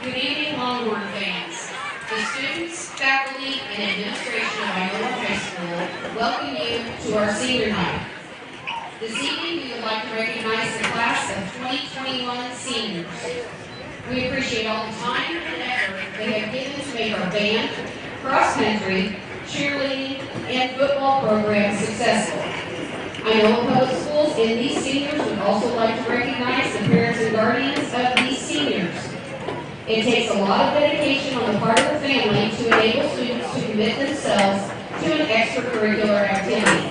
Good evening, Longhorn fans. The students, faculty, and administration of Iowa High School welcome you to our senior night. This evening, we would like to recognize the class of 2021 seniors. We appreciate all the time and effort they have given to make our band, cross-country, cheerleading, and football programs successful. Iowa Public Schools and these seniors would also like to recognize the parents and guardians of these seniors. It takes a lot of dedication on the part of the family to enable students to commit themselves to an extracurricular activity.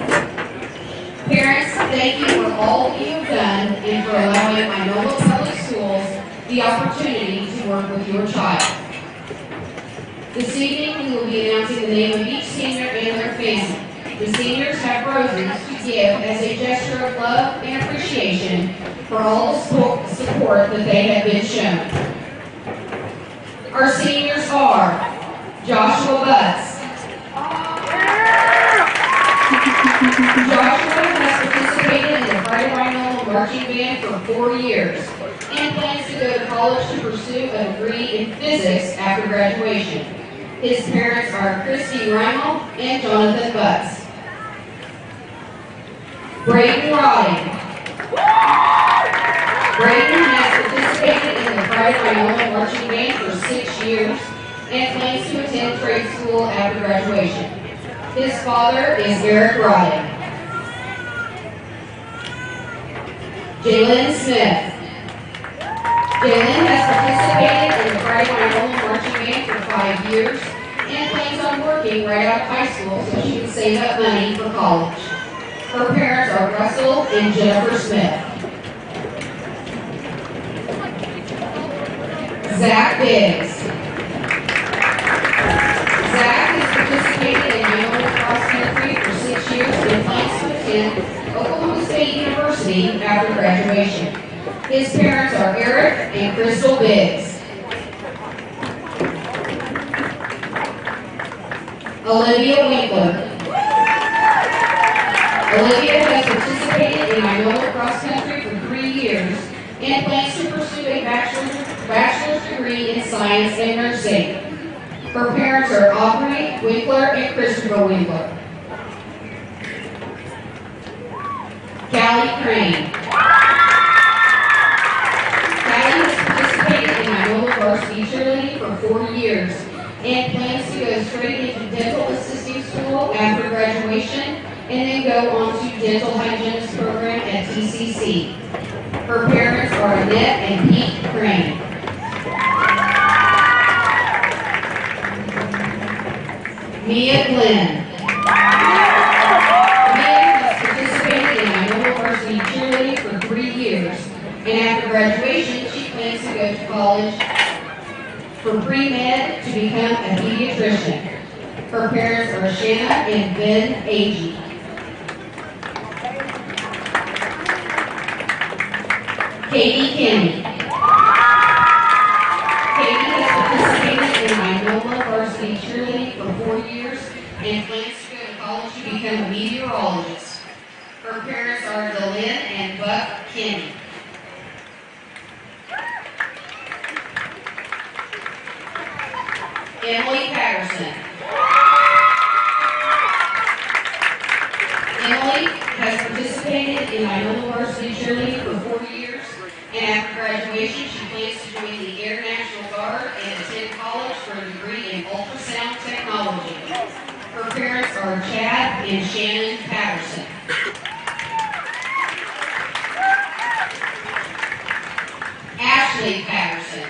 Parents, thank you for all that you have done and for allowing Iowa Public Schools the opportunity to work with your child. This evening, we will be announcing the name of each senior and their family. The seniors have roses to give as a gesture of love and appreciation for all the support that they have been shown. Our seniors are Joshua Butts. Joshua has participated in the Pride of Iowa marching band for 4 years and plans to go to college to pursue a degree in physics after graduation. His parents are Christy Reimel and Jonathan Butts. Braden Roddy. Braden has participated in the Pride of Iowa marching band for 6 years and plans to attend trade school after graduation. His father is Eric Roddy. Jalen Smith. Jalen has participated in the Pride of Iowa marching band for 5 years and plans on working right out of high school so she can save up money for college. Her parents are Russell and Jennifer Smith. Zach Biggs. Zach has participated in Iowa cross country for 6 years and plans to attend Oklahoma State University after graduation. His parents are Eric and Crystal Biggs. Olivia Winkler. Olivia has participated in Iowa cross country for 3 years and plans to pursue a bachelor's degree in science and nursing. Her parents are Aubrey Winkler and Christopher Winkler. Callie Crane. Callie has participated in Iowa varsity cheerleading for 4 years and plans to go straight into dental assisting school after graduation and then go on to dental hygienist program at TCC. Her parents are Annette and Pete Crane. Mia Glenn. Mia has participated in Iowa Varsity cheerleading for 3 years, and after graduation, she plans to go to college for pre-med to become a pediatrician. Her parents are Shanna and Ben Agee. Katie Kenny. Katie has participated in Iowa Varsity cheerleading for 4 years and plans to go to college to become a meteorologist. Her parents are Delyn and Buck Kenny. Emily Patterson. Emily has participated in Iowa Varsity cheerleading for 4 years, and after graduation, she plans to join the Air National Guard and attend college for a degree in ultrasound technology. Her parents are Chad and Shannon Patterson. Ashley Patterson.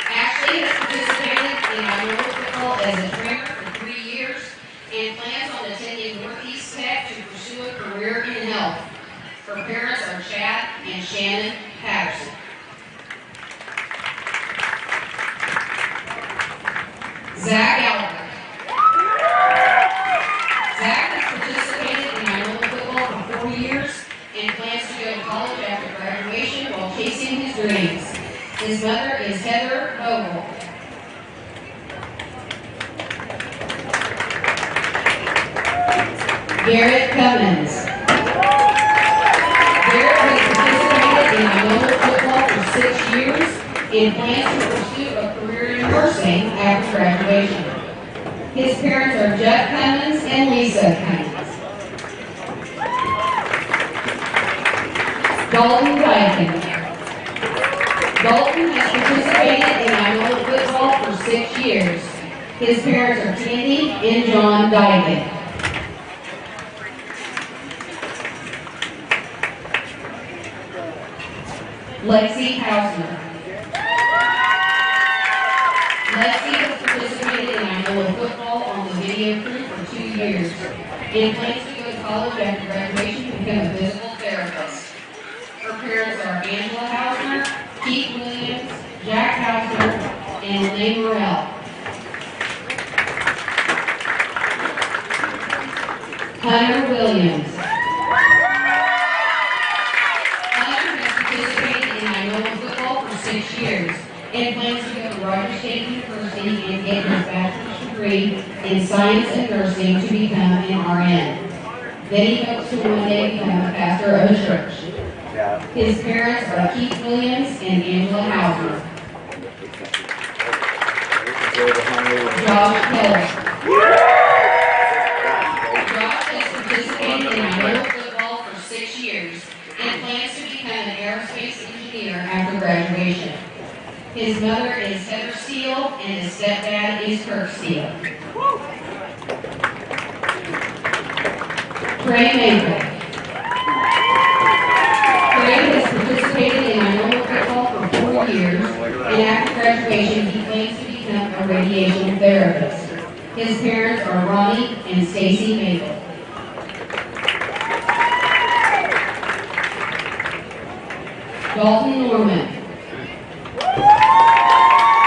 Ashley has participated in Iowa football as a trainer for 3 years and plans on attending Northeast Tech to pursue a career in health. Her parents are Chad and Shannon Patterson. Zach Albert. Zach has participated in Iowa football for 4 years and plans to go to college after graduation while chasing his dreams. His mother is Heather Vogel. Garrett Cummins. Garrett has participated in Iowa football for 6 years and plans to pursue a career in nursing after graduation. His parents are Jeff Cummins and Lisa Cummins. Dalton Dyken. Dalton has participated in Iowa football for 6 years. His parents are Candy and John Dyken. Lexi Hausner. Lexi has participated in Iowa football on the video crew for 2 years and plans to go to college after graduation to become a physical therapist. Her parents are Angela Hausner, Keith Williams, Jack Hausner, and Lynn Morrell. Hunter Williams. Hunter has participated in Iowa football for 6 years and plans to go to Rogers State University and get his bachelor's degree in science and nursing to become an RN. Then he hopes to one day become a pastor of a church. His parents are Keith Williams and Angela Hausner. Josh Kelly. Josh has participated in Iowa football for 6 years and plans to become an aerospace engineer after graduation. His mother is Heather Steele and his stepdad is Kirk Steele. Trey Maple. Trey has participated in Iowa football for 4 years, and after graduation, he plans to become a radiation therapist. His parents are Ronnie and Stacy Maple. Dalton Norman.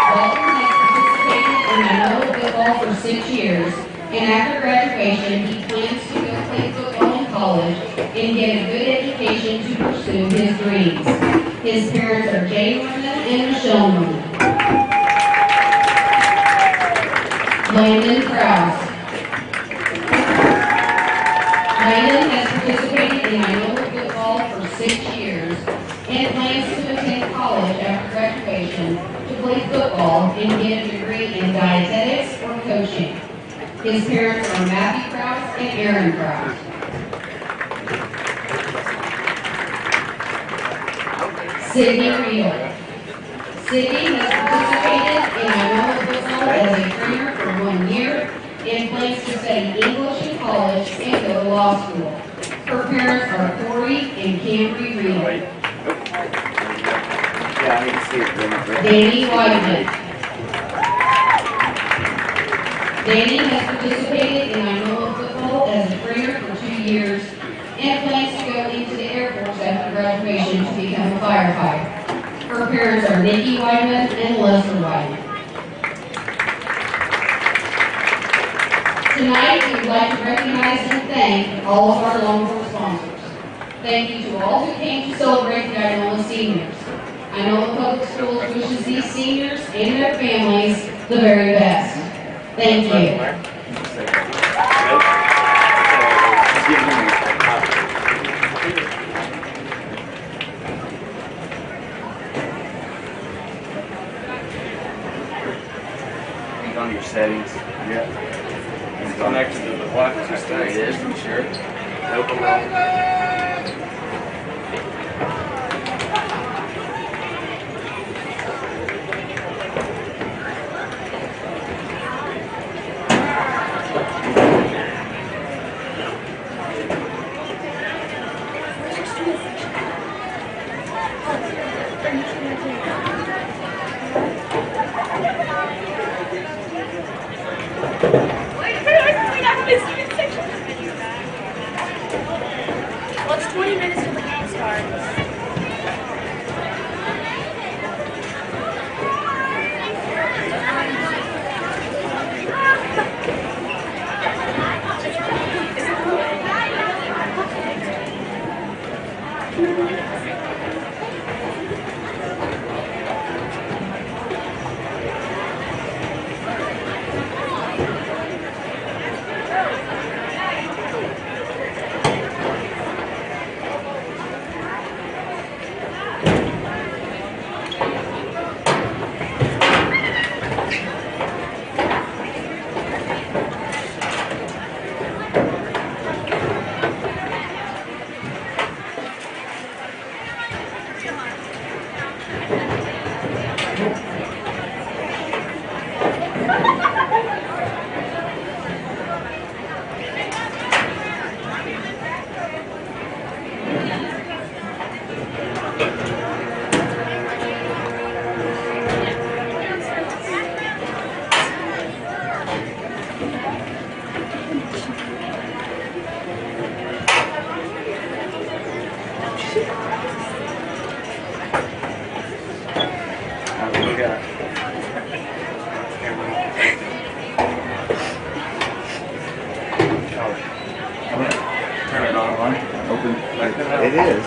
Dalton has participated in Iowa football for 6 years, and after graduation, he plans to go play football in college and get a good education to pursue his dreams. His parents are Jay Norman and Michelle Norman. Landon Krause. Landon has participated in Iowa football for 6 years and plans to attend college after graduation to play football and get a degree in dietetics or coaching. His parents are Matthew Krause and Aaron Krause. Sydney Riedel. Sydney has participated in Iowa football as a trainer Danny Weidman. Danny has participated in Iowa football as a trainer for 2 years and plans to go into the Air Force after graduation to become a firefighter. Her parents are Nikki Weidman and Lester Weidman. Tonight, we would like to recognize and thank all of our Longhorn sponsors. Thank you to all who came to celebrate the Iowa seniors. Iowa Public Schools wishes these seniors and their families the very best. Thank you. On your settings. Yeah. It's connected to the Wi-Fi. It is, I'm sure. Open up. Well, it's 20 minutes till the game starts. Turn it on. Open. It is.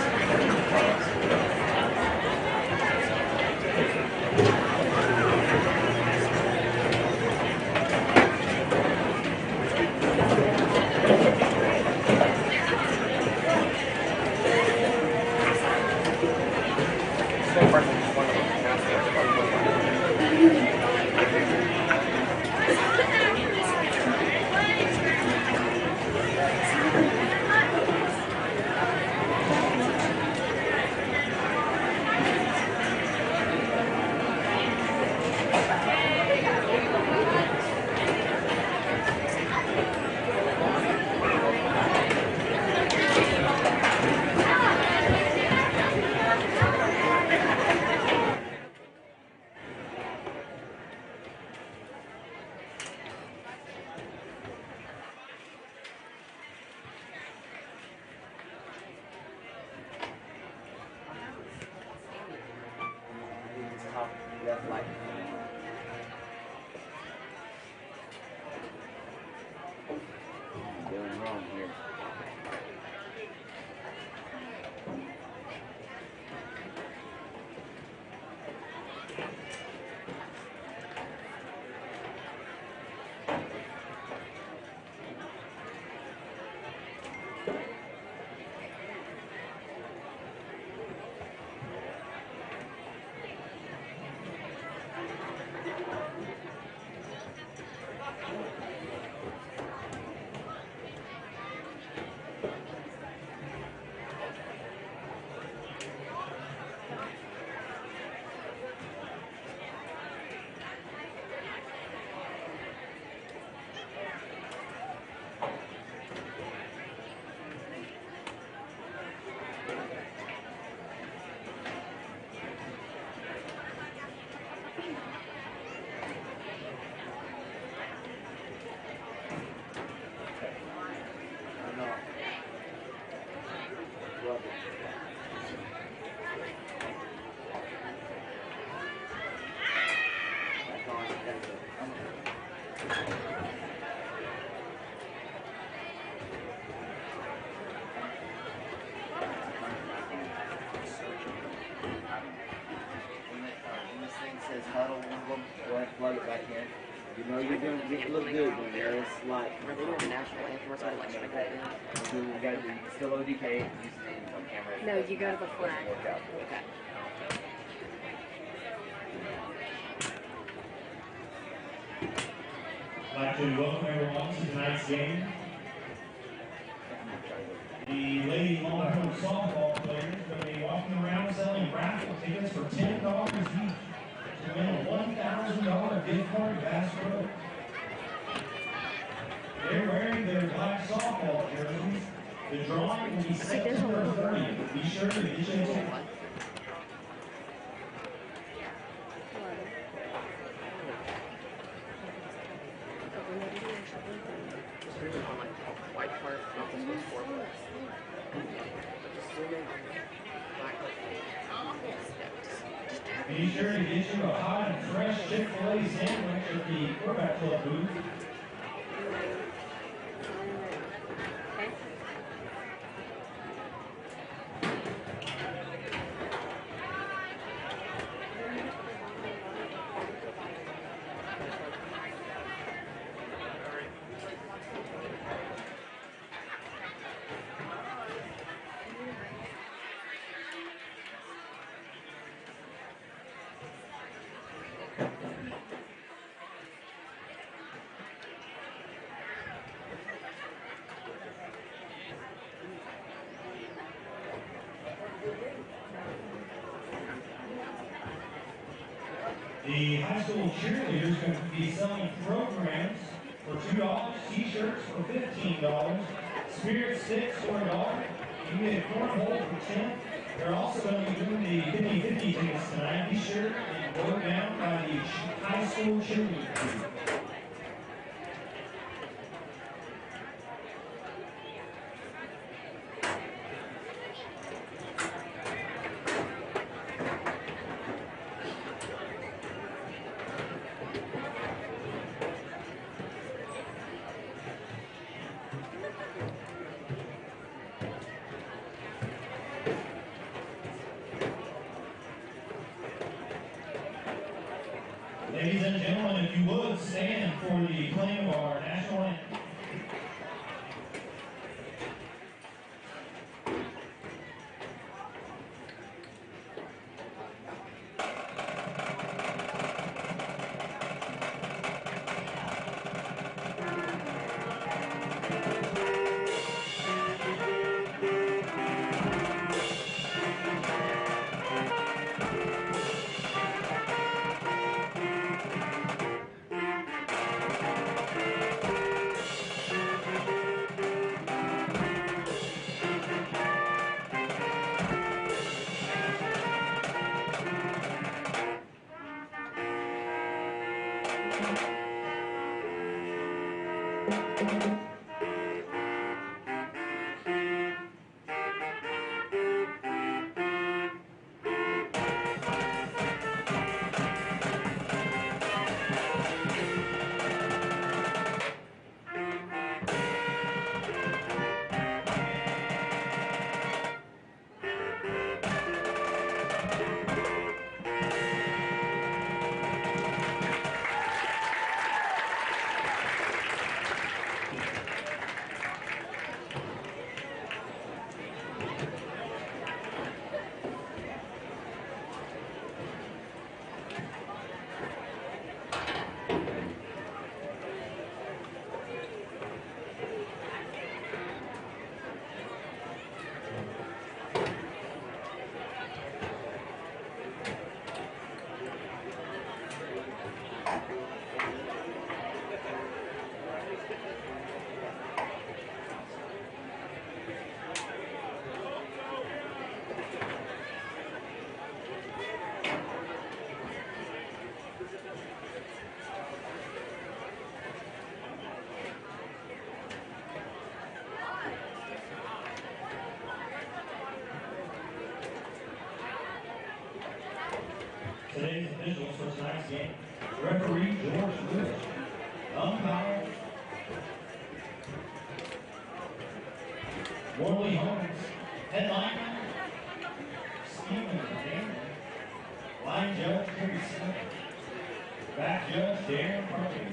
When this thing says huddle, one of them, go ahead and plug it back in. You know you're doing it look good when there is like Are they doing the national anthem or something like that? we got to do still ODK on camera. No, you go to the flag. Okay. I'd like to welcome everyone to tonight's game. The Lady Longhorn softball players are going to be walking around selling raffle tickets for $10 each to win a $1,000 gift card to Bass Pro. They're wearing their black softball jerseys. The drawing will be September 30th. Be sure to get your ticket. White part, not the first four bucks. Just zoom in on black part. Be sure to get you a hot and fresh Chick-fil-A sandwich at the Quarterback Club booth. The high school cheerleaders going to be selling programs for $2, t-shirts for $15, spirit sticks for $1. You can get a cornhole for $10. They're also going to be doing the 50-50 tickets tonight. Be sure and go down by the high school cheerleaders. Ladies and gentlemen, if you would stand for the playing of our national anthem. Today's officials for tonight's game. Referee George Lewis. Umpire Morley Holmes. Headliner Stephen Daniel. Line judge Terry Smith. Back judge Darren Parker.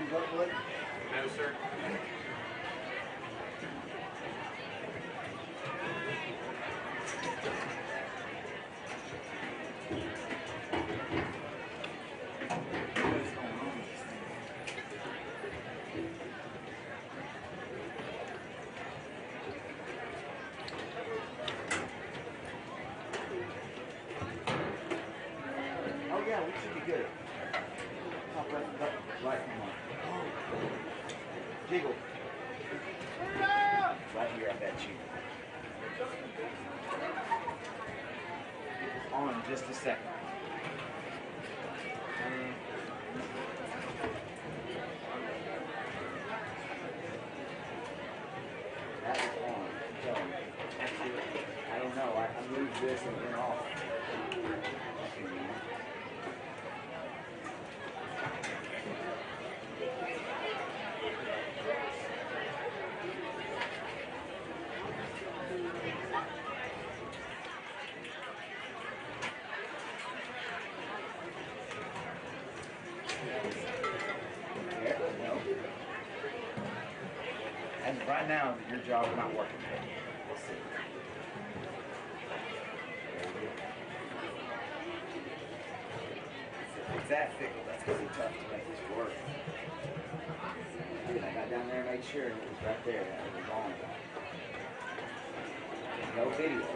No, sir. Oh yeah, we should be good. Top right come on. Jiggle. Right here, I bet you. On in just a second. That was on. I'm telling you. I don't know. I moved this and went off. And right now, your job is not working. We'll see. If it's that fickle, that's going to be tough to make this work. I got down there and made sure it was right there. That was on. No video.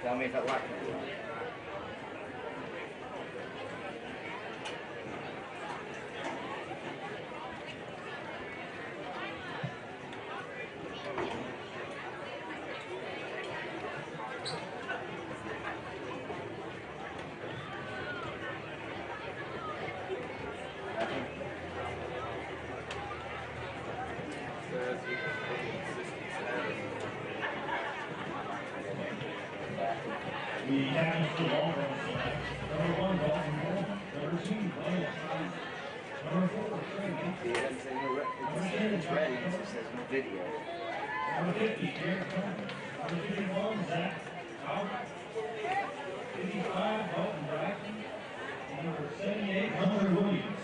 Tell me if it like me or not. The captains for Longhorn select number 1, Dalton Moore. Number 2, Lane Thomas. Number 4, Trey It doesn't say no it's ready, it just says no video. Number 50, Jared Coleman. Number 51, Zach Howard. 55, Dalton Braxton. And number 78, Hunter Williams.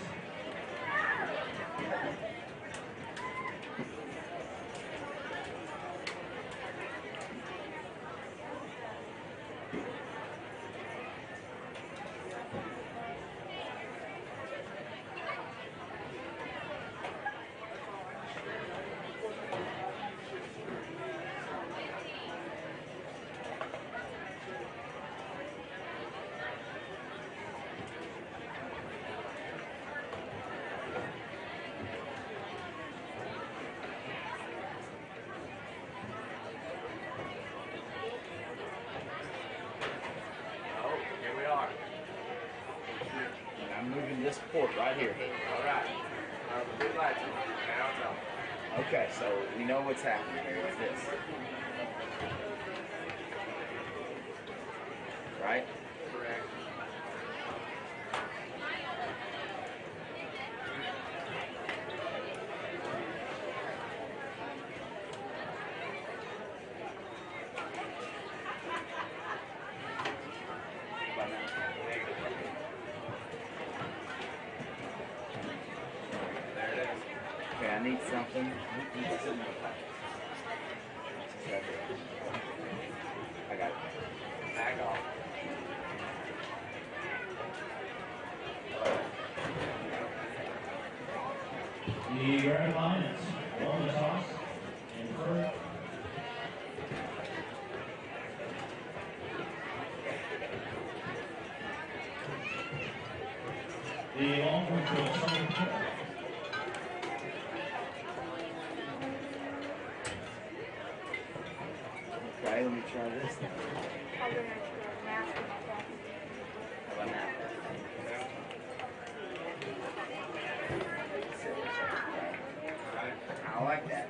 And I'm moving this port right here. All right. The blue lights are on. Okay, so we know what's happening here. It's this. Right? Correct. There it is. Okay, I need something. I got it. Back off. The Grand Lions won the toss and first. The Longhorns will start with kick. Okay, let me try this. I'll bring her to the mask and stuff. How about now? I like that.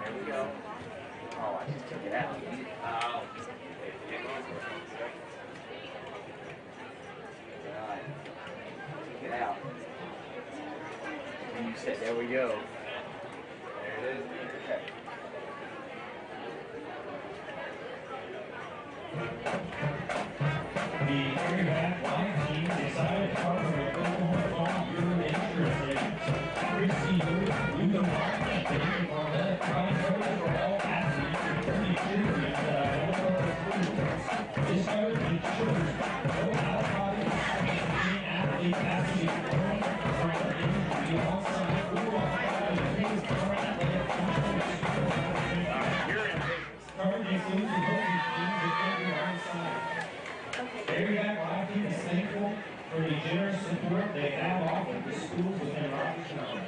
There we go. Oh, I just took it out. Oh. Right. Took it out. And you said, there we go. There it is. Okay. The area back team decided to partner with Longhorn Farm Insurance Agents. Receivers, Luca Martin, David Barnett, Ryan Rose for all athletes and 32 with Discover Insurance. No out-of-body athlete asking for injury on-site or on-site for athletic Current includes the coaching team with every on-site. Area Live Team is thankful for the generous support they have offered the schools within Rocky County.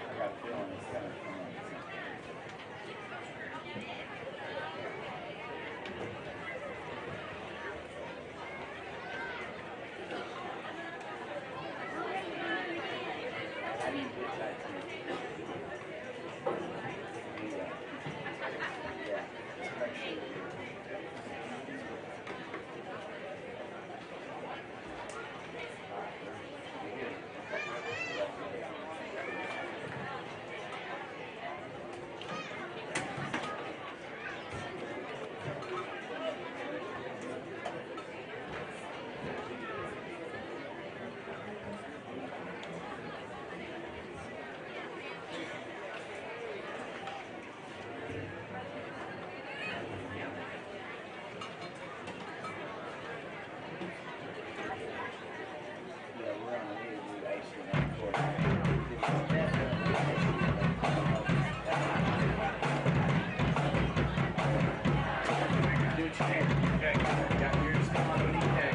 I got a feeling it's gonna come on. How do you get that to yeah, just make sure yeah, we're on the need to do ice in that court. Do what you can. Okay. Got yours. Come on, okay.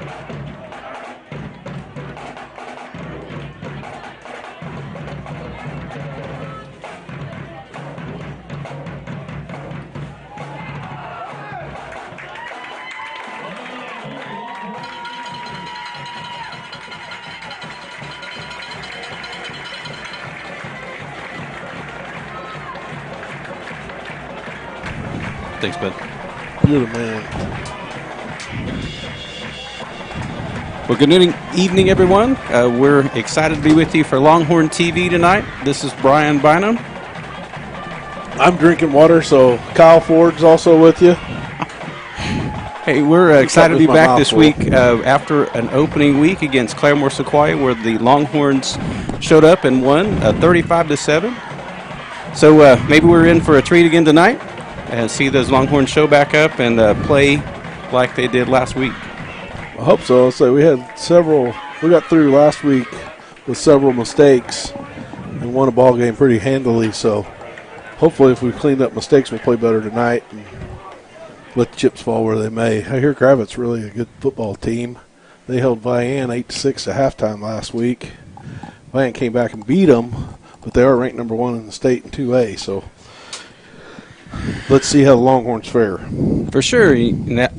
Thanks, bud. You're the man. Well, good evening, everyone. We're excited to be with you for Longhorn TV tonight. This is Brian Bynum. I'm drinking water, so Kyle Ford's also with you. Hey, we're excited to be with my back mouth this full. week after an opening week against Claremore Sequoia, where the Longhorns showed up and won 35-7. So maybe we're in for a treat again tonight and see those Longhorns show back up and play like they did last week. I hope so. So we got through last week with several mistakes and won a ball game pretty handily. So hopefully if we cleaned up mistakes, we'll play better tonight and let the chips fall where they may. I hear Kravitz's really a good football team. They held Vian 8-6 at halftime last week. Vian came back and beat them, but they are ranked number 1 in the state in 2A. So let's see how the Longhorns fare. For sure.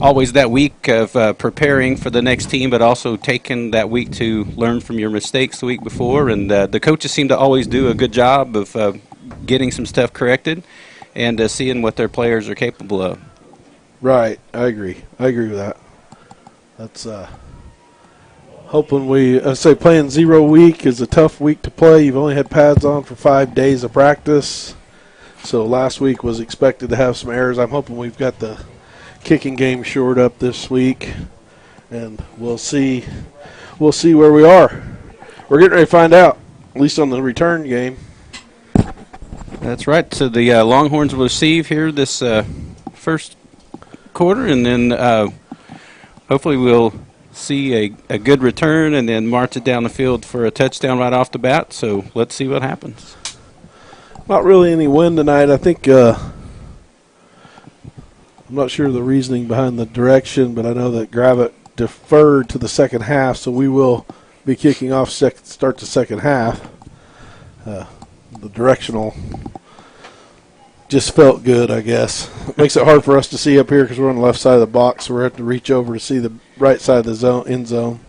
Always that week of preparing for the next team, but also taking that week to learn from your mistakes the week before. And the coaches seem to always do a good job of getting some stuff corrected and seeing what their players are capable of. Right. I agree with that. That's Hoping I say playing 0 week is a tough week to play. You've only had pads on for 5 days of practice. So last week was expected to have some errors. I'm hoping we've got the kicking game shored up this week, and we'll see where we are. We're getting ready to find out, at least on the return game. That's right. So the Longhorns will receive here this first quarter, and then hopefully we'll see a good return and then march it down the field for a touchdown right off the bat. So let's see what happens. Not really any wind tonight. I think I'm not sure the reasoning behind the direction, but I know that Gravitt deferred to the second half, so we will be kicking off start the second half. The directional just felt good, I guess. It makes it hard for us to see up here because we're on the left side of the box, so we're have to reach over to see the right side of the end zone.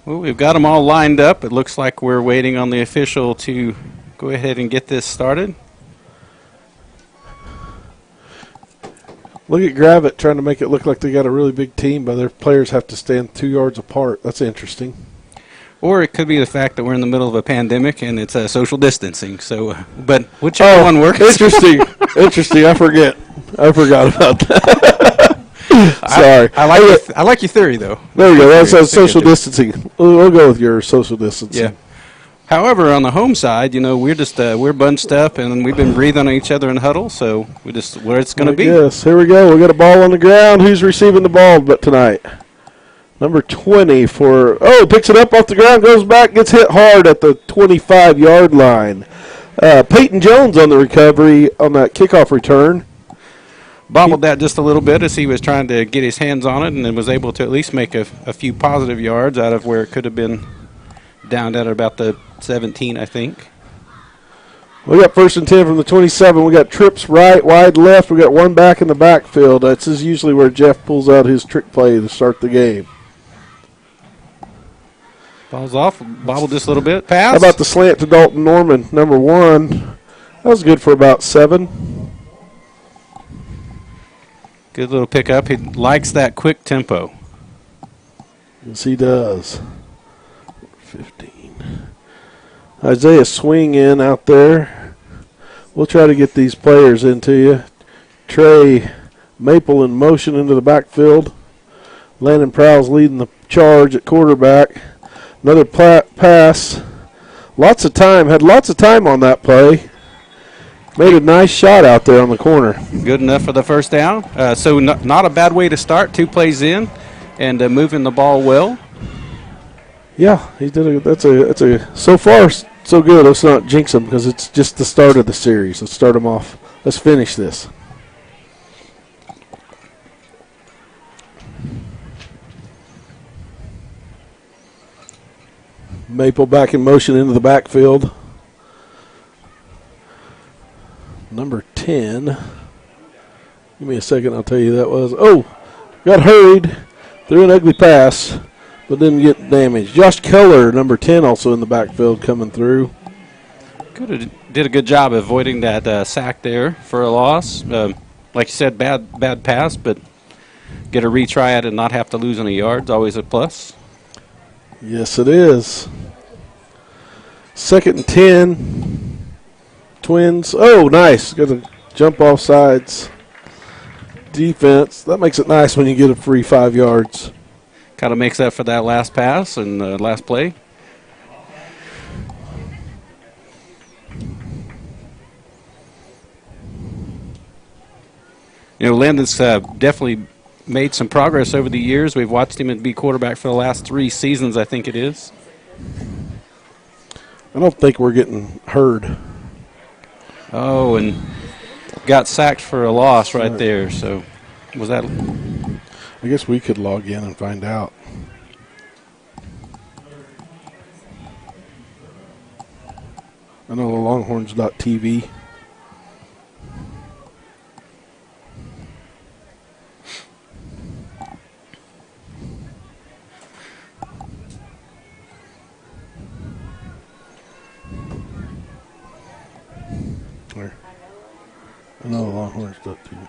Well, we've got them all lined up. It looks like we're waiting on the official to go ahead and get this started. Look at Gravitt trying to make it look like they got a really big team, but their players have to stand 2 yards apart. That's interesting. Or it could be the fact that we're in the middle of a pandemic and it's social distancing. So, but whichever one works. Interesting. Interesting. I forgot about that. Sorry. I like your theory, though. There you go. That's social distancing. We'll go with your social distancing. Yeah. However, on the home side, we're just we're bunched up and we've been breathing on each other in huddle. So we just where it's going to be. Yes. Here we go. We got a ball on the ground. Who's receiving the ball? But tonight, number 20 picks it up off the ground, goes back, gets hit hard at the 25-yard line. Peyton Jones on the recovery on that kickoff return. Bobbled that just a little bit as he was trying to get his hands on it and then was able to at least make a few positive yards out of where it could have been down at about the 17, I think. We got 1st and 10 from the 27. We got trips right, wide left. We got one back in the backfield. That's usually where Jeff pulls out his trick play to start the game. Ball's off, bobbled just a little bit. Pass. How about the slant to Dalton Norman, number 1? That was good for about 7. Good little pickup. He likes that quick tempo. Yes, he does. 15. Isaiah swing in out there. We'll try to get these players into you. Trey Maple in motion into the backfield. Landon Prowse leading the charge at quarterback. Another pass. Lots of time. Had lots of time on that play. Made a nice shot out there on the corner. Good enough for the first down. So not a bad way to start. 2 plays in and moving the ball well. Yeah, he did. That's a so far so good. Let's not jinx him because it's just the start of the series. Let's start him off. Let's finish this. Maple back in motion into the backfield. Number 10. Give me a second, I'll tell you who that was. Oh, got hurried. Threw an ugly pass, but didn't get damaged. Josh Keller, number 10, also in the backfield coming through. Did a good job avoiding that sack there for a loss. Like you said, bad pass, but get a retry at it and not have to lose any yards, always a plus. Yes, it is. 2nd and 10. Twins. Oh, nice. Got to jump off sides. Defense. That makes it nice when you get a free 5 yards. Kind of makes up for that last pass and last play. Landon's definitely made some progress over the years. We've watched him be quarterback for the last 3 seasons, I think it is. I don't think we're getting heard. Oh, and got sacked for a loss right there. So was that? I guess we could log in and find out. I know the Longhorns.tv. I know the Longhorns.tv.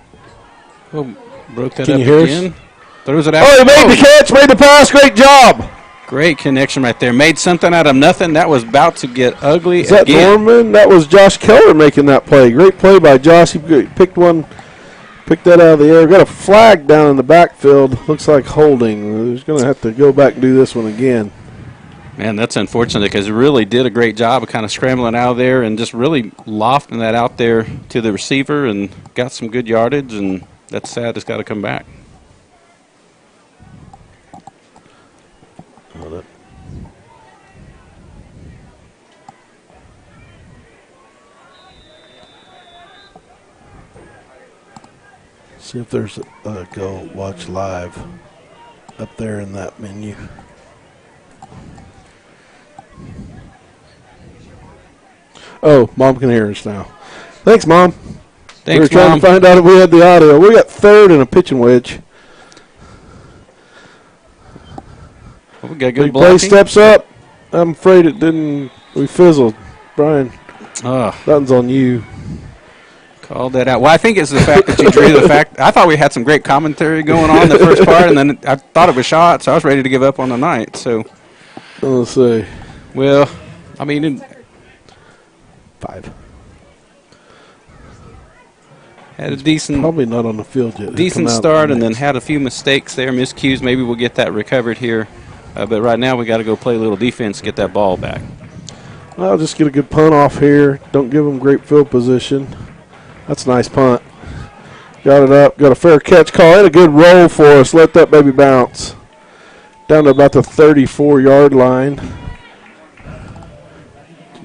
Oh, broke that Can up you hear again. us? Throws it out. Oh, he made the catch, made the pass. Great job. Great connection right there. Made something out of nothing. That was about to get ugly Is that again. Norman? That was Josh Keller making that play. Great play by Josh. He picked that out of the air. Got a flag down in the backfield. Looks like holding. He's going to have to go back and do this one again. Man, that's unfortunate because he really did a great job of kind of scrambling out of there and just really lofting that out there to the receiver and got some good yardage, and that's sad. It's got to come back. See if there's a go watch live up there in that menu. Oh, Mom can hear us now. Thanks, Mom. Thanks, we were trying Mom. to find out if we had the audio. We got third and a pitching wedge. Well, we got good Big blocking. play steps up. I'm afraid it didn't. We fizzled. Brian, nothing's on you. Called that out. Well, I think it's the fact that you drew the fact. I thought we had some great commentary going on the first part, and then I thought it was shot, so I was ready to give up on the night. So, Let's see. well, I mean, 5. had a decent Probably not on the field yet. decent start, and then had a few mistakes there, miscues. Maybe we'll get that recovered here. But right now we got to go play a little defense, get that ball back. I'll just get a good punt off here. Don't give them great field position. That's a nice punt. Got it up. Got a fair catch call and a good roll for us. Let that baby bounce. Down to about the 34-yard line.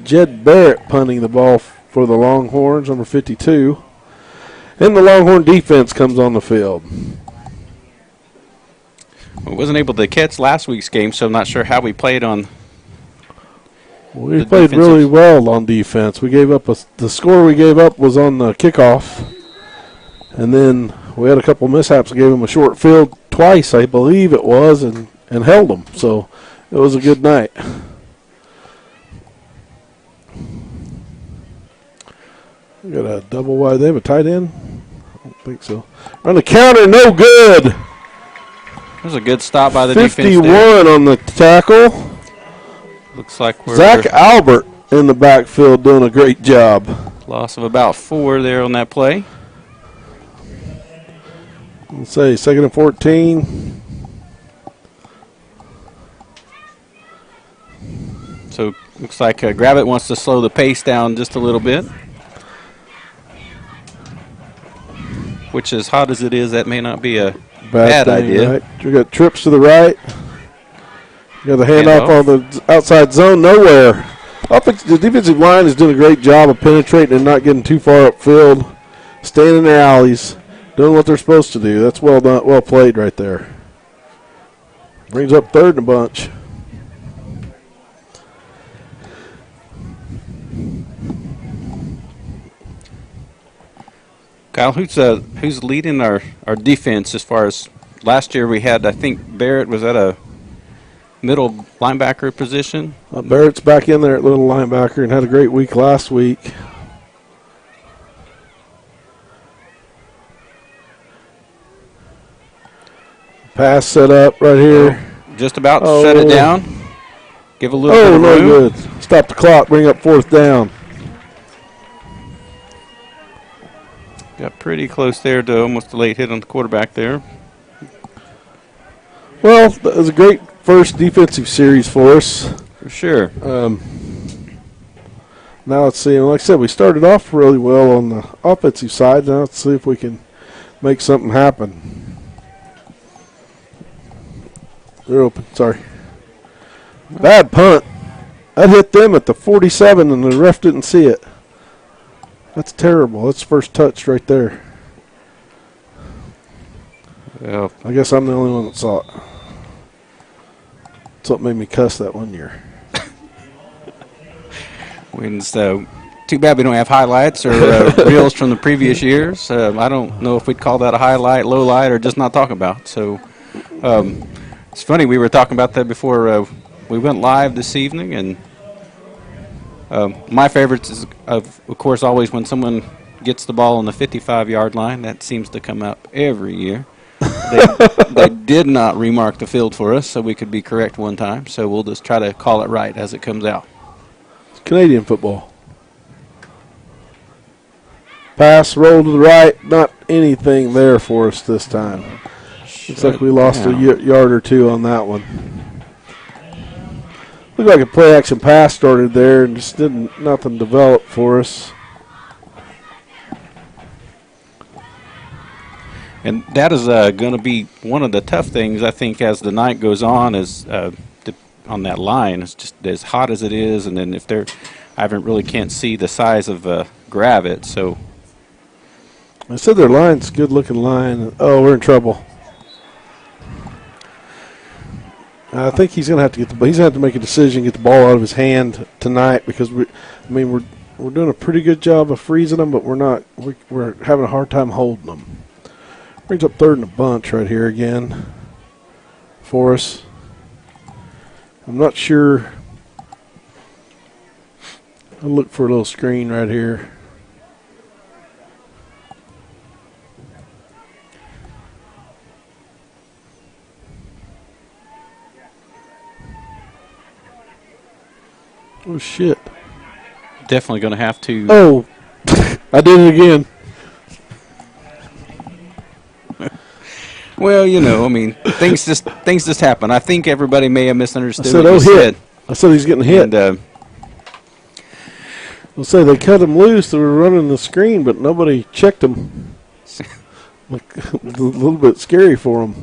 Jed Barrett punting the ball for the Longhorns, number 52. And the Longhorn defense comes on the field. We wasn't able to catch last week's game, so I'm not sure how we played on. We played really well on defense. We gave up the score we gave up was on the kickoff, and then we had a couple mishaps. Gave them a short field twice, I believe it was, and held them. So it was a good night. We got a double wide. They have a tight end? I don't think so. On the counter, no good. That was a good stop by the defense 51 there. on the tackle. Looks like we're Zach Albert in the backfield doing a great job. loss of about 4 there on that play. Let's say 2nd and 14. So looks like Gravitt wants to slow the pace down just a little bit. Which, as hot as it is, that may not be a bad thing, idea. Right? We got trips to the right. You got the handoff on the outside zone, nowhere. The defensive line is doing a great job of penetrating and not getting too far upfield, staying in their alleys, doing what they're supposed to do. That's well done, well played right there. Brings up 3rd and a bunch. Kyle, who's leading our defense as far as last year? We had, I think, Barrett was at a middle linebacker position. Barrett's back in there at little linebacker and had a great week last week. Pass set up right here. Just about to shut it down. Give a little bit of no room. good. Stop the clock, bring up 4th down. Got pretty close there to almost a late hit on the quarterback there. Well, that was a great first defensive series for us. For sure. Now let's see. Like I said, we started off really well on the offensive side. Now let's see if we can make something happen. They're open. Sorry. Bad punt. That hit them at the 47, and the ref didn't see it. That's terrible. That's first touch right there. Well, I guess I'm the only one that saw it. That's what made me cuss that one year. So too bad we don't have highlights or reels from the previous years. I don't know if we'd call that a highlight, low light, or just not talk about. So it's funny, we were talking about that before we went live this evening, and my favorites is, of course, always when someone gets the ball on the 55-yard line. That seems to come up every year. They did not remark the field for us, so we could be correct one time. So we'll just try to call it right as it comes out. It's Canadian football. Pass, roll to the right. Not anything there for us this time. Looks like we lost a yard or two on that one. Looked like a play action pass started there and just nothing developed for us. And that is going to be one of the tough things, I think, as the night goes on, is on that line. It's just as hot as it is, and then if I really can't see the size of Gravit, so. I said their line's a good-looking line. Oh, we're in trouble. I think he's going to have to he's going to have to make a decision, get the ball out of his hand tonight, because we're doing a pretty good job of freezing them, but we're having a hard time holding them. Brings up third and a bunch right here again for us. I'm not sure. I'll look for a little screen right here. Oh, shit. Definitely going to have to. Oh, I did it again. Well, things just happen. I think everybody may have misunderstood. I said, what you hit. I said he's getting hit. And, I'll say they cut him loose. They were running the screen, but nobody checked him. Like a little bit scary for him.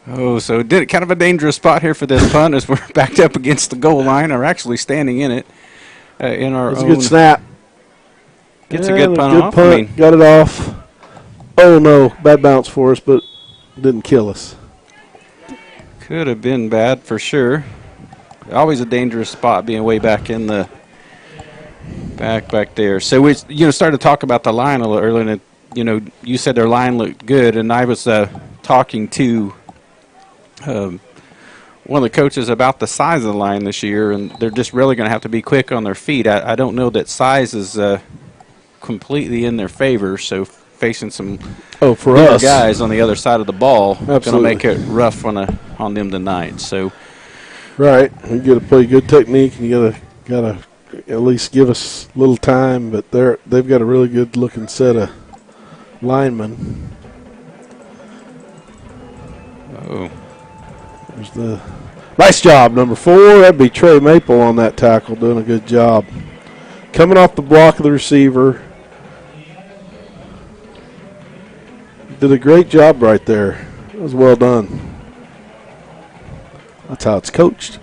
Oh, so kind of a dangerous spot here for this punt as we're backed up against the goal line, or actually standing in it. In our It's own. a good snap. Gets a good punt off. Punt, got it off. Oh, no, bad bounce for us, but didn't kill us. Could have been bad for sure. Always a dangerous spot being way back in the back there. So we started to talk about the line a little earlier, and you said their line looked good, and I was talking to one of the coaches about the size of the line this year, and they're just really going to have to be quick on their feet. I don't know that size is completely in their favor, so facing some for us guys on the other side of the ball going to Absolutely. make it rough on them tonight. So, right, you got to play good technique, and you got to at least give us a little time. But they've got a really good looking set of linemen. oh, There's the nice job, number 4. That'd be Trey Maple on that tackle, doing a good job. Coming off the block of the receiver. Did a great job right there. That was well done. That's how it's coached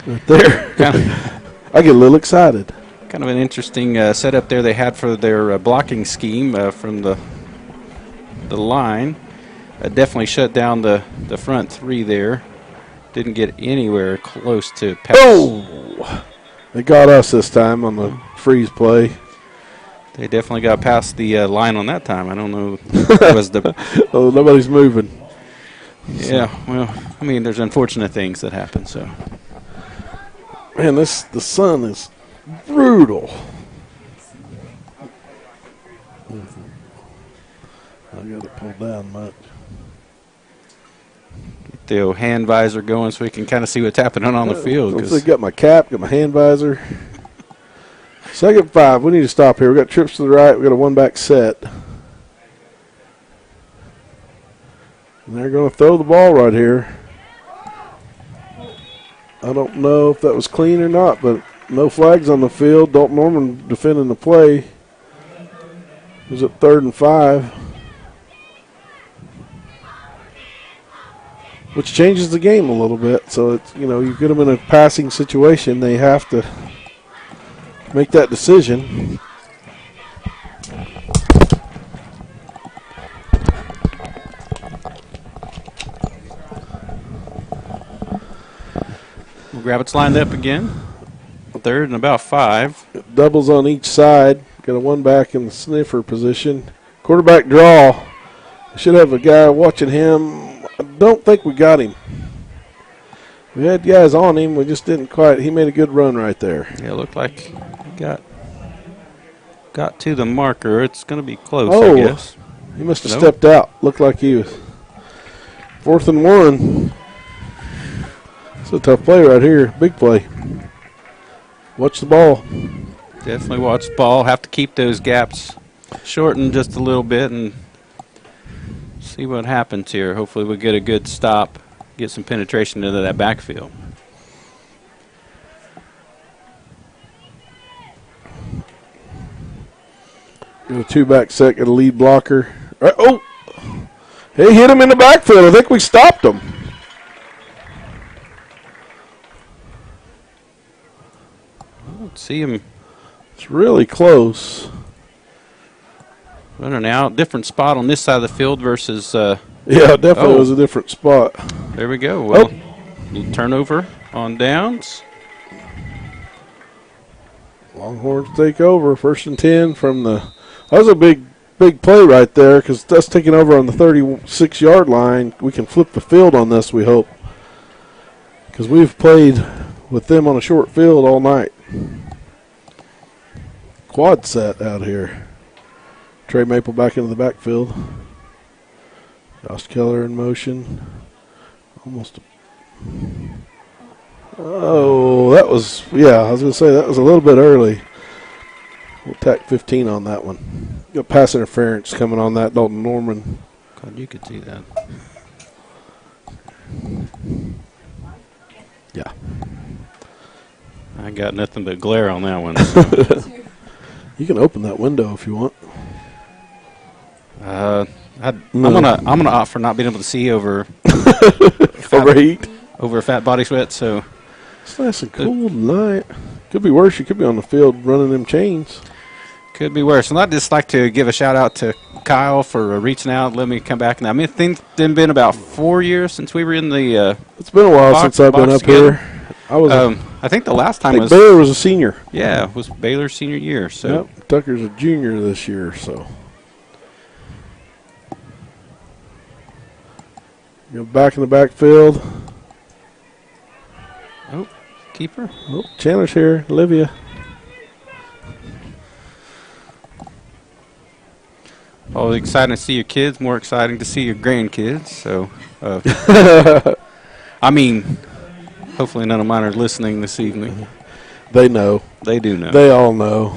right there. I get a little excited. kind of an interesting setup there they had for their blocking scheme from the line. Definitely shut down the front three there. Didn't get anywhere close to pass. Oh! They got us this time on the freeze play. They definitely got past the line on that time. I don't know if it was the. Oh, nobody's moving. Yeah, well, I mean, there's unfortunate things that happen. So, man, the sun is brutal. I got it pulled down much. get the old hand visor going so we can kind of see what's happening on the field. I got my cap, got my hand visor. 2nd 5. We need to stop here. We got trips to the right. We got a one-back set. And they're going to throw the ball right here. I don't know if that was clean or not, but no flags on the field. Dalton Norman defending the play. It was at 3rd and 5. Which changes the game a little bit. So, it's, you get them in a passing situation, they have to make that decision. Gravit's lined up again. 3rd and about 5. Doubles on each side. Got a one back in the sniffer position. Quarterback draw. Should have a guy watching him. I don't think we got him. We had guys on him. We just didn't quite. He made a good run right there. Yeah, it looked like he got to the marker. It's going to be close, I guess. He must have Nope. stepped out. Looked like he was 4th and 1. It's a tough play right here. Big play. Watch the ball. Definitely watch the ball. Have to keep those gaps shortened just a little bit and see what happens here. Hopefully we'll get a good stop, get some penetration into that backfield. Got a 2-back set, got a lead blocker. Right, oh! He hit him in the backfield. I think we stopped him. Let's see him It's really close. running out. Different spot on this side of the field versus Yeah, definitely was a different spot. there we go. Well, little turnover on downs. Longhorns take over. 1st and 10 from the. That was a big play right there because us taking over on the 36-yard line. We can flip the field on this, we hope. Because we've played with them on a short field all night. Quad set out here. Trey Maple back into the backfield. Josh Keller in motion. Almost. Oh, that was, yeah, I was going to say that was a little bit early. We'll tack 15 on that one. Got pass interference coming on that, Dalton Norman. God, you could see that. Yeah. I got nothing but glare on that one. You can open that window if you want. I'm gonna opt for not being able to see over Overheat. over a fat body sweat. So It's nice and cool tonight. Could be worse. You could be on the field running them chains. could be worse. And I'd just like to give a shout out to Kyle for reaching out, letting me come back. Now, I mean, I think it's been about 4 years since we were in the. It's been a while box- since I've been box up together. here. I was. I think the last I time think was Baylor was a senior. yeah, it was Baylor's senior year. So Yep. Tucker's a junior this year. So. Back in the backfield. keeper. Oh, Chandler's here. Olivia. Always exciting to see your kids. More exciting to see your grandkids. So, I mean, hopefully none of mine are listening this evening. They know. They do know. They all know.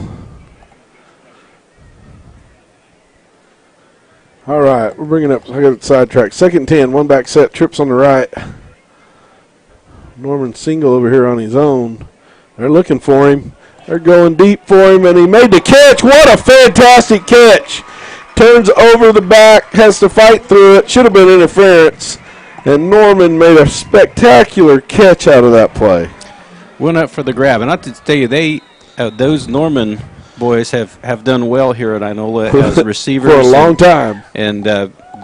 All right, we're bringing up. I got it sidetracked. 2nd and 10, 1-back set, trips on the right. Norman Single over here on his own. They're looking for him. They're going deep for him, and he made the catch. What a fantastic catch! Turns over the back, has to fight through it. Should have been interference. And Norman made a spectacular catch out of that play. Went up for the grab. And I have to tell you, those Norman boys have done well here at Inola as receivers. For a long time. And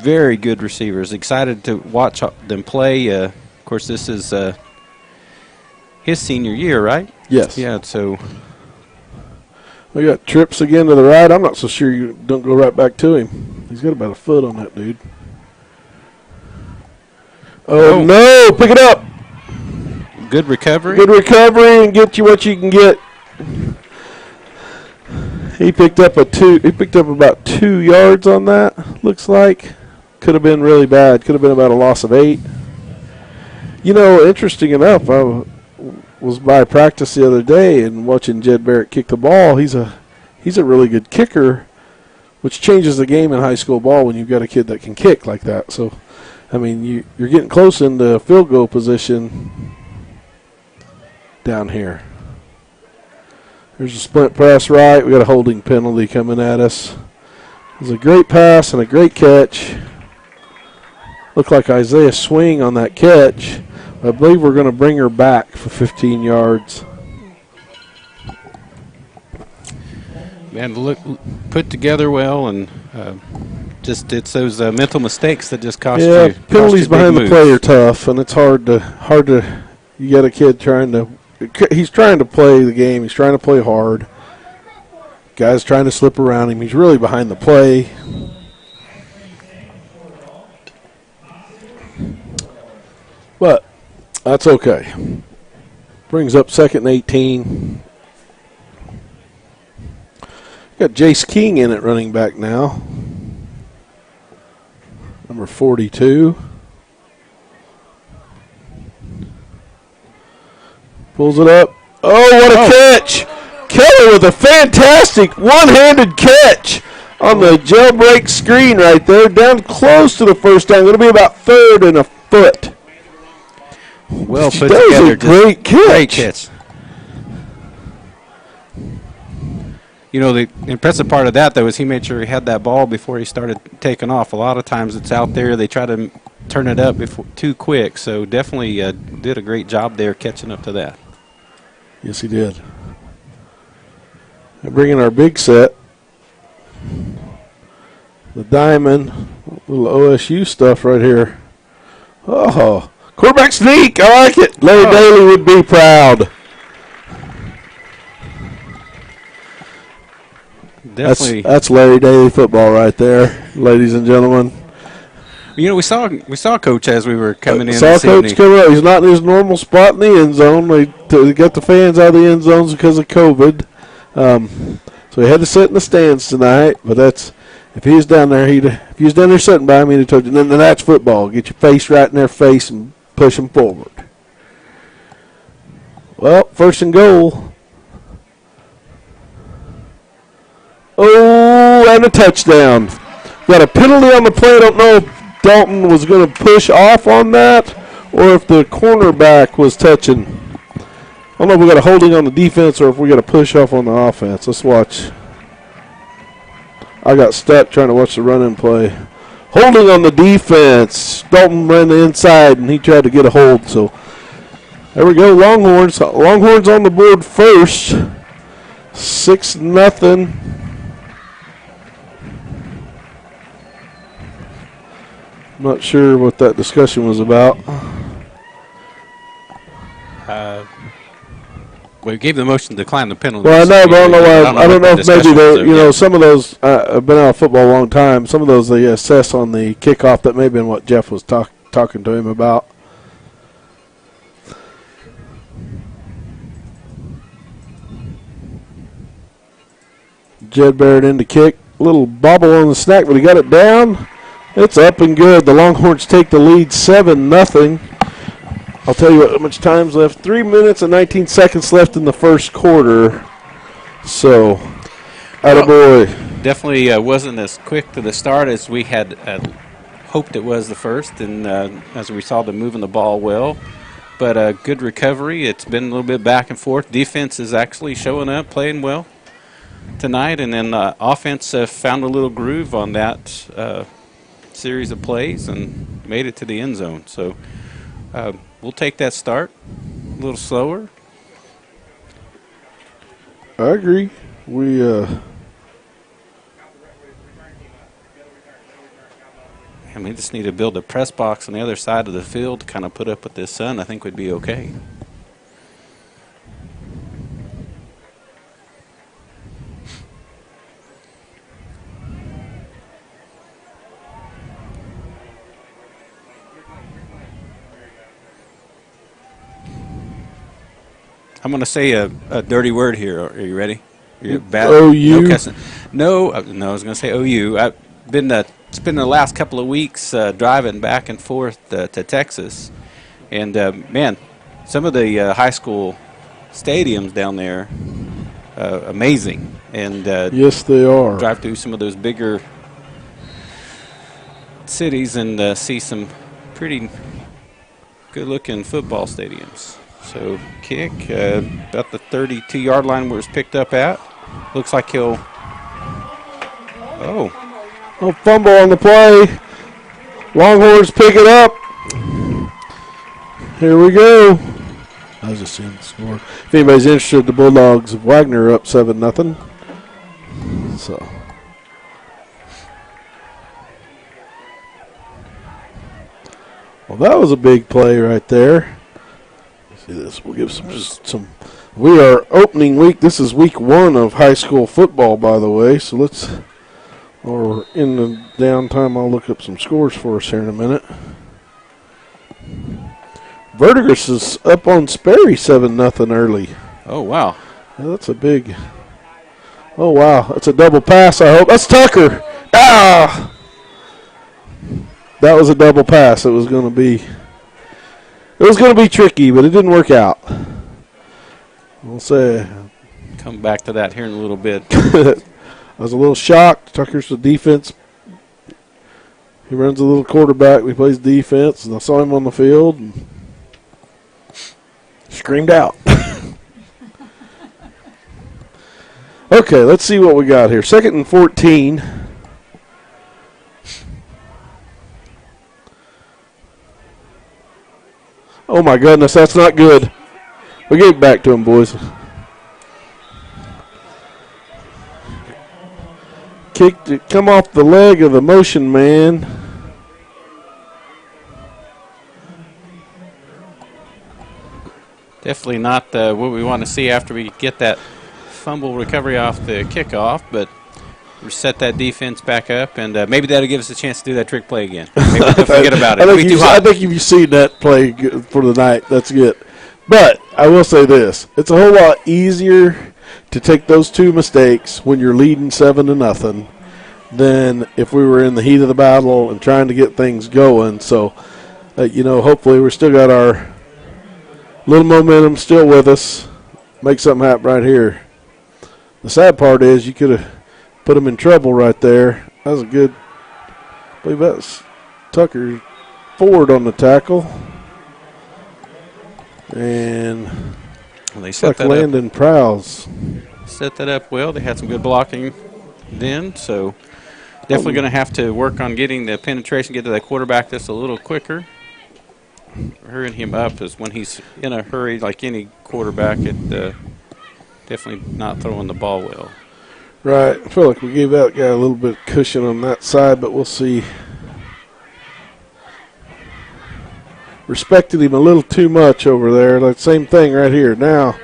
very good receivers. Excited to watch them play. Of course, this is his senior year, right? Yes. Yeah, so We got trips again to the right. I'm not so sure you don't go right back to him. He's got about a foot on that dude. Oh, no. Pick it up. good recovery. Good recovery and get you what you can get. He picked up about 2 yards on that, looks like. Could have been really bad. Could have been about a loss of 8. You know, interesting enough, I was by practice the other day and watching Jed Barrett kick the ball. He's a really good kicker, which changes the game in high school ball when you've got a kid that can kick like that. So, I mean, you're getting close into field goal position down here. There's a sprint pass right. We got a holding penalty coming at us. It was a great pass and a great catch. Looked like Isaiah swing on that catch. I believe we're going to bring her back for 15 yards. Man, look put together well, and just it's those mental mistakes that just cost you. Yeah, cost penalties you big behind the moves. play are tough, and it's hard to. You got a kid he's trying to play the game. He's trying to play hard. Guy's trying to slip around him. He's really behind the play. But that's okay. Brings up 2nd and 18. Got Jace King in at running back now. number 42. Pulls it up. Oh, what a catch! Keller with a fantastic one-handed catch on the jailbreak screen right there, down close to the first down. Going to be about third and a foot. Well put That together. was a great catch. Great catch. You know, the impressive part of that, though, is he made sure he had that ball before he started taking off. A lot of times it's out there. They try to turn it up too quick. So definitely did a great job there catching up to that. Yes, he did. And bringing our big set. The diamond. Little OSU stuff right here. Oh, quarterback sneak. I like it. Larry Daly would be proud. Definitely. That's Larry Daly football right there, ladies and gentlemen. You know, we saw Coach as we were coming in. Saw Coach come up. He's not in his normal spot in the end zone. They got the fans out of the end zones because of COVID. So he had to sit in the stands tonight. But if he was down there, if he was down there sitting by him, he'd have told you, then that's football. Get your face right in their face and push them forward. Well, first and goal. Oh, and a touchdown. Got a penalty on the play. I don't know if Dalton was going to push off on that or if the cornerback was touching. I don't know if we got a holding on the defense or if we got a push off on the offense. Let's watch. I got stuck trying to watch the running play. Holding on the defense. Dalton ran the inside and he tried to get a hold. So there we go, Longhorns. Longhorns on the board first. 6-0. Not sure what that discussion was about. We gave the motion to decline the penalty. Well, I know, but I don't know if maybe they, some of those. I've been out of football a long time. Some of those they assess on the kickoff. That may have been what Jeff was talking to him about. Jed Barrett in to kick. A little bobble on the snack, but he got it down. It's up and good. The Longhorns take the lead 7-0. I'll tell you what, how much time's left. 3 minutes and 19 seconds left in the first quarter. So, attaboy. Definitely wasn't as quick to the start as we had hoped it was the first, and as we saw them moving the ball well. But good recovery. It's been a little bit back and forth. Defense is actually showing up, playing well tonight, and then offense found a little groove on that series of plays and made it to the end zone. So we'll take that start a little slower. I agree. We just need to build a press box on the other side of the field to kind of put up with this sun. I think we'd be okay. I'm going to say a dirty word here. Are you ready? Bad? OU? No cussing. No, I was going to say OU. I've been spending the last couple of weeks driving back and forth to Texas. And, man, some of the high school stadiums down there, amazing. And yes, they are. Drive through some of those bigger cities and see some pretty good-looking football stadiums. So kick about the 32-yard line where it's picked up at. Looks like he'll. Oh, fumble on the play. Longhorns pick it up. Here we go. I was just seeing the score. If anybody's interested, the Bulldogs of Wagner up 7-0. So. Well, that was a big play right there. See this. We'll give some. We are opening week. This is week 1 of high school football, by the way. So or in the downtime, I'll look up some scores for us here in a minute. Verdigris is up on Sperry 7-0 early. Oh, wow. Yeah, that's a big. Oh, wow. That's a double pass, I hope. That's Tucker. Ah! that was a double pass. It was going to be tricky, but it didn't work out. We'll say. Come back to that here in a little bit. I was a little shocked. Tucker's the defense. He runs a little quarterback. He plays defense, and I saw him on the field and screamed out. Okay, let's see what we got here. 2nd and 14. Oh, my goodness, that's not good. We gave it back to him, boys. Kicked it, come off the leg of the motion man. Definitely not what we want to see after we get that fumble recovery off the kickoff, but set that defense back up, and maybe that'll give us a chance to do that trick play again. Maybe we'll forget about it. I think if you've seen that play for the night, that's good. But I will say this. It's a whole lot easier to take those 2 mistakes when you're leading 7-0 than if we were in the heat of the battle and trying to get things going. So, hopefully we still got our little momentum still with us. Make something happen right here. The sad part is you could have put them in trouble right there. That was a good, I believe that's Tucker Ford on the tackle. And they set that Landon up. Prowse. Set that up well. They had some good blocking then, so definitely going to have to work on getting the penetration, get to that quarterback just a little quicker. Hurrying him up is when he's in a hurry, like any quarterback, it definitely not throwing the ball well. Right. I feel like we gave that guy a little bit of cushion on that side, but we'll see. Respected him a little too much over there. Like same thing right here. Now,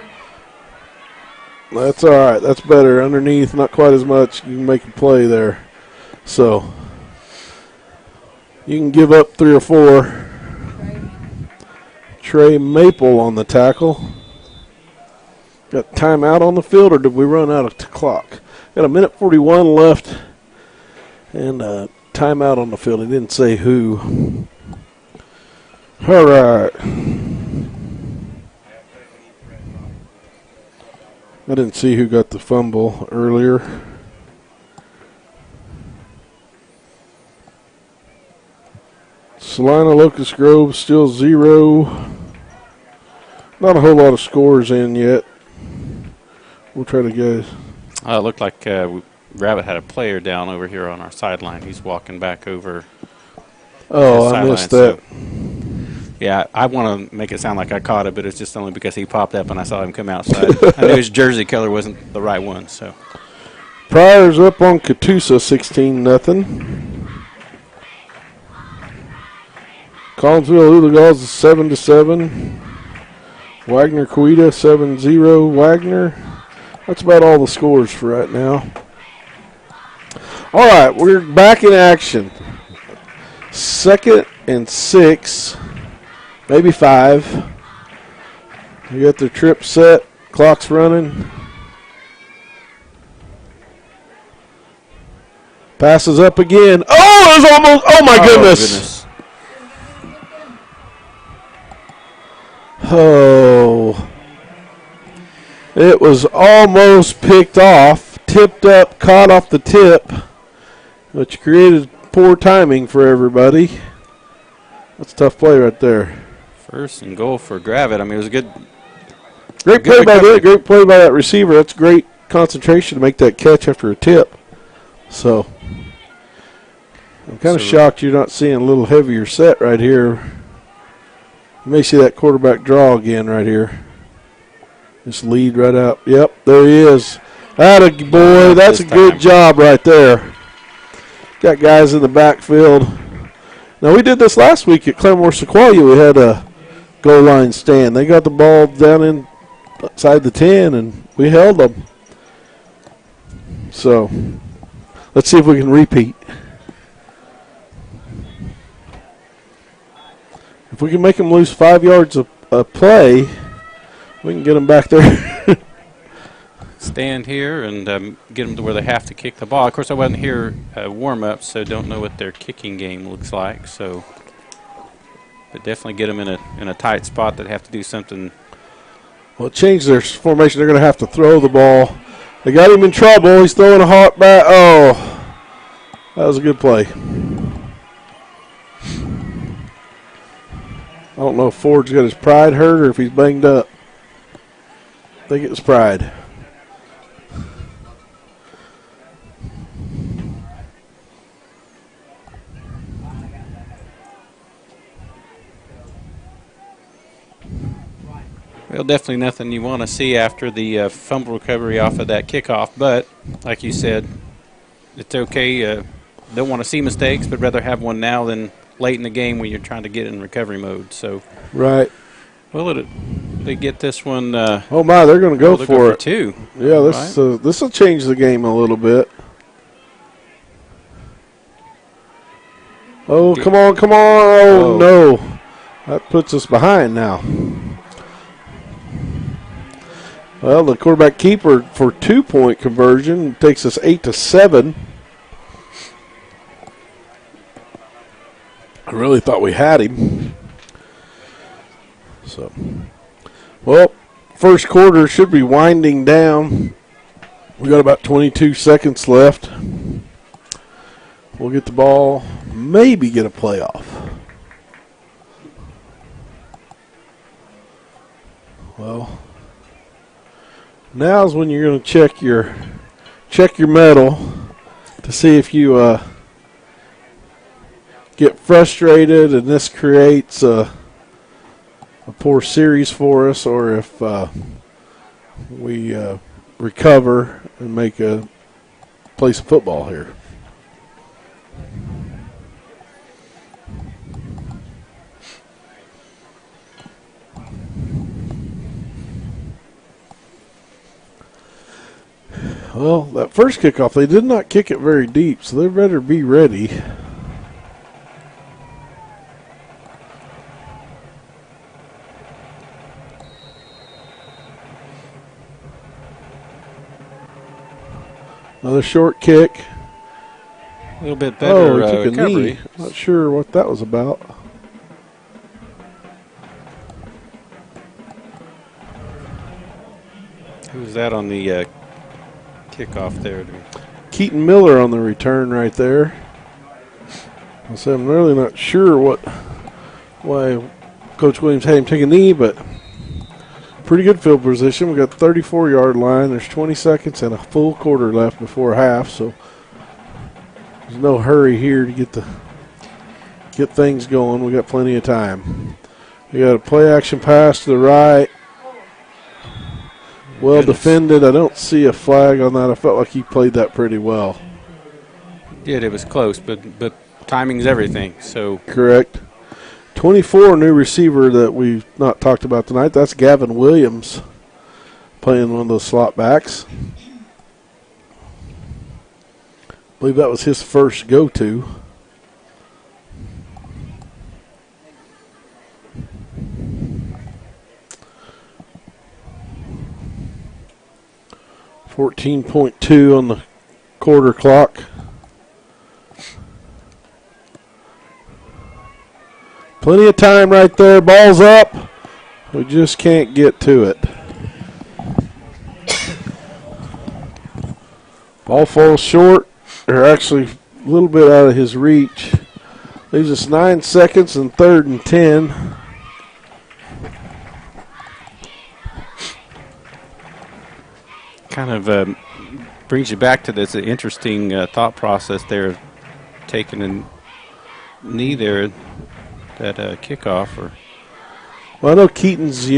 that's all right. That's better. Underneath, not quite as much. You can make a play there. So, you can give up 3 or 4. Trey Maple on the tackle. Got timeout on the field, or did we run out of clock? Got a minute 41 left, and timeout on the field. He didn't say who. All right. I didn't see who got the fumble earlier. Salina Locust Grove still 0. Not a whole lot of scores in yet. We'll try to guess. It looked like Rabbit had a player down over here on our sideline. He's walking back over. Oh, I missed that. So, yeah, I want to make it sound like I caught it, but it's just only because he popped up and I saw him come outside. I knew his jersey color wasn't the right one. So Pryor's up on Catoosa 16-0. Collinsville Udagals is 7-7. Wagner Coweta 7-0. Wagner. That's about all the scores for right now. All right, we're back in action. 2nd and 6, maybe 5. We got the trip set. Clock's running. Passes up again. Oh, it was almost. Oh my goodness. Oh, it was almost picked off, tipped up, caught off the tip, which created poor timing for everybody. That's a tough play right there. 1st and goal for Gravett. I mean, it was a great play by that. Great play by that receiver. That's great concentration to make that catch after a tip. So, I'm kind of shocked you're not seeing a little heavier set right here. You may see that quarterback draw again right here. Just lead right out. Yep, there he is. Atta boy, that's a good job right there. Got guys in the backfield. Now, we did this last week at Claremore Sequoia. We had a goal line stand. They got the ball down inside the 10, and we held them. So, let's see if we can repeat. If we can make them lose 5 yards a play, we can get them back there. stand here and get them to where they have to kick the ball. Of course, I wasn't here warm-up, so don't know what their kicking game looks like. So, but definitely get them in a tight spot that have to do something. Well, change their formation. They're going to have to throw the ball. They got him in trouble. He's throwing a hot bat. Oh, that was a good play. I don't know if Ford's got his pride hurt or if he's banged up. I think it was pride. Well, definitely nothing you want to see after the fumble recovery off of that kickoff. But like you said, it's okay. Don't want to see mistakes, but rather have one now than late in the game when you're trying to get in recovery mode. So, right. Well, they get this one. Oh my, they're going to go for it. Two. Yeah, this will change the game a little bit. Oh, come on, come on. Oh, no. That puts us behind now. Well, the quarterback keeper for 2-point conversion takes us 8-7. I really thought we had him. So, well, first quarter should be winding down. We got about 22 seconds left. We'll get the ball, maybe get a playoff. Well, now's when you're going to check your medal to see if you get frustrated and this creates a poor series for us, or if we recover and make a play some football here. Well, that first kickoff, they did not kick it very deep, so they better be ready. Another short kick. A little bit better took a recovery. knee. Not sure what that was about. Who was that on the kickoff there? Keaton Miller on the return right there. I'm really not sure why Coach Williams had him take a knee, but pretty good field position. We got the 34-yard line. There's 20 seconds and a full quarter left before half, so there's no hurry here to get things going. We got plenty of time. We got a play action pass to the right. Well defended. I don't see a flag on that. I felt like he played that pretty well. Yeah, it was close, but timing's everything. So correct. 24, new receiver that we've not talked about tonight. That's Gavin Williams playing one of those slot backs. I believe that was his first go-to. .2 on the quarter clock. Plenty of time right there. Ball's up. We just can't get to it. Ball falls short. Or actually a little bit out of his reach. Leaves us 9 seconds and 3rd and 10. Kind of brings you back to this interesting thought process there, taking a knee there, that kickoff. Well, I know Keaton's a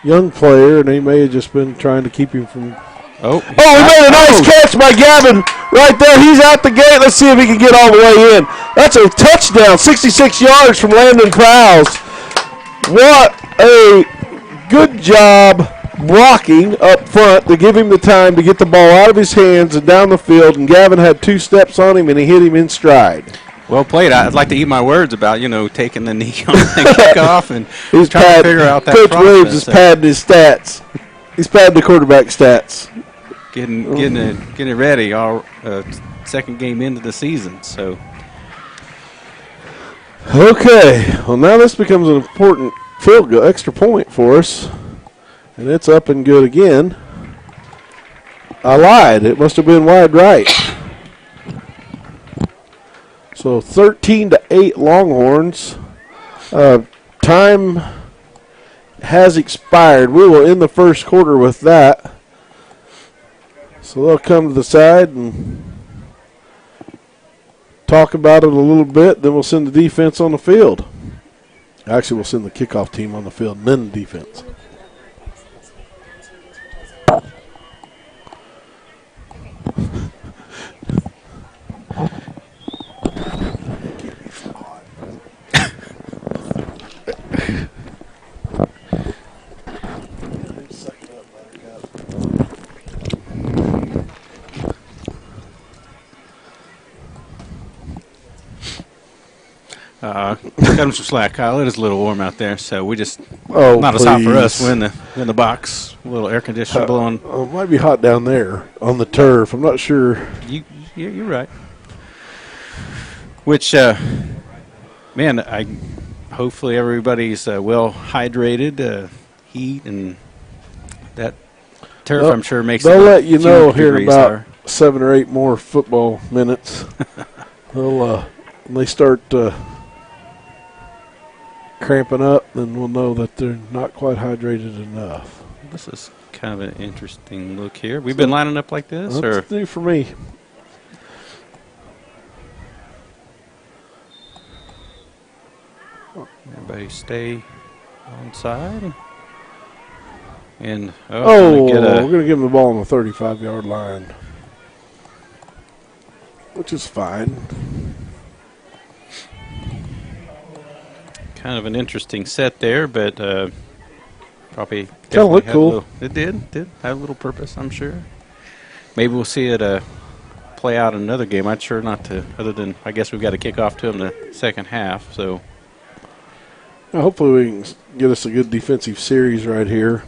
young player, and he may have just been trying to keep him from. Oh, he made a nice catch by Gavin right there. He's out the gate. Let's see if he can get all the way in. That's a touchdown, 66 yards from Landon Prowse. What a good job blocking up front to give him the time to get the ball out of his hands and down the field, and Gavin had 2 steps on him, and he hit him in stride. Well played. I'd like to eat my words about, taking the knee on the kickoff and He's trying to figure out that Coach process. Williams is padding his stats. He's padding the quarterback stats. Getting it ready. Our second game into the season. So. Okay. Well, now this becomes an important field goal, extra point for us, and it's up and good again. I lied. It must have been wide right. So 13-8 Longhorns. Time has expired. We will end the first quarter with that. So they'll come to the side and talk about it a little bit. Then we'll send the defense on the field. Actually, we'll send the kickoff team on the field and then the defense. Cut him some slack, Kyle. It is a little warm out there, so we just not as hot for us. We're in the box, a little air conditioner blowing. It might be hot down there on the turf. I'm not sure. You're right. Which, man, hopefully everybody's well hydrated. Heat and that turf, I'm sure makes. They'll let you know here in about higher. 7 or 8 more football minutes. When they start cramping up, then we'll know that they're not quite hydrated enough. This is kind of an interesting look here. We've been lining up like this, or that's new for me. Everybody stay on side. And we're going to give them the ball on the 35-yard line, which is fine. Kind of an interesting set there, but probably kind of looked cool. It did have a little purpose, I'm sure. Maybe we'll see it play out in another game. I'd sure not to. Other than I guess we've got to kick off to them the second half. So hopefully we can get us a good defensive series right here.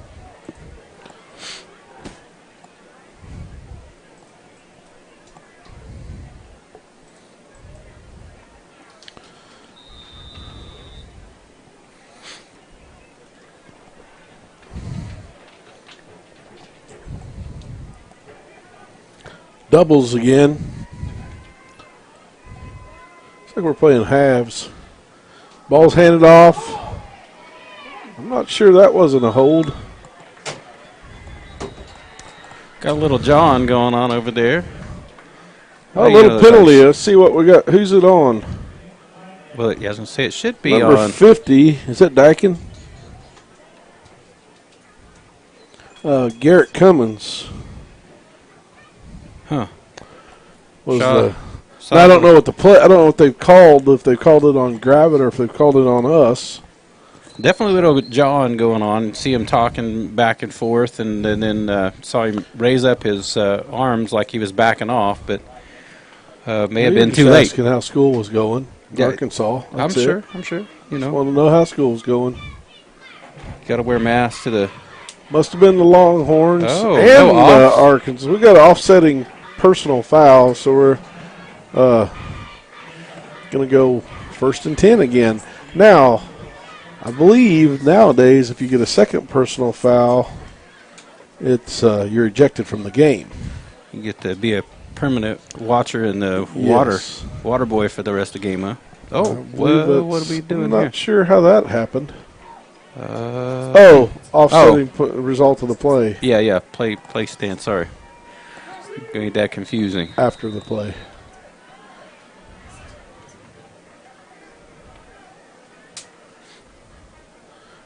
Doubles again. Looks like we're playing halves. Ball's handed off. I'm not sure that wasn't a hold. got a little John going on over there. A little penalty. Let's see what we got. Who's it on? Well, I was going to say it should be Number on. 50. Is that Dyken? Garrett Cummins. Huh. I don't know what the play. I don't know what they've called. If they've called it on Gravett or if they've called it on us. Definitely a little John going on. See him talking back and forth, and then saw him raise up his arms like he was backing off, but may have been too late. Asking how school was going. Yeah, Arkansas. I'm sure. You know, want to know how school was going. Got to wear masks to the. Must have been the Longhorns and Arkansas. We got an offsetting personal foul, so we're going to go 1st and 10 again. Now, I believe nowadays if you get a second personal foul, it's you're ejected from the game. You get to be a permanent watcher in the water boy for the rest of the game, huh? Oh, what are we doing here? I'm not sure how that happened. Offsetting result of the play. Yeah, play stand, sorry. Going that confusing. After the play.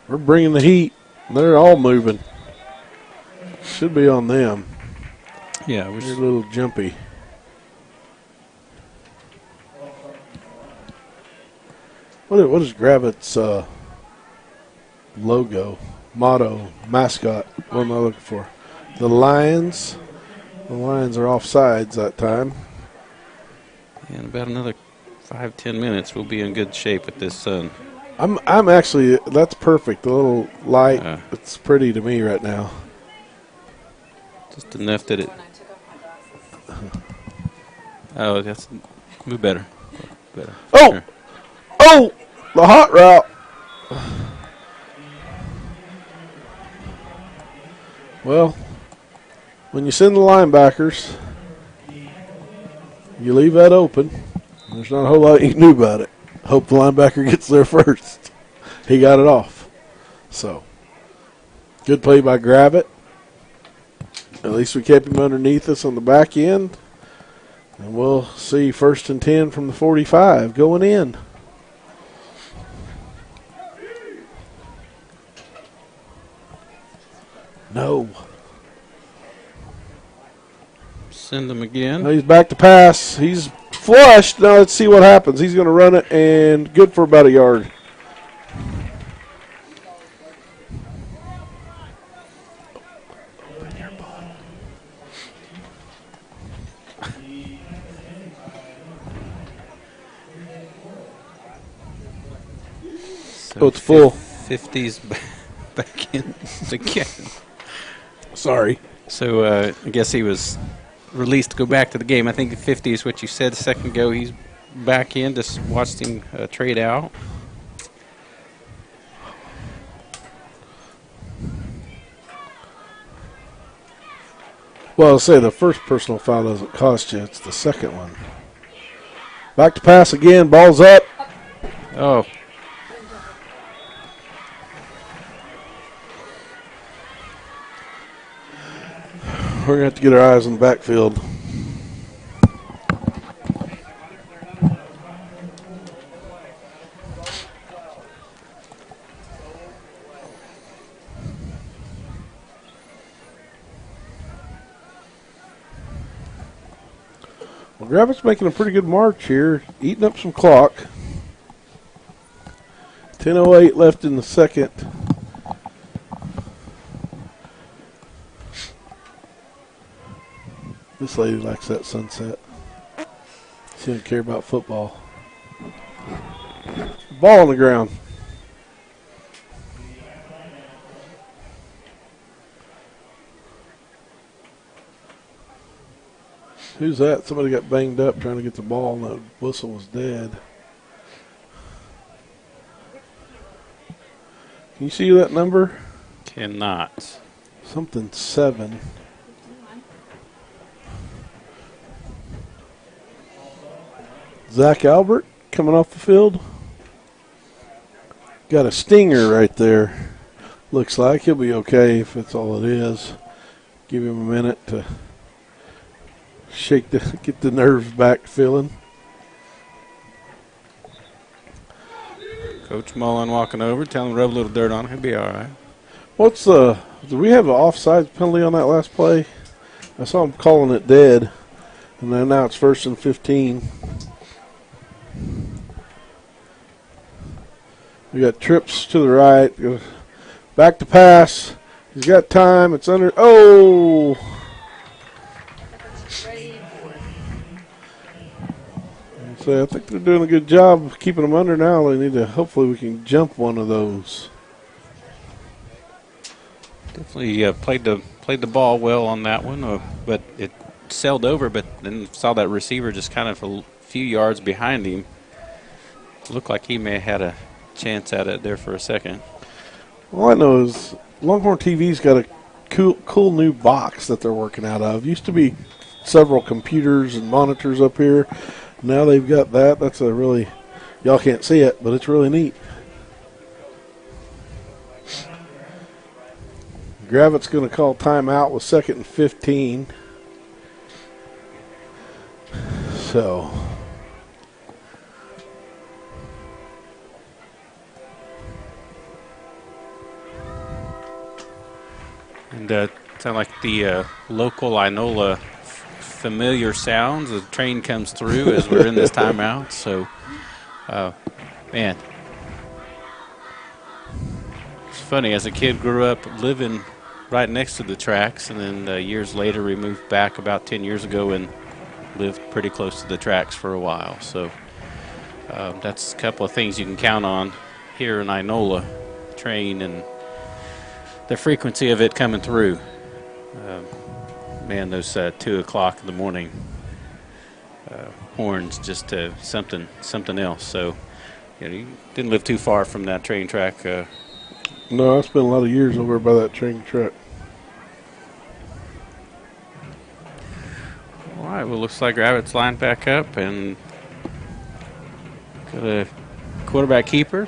We're bringing the heat. They're all moving. Should be on them. Yeah, they're a little jumpy. What is Gravett's logo, motto, mascot? What am I looking for? The Lions. The Lions are offsides that time. In about another 5-10 minutes, we'll be in good shape with this sun. I'm actually, that's perfect. The little light, it's pretty to me right now. Just enough that it. Oh, that's move better. Better. Oh! Sure. Oh! The hot route. Well, when you send the linebackers, you leave that open. There's not a whole lot you can do about it. Hope the linebacker gets there first. He got it off. So, good play by Gravitt. At least we kept him underneath us on the back end. And we'll see 1st and 10 from the 45 going in. No. Send him again. Now he's back to pass. He's flushed. Now let's see what happens. He's going to run it, and good for about a yard. So it's full. 50s back in again. Sorry. So I guess he was released to go back to the game. I think 50 is what you said a second ago. He's back in. Just watched him trade out. Well, I'll say the first personal foul doesn't cost you. It's the second one. Back to pass again. Ball's up. Oh. We're going to have to get our eyes on the backfield. Well, Gravitt's making a pretty good march here, eating up some clock. 10:08 left in the second. This lady likes that sunset. She doesn't care about football. Ball on the ground. Who's that? Somebody got banged up trying to get the ball, and the whistle was dead. Can you see that number? Cannot. Something 7. Zach Albert coming off the field. Got a stinger right there. Looks like he'll be okay if that's all it is. Give him a minute to get the nerves back feeling. Coach Mullen walking over, telling him to rub a little dirt on him. He'll be all right. Do we have an offside penalty on that last play? I saw him calling it dead, and then now it's 1st and 15. We got trips to the right. Back to pass. He's got time. It's under. Oh! So I think they're doing a good job of keeping them under now. They need to. Hopefully, we can jump one of those. Definitely played the ball well on that one, but it sailed over. But then saw that receiver just kind of a few yards behind him. Looked like he may have had a chance at it there for a second. All I know is Longhorn TV's got a cool new box that they're working out of. Used to be several computers and monitors up here. Now they've got that. That's a really, y'all can't see it, but it's really neat. Gravitt's going to call timeout with 2nd and 15. So. And sound like the local Inola familiar sounds. The train comes through as we're in this timeout. So, man, it's funny. As a kid, grew up living right next to the tracks, and then years later, we moved back about 10 years ago and lived pretty close to the tracks for a while. So that's a couple of things you can count on here in Inola, train and the frequency of it coming through. Man, those 2 o'clock in the morning horns just something else. So, you didn't live too far from that train track. No, I spent a lot of years over by that train track. All right, well, looks like Rabbits lined back up and got a quarterback keeper.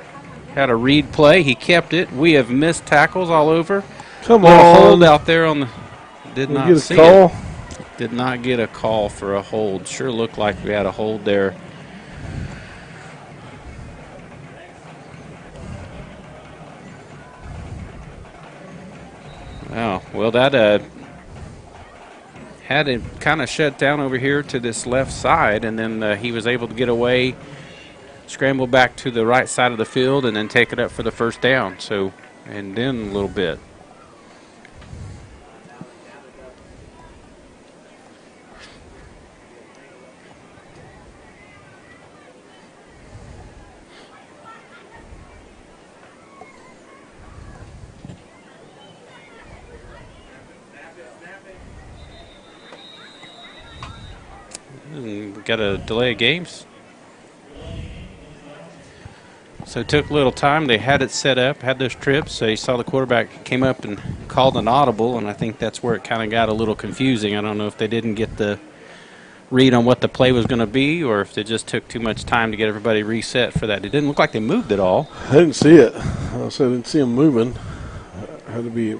Had a read play. He kept it. We have missed tackles all over. Come on. on. Hold out there on the. Did Did not get a see call? it. Did not get a call for a hold. Sure looked like we had a hold there. Wow. Well, that had it kind of shut down over here to this left side, and then he was able to get away, scramble back to the right side of the field, and then take it up for the first down. So, and then a little bit. And we got a delay of games. So it took a little time. They had it set up, had those trips. So you saw the quarterback came up and called an audible, and I think that's where it kind of got a little confusing. I don't know if they didn't get the read on what the play was going to be, or if they just took too much time to get everybody reset for that. It didn't look like they moved at all. I didn't see it. I didn't see them moving. Had to be,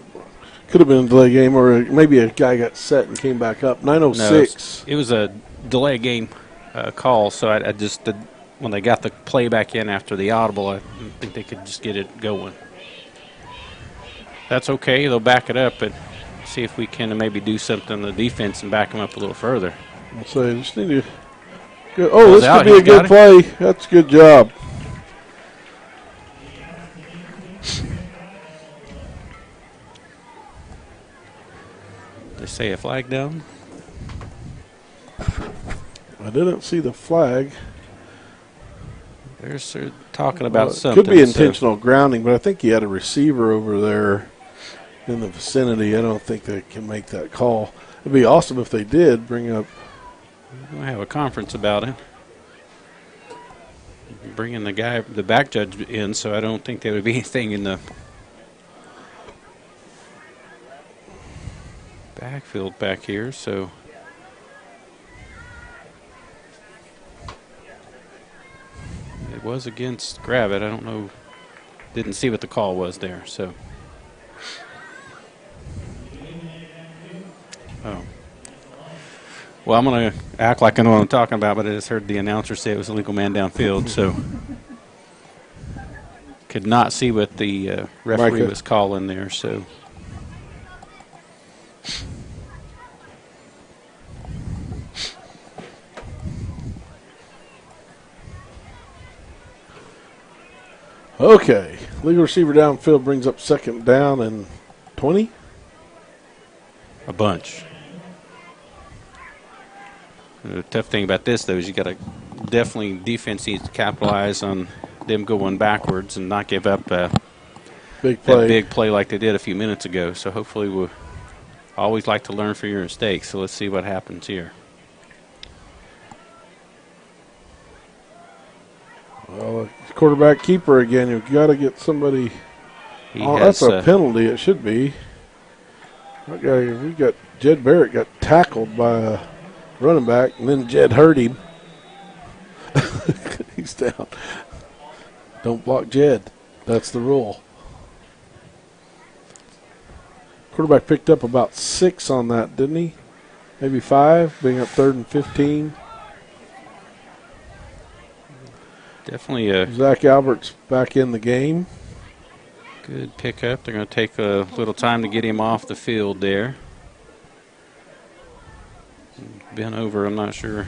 could have been a delay game, or maybe a guy got set and came back up. 9:06. No, it was a delay game call, so I just did. When they got the play back in after the audible, I think they could just get it going. That's okay. They'll back it up and see if we can maybe do something on the defense and back them up a little further. I'll say, just need to. Good. Oh, this out. could be a good play. That's a good job. They say a flag down. I didn't see the flag. They're sort of talking about something. Could be intentional grounding, but I think he had a receiver over there in the vicinity. I don't think they can make that call. It'd be awesome if they did bring up. We'll have a conference about it. Bringing the back judge in, so I don't think there would be anything in the backfield back here, so. It was against Gravett. I don't know. Didn't see what the call was there. So. Oh. Well, I'm going to act like I know what I'm talking about, but I just heard the announcer say it was a legal man downfield. So. Could not see what the referee was calling there. So. Okay, legal receiver downfield brings up second down and 20. A bunch. The tough thing about this, though, is you got to definitely defense needs to capitalize on them going backwards and not give up that big play like they did a few minutes ago. So hopefully we'll always like to learn from your mistakes. So let's see what happens here. Well, quarterback keeper again. You've got to get somebody. That's a penalty. It should be. Okay, we got Jed Barrett got tackled by a running back, and then Jed hurt him. He's down. Don't block Jed. That's the rule. Quarterback picked up about 6 on that, didn't he? Maybe 5, being up 3rd and 15. Definitely Zach Albert's back in the game. Good pickup. They're going to take a little time to get him off the field there. Been over, I'm not sure.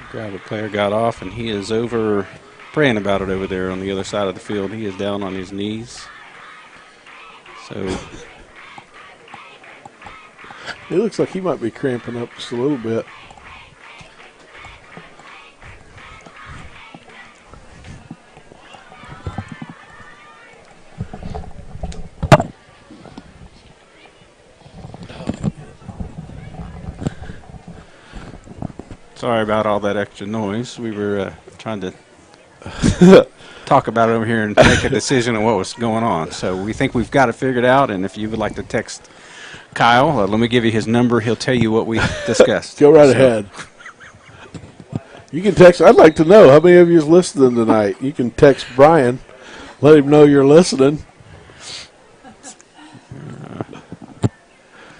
Grabbed player got off, and he is over praying about it over there on the other side of the field. He is down on his knees. So it looks like he might be cramping up just a little bit. Sorry about all that extra noise. We were trying to talk about it over here and make a decision on what was going on. So we think we've got it figured out, and if you would like to text Kyle, let me give you his number. He'll tell you what we discussed. Go right ahead. You can text. I'd like to know how many of you is listening tonight. You can text Brian. Let him know you're listening.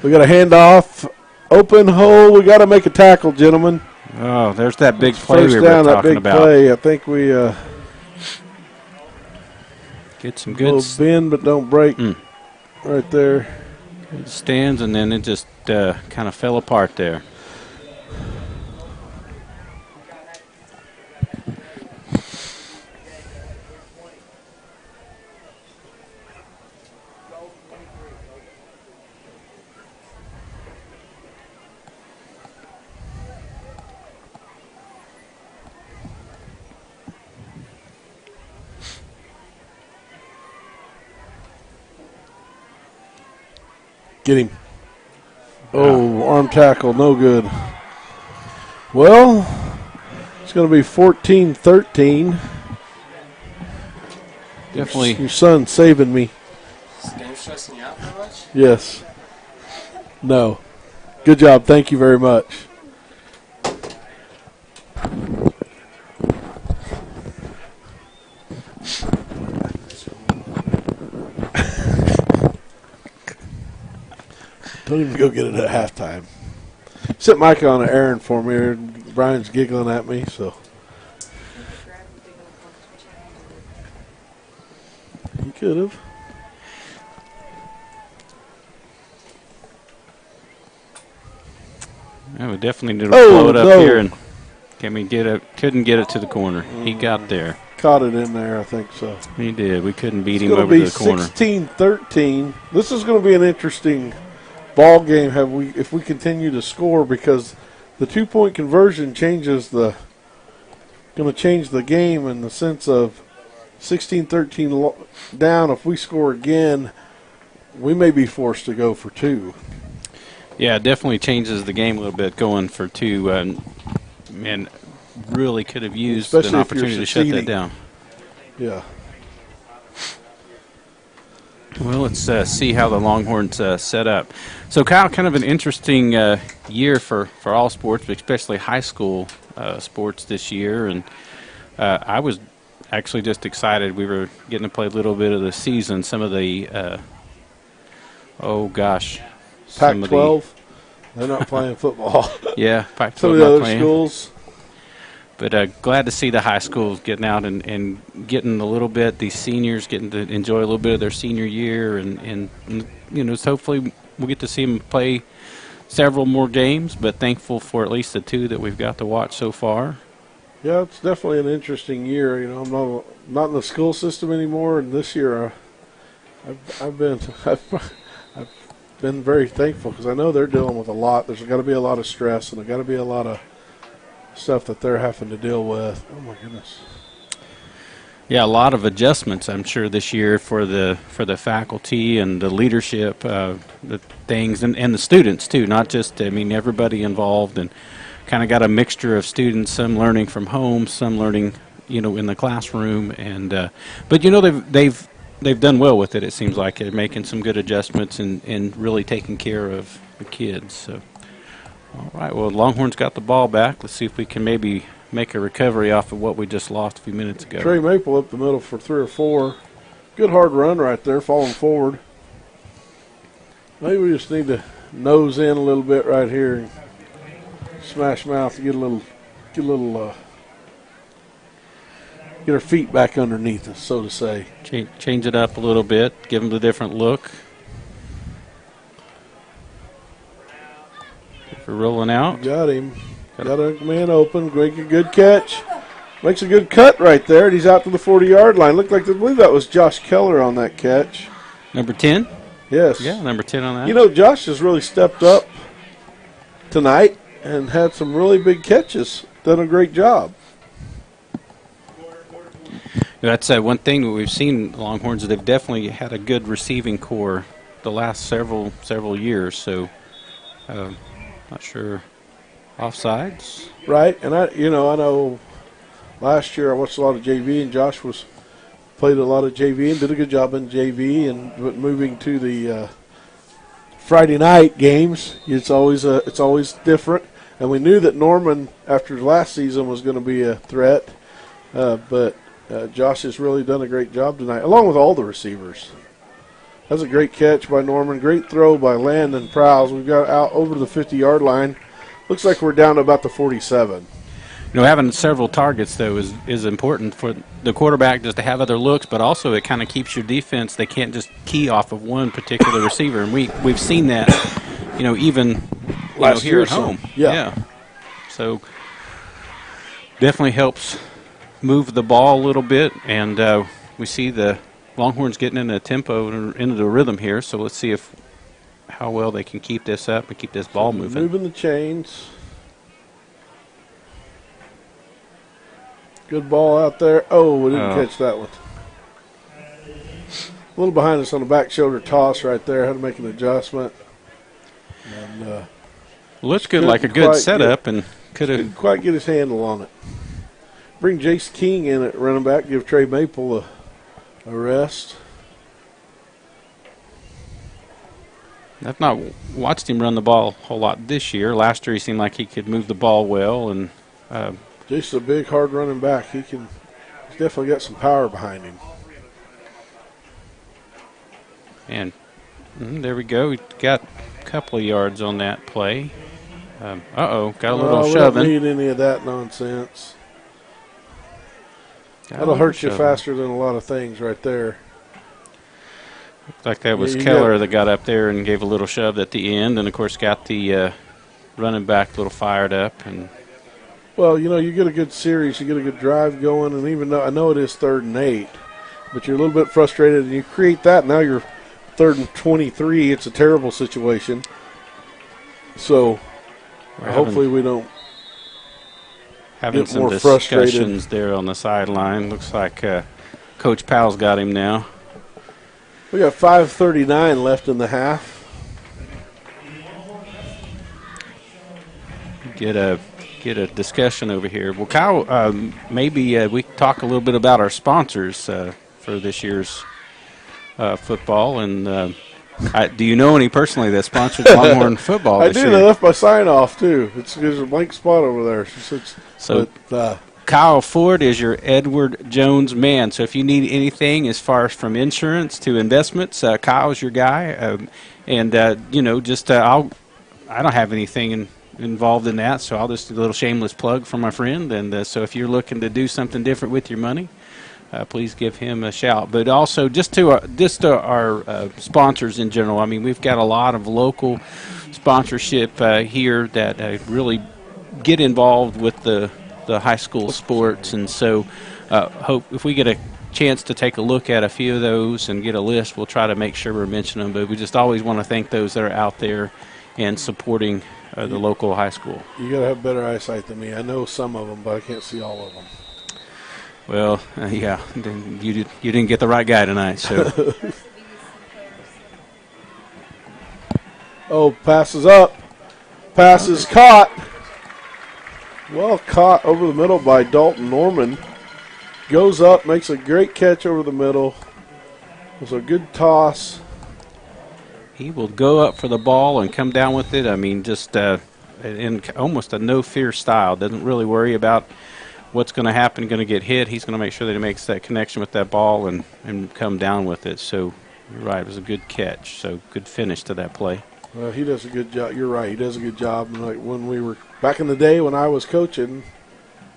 We got a handoff. Open hole. We got to make a tackle, gentlemen. Oh, there's that big play First we were down, that talking big about. play. I think we Get some good little bend but don't break right there. stands, and then it just kind of fell apart there. Get him. Oh, arm tackle, no good. Well, it's going to be 14-13. Definitely. Your son's saving me. Is the game stressing you out that much? Yes. No. Good job. Thank you very much. Don't even go get it at halftime. Sent Micah on an errand for me. Brian's giggling at me, so. He could have. Yeah, we definitely need to blow it up no. here, and couldn't get it to the corner. He got there. Caught it in there, I think so. He did. We couldn't beat It's him going over to to be the corner. 16-13. This is going to be an interesting ball game if we continue to score, because the 2-point conversion going to change the game in the sense of 16-13 down. If we score again, we may be forced to go for 2. Yeah, it definitely changes the game a little bit going for 2, and really could have used Especially an if you're opportunity to shut that succeeding. down. Yeah. Well, let's see how the Longhorns set up. So, Kyle, kind of an interesting year for all sports, but especially high school sports this year. And I was actually just excited. We were getting to play a little bit of the season. Some of the, Pac-12, they're not playing football. Yeah, Pac-12 Some of the not other playing. schools. But glad to see the high schools getting out and getting a little bit, these seniors getting to enjoy a little bit of their senior year. And so hopefully we'll get to see them play several more games, but thankful for at least the 2 that we've got to watch so far. Yeah, it's definitely an interesting year. I'm not in the school system anymore, and this year I've been very thankful, because I know they're dealing with a lot. There's got to be a lot of stress, and there's got to be a lot of stuff that they're having to deal with. Oh my goodness. Yeah, a lot of adjustments, I'm sure, this year for the faculty and the leadership, the things, and the students too. Not just, everybody involved, and kind of got a mixture of students. Some learning from home, some learning, in the classroom, and but they've done well with it. It seems like they're making some good adjustments and really taking care of the kids. So. All right, well, Longhorns got the ball back. Let's see if we can maybe make a recovery off of what we just lost a few minutes ago. Trey Maple up the middle for 3 or 4. Good hard run right there, falling forward. Maybe we just need to nose in a little bit right here and smash mouth to get our feet back underneath us, so to say. Change it up a little bit, give them the different look. We're rolling out. Got him. Got a man open. Make a good catch. Makes a good cut right there, and he's out to the 40-yard line. Looked like, I believe that was Josh Keller on that catch. Number 10? Yes. Yeah, number 10 on that. Josh has really stepped up tonight and had some really big catches. Done a great job. That's one thing that we've seen Longhorns. They've definitely had a good receiving core the last several years. So, not sure Offsides. Right, and I know last year I watched a lot of JV, and Josh played a lot of JV and did a good job in JV, but moving to the Friday night games, it's always different. And we knew that Norman, after last season, was going to be a threat, but Josh has really done a great job tonight, along with all the receivers. That's a great catch by Norman, great throw by Landon Prowse. We've got out over the 50-yard line. Looks like we're down to about the 47. Having several targets, though, is important for the quarterback just to have other looks, but also it kind of keeps your defense. They can't just key off of one particular receiver, and we've seen that, even Last here year, at home. Yeah. So definitely helps move the ball a little bit, and we see the Longhorns getting into a tempo and into the rhythm here. So let's see how well they can keep this up and keep this ball moving. Moving the chains. Good ball out there. Oh, we didn't catch that one. A little behind us on the back shoulder toss right there. Had to make an adjustment. And looks good, like a good setup, and couldn't quite get his handle on it. Bring Jace King in at running back. Give Trey Maple a rest. I've not watched him run the ball a whole lot this year. Last year he seemed like he could move the ball well, and Jason's a big, hard running back. He's definitely got some power behind him. And there we go. We got a couple of yards on that play. Got a little shoving. We don't need any of that nonsense. That'll hurt you faster than a lot of things right there. Looked like that was Keller that got up there and gave a little shove at the end, and of course got the running back a little fired up. And well, you get a good series, you get a good drive going, and even though I know it is 3rd and 8, but you're a little bit frustrated, and you create that. Now you're 3rd and 23. It's a terrible situation. So hopefully we don't having get some more discussions frustrated there on the sideline. Looks like Coach Powell's got him now. We got 5:39 left in the half. Get a discussion over here. Well, Kyle, maybe we talk a little bit about our sponsors for this year's football. And do you know any personally that sponsored Longhorn football this year? I do. They left my sign off too. There's a blank spot over there. Kyle Ford is your Edward Jones man. So if you need anything as far as from insurance to investments, Kyle's your guy. I don't have anything involved in that, so I'll just do a little shameless plug for my friend. And so if you're looking to do something different with your money, please give him a shout. But also just to our sponsors in general. I mean, we've got a lot of local sponsorship here that really get involved with the high school sports, and so hope if we get a chance to take a look at a few of those and get a list, we'll try to make sure we're mentioning them. But we just always want to thank those that are out there and supporting the local high school. You got to have better eyesight than me. I know some of them, but I can't see all of them. Well, yeah, you didn't get the right guy tonight. So. Oh, passes up. Pass is caught. Well caught over the middle by Dalton Norman. Goes up, makes a great catch over the middle. It was a good toss. He will go up for the ball and come down with it. I mean, just in almost a no-fear style. Doesn't really worry about what's going to happen, going to get hit. He's going to make sure that he makes that connection with that ball and come down with it. So you're right, it was a good catch. So good finish to that play. Well, he does a good job. You're right, he does a good job. And like when we were back in the day when I was coaching,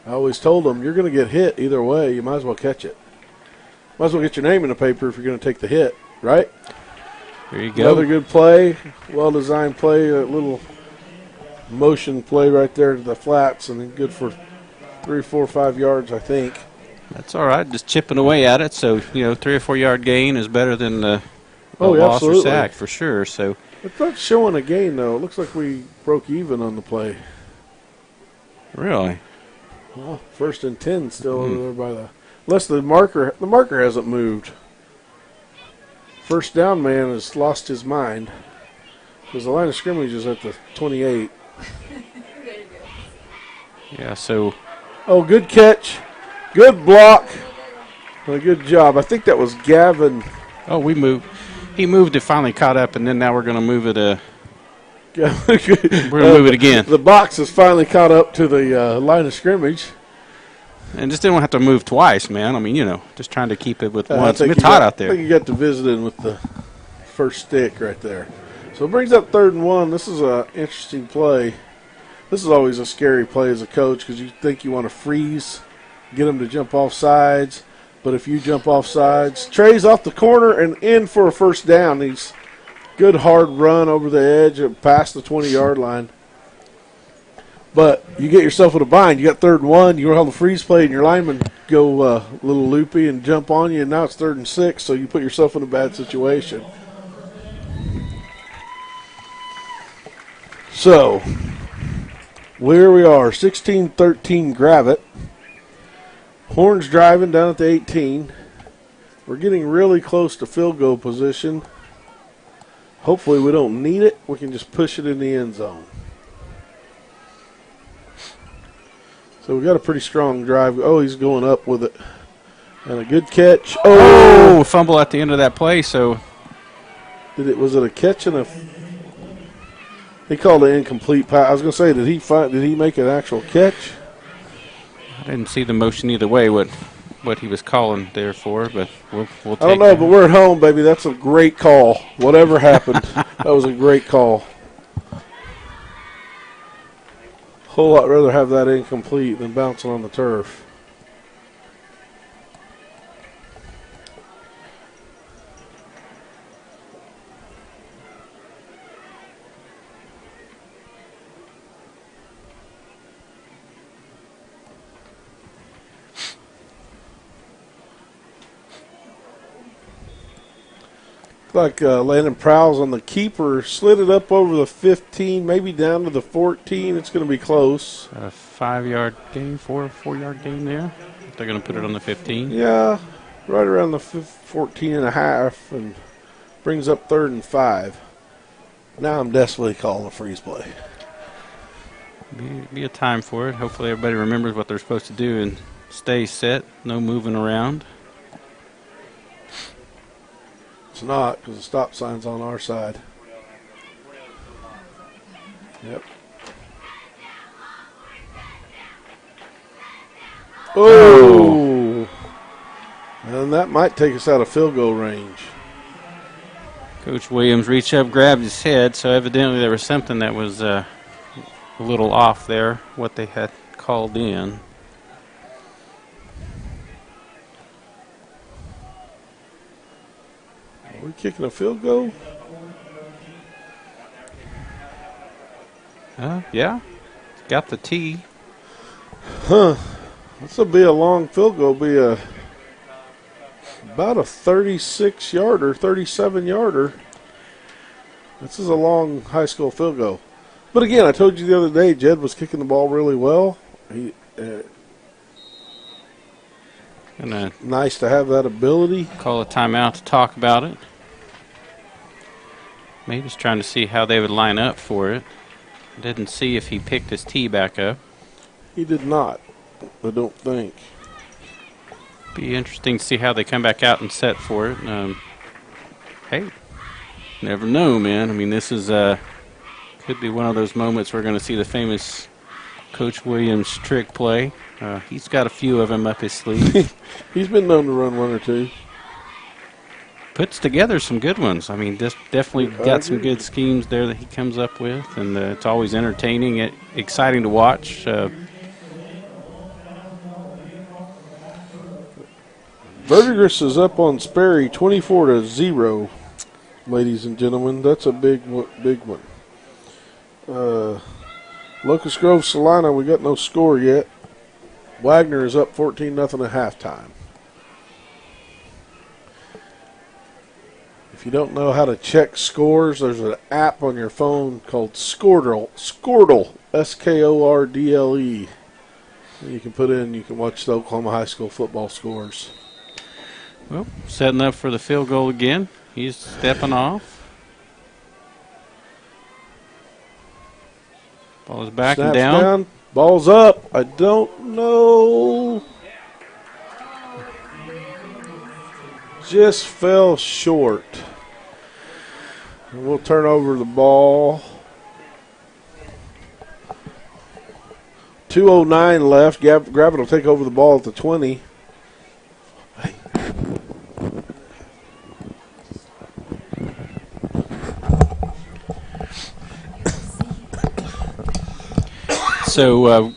I always told them, you're going to get hit either way. You might as well catch it. Might as well get your name in the paper if you're going to take the hit, right? There you go. Another good play, well-designed play, a little motion play right there to the flats, and then good for 3, 4, 5 yards, I think. That's all right, just chipping away at it. So, 3 or 4 yard gain is better than a loss absolutely. Or sack for sure. So it's not showing a gain, though. It looks like we broke even on the play. Really? Well, 1st and 10 still over there by the – unless the marker hasn't moved. First down man has lost his mind because the line of scrimmage is at the 28. Yeah, so Oh, good catch. Good block. And a good job. I think that was Gavin. we moved. He moved it, finally caught up, and then now we're going to move it. We're going to move it again. The box has finally caught up to the line of scrimmage. And just didn't have to move twice, man. I mean, just trying to keep it with once. I think It's hot out I there. think you got to visit in with the first stick right there. So it brings up 3rd and 1. This is an interesting play. This is always a scary play as a coach because you think you want to freeze, get them to jump off sides. But if you jump off sides, Trey's off the corner and in for a first down. He's good hard run over the edge past the 20-yard line. But you get yourself in a bind. You got 3rd and 1. You hold the freeze play, and your linemen go a little loopy and jump on you, and now it's 3rd and 6, so you put yourself in a bad situation. So, where we are, 16-13 Gravett. Horns driving down at the 18. We're getting really close to field goal position. Hopefully we don't need it. We can just push it in the end zone. So we got a pretty strong drive. Oh, he's going up with it. And a good catch. Oh, fumble at the end of that play. So was it a catch and a? He called it incomplete pass. I was going to say, did he make an actual catch? I didn't see the motion either way. What he was calling there for, but we'll take I don't know, that. but we're at home, baby. That's a great call. Whatever happened, that was a great call. Whole lot rather have that incomplete than bouncing on the turf. Like Landon Prowse on the keeper, slid it up over the 15, maybe down to the 14. It's going to be close. A 5-yard gain, 4-yard gain there. They're going to put it on the 15. Yeah, right around the 14 and a half, and brings up 3rd and 5. Now I'm desperately calling a freeze play. Be a time for it. Hopefully everybody remembers what they're supposed to do and stay set, no moving around. It's not, because the stop sign's on our side. Yep. Oh! And that might take us out of field goal range. Coach Williams reached up, grabbed his head, so evidently there was something that was a little off there, what they had called in. Are we kicking a field goal? Yeah. Got the tee. Huh. This will be a long field goal. Be about a 36-yarder, 37-yarder. This is a long high school field goal. But again, I told you the other day, Jed was kicking the ball really well. Nice to have that ability. Call a timeout to talk about it. Maybe just trying to see how they would line up for it. Didn't see if he picked his tee back up. He did not, I don't think. Be interesting to see how they come back out and set for it. Hey, never know, man. I mean, this is could be one of those moments we're going to see the famous Coach Williams trick play. He's got a few of them up his sleeve. He's been known to run one or two. Puts together some good ones. I mean, this definitely got some good schemes there that he comes up with, and it's always entertaining, exciting to watch. Verdigris is up on Sperry 24-0, ladies and gentlemen. That's a big one. Locust Grove Salina, we got no score yet. Wagner is up 14-0 at halftime. If you don't know how to check scores, there's an app on your phone called Skordle, Skordle. You can put in, you can watch the Oklahoma high school football scores. Well, setting up for the field goal again. He's stepping off. Ball is back Snaps and down. Ball's up. I don't know. Just fell short. And we'll turn over the ball. 2:09 left. Gravett will take over the ball at the 20. So a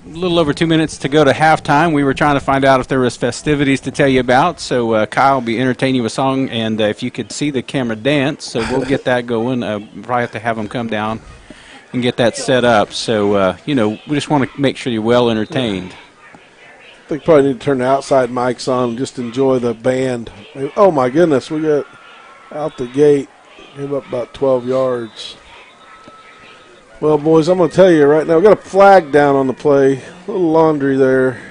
little over 2 minutes to go to halftime. We were trying to find out if there was festivities to tell you about. So Kyle will be entertaining you with a song, and if you could see the camera dance, so we'll get that going. Probably have to have them come down and get that set up. So, we just want to make sure you're well entertained. I think probably need to turn the outside mics on and just enjoy the band. Oh, my goodness. We got out the gate. Came up about 12 yards. Well, boys, I'm going to tell you right now, we got a flag down on the play. A little laundry there.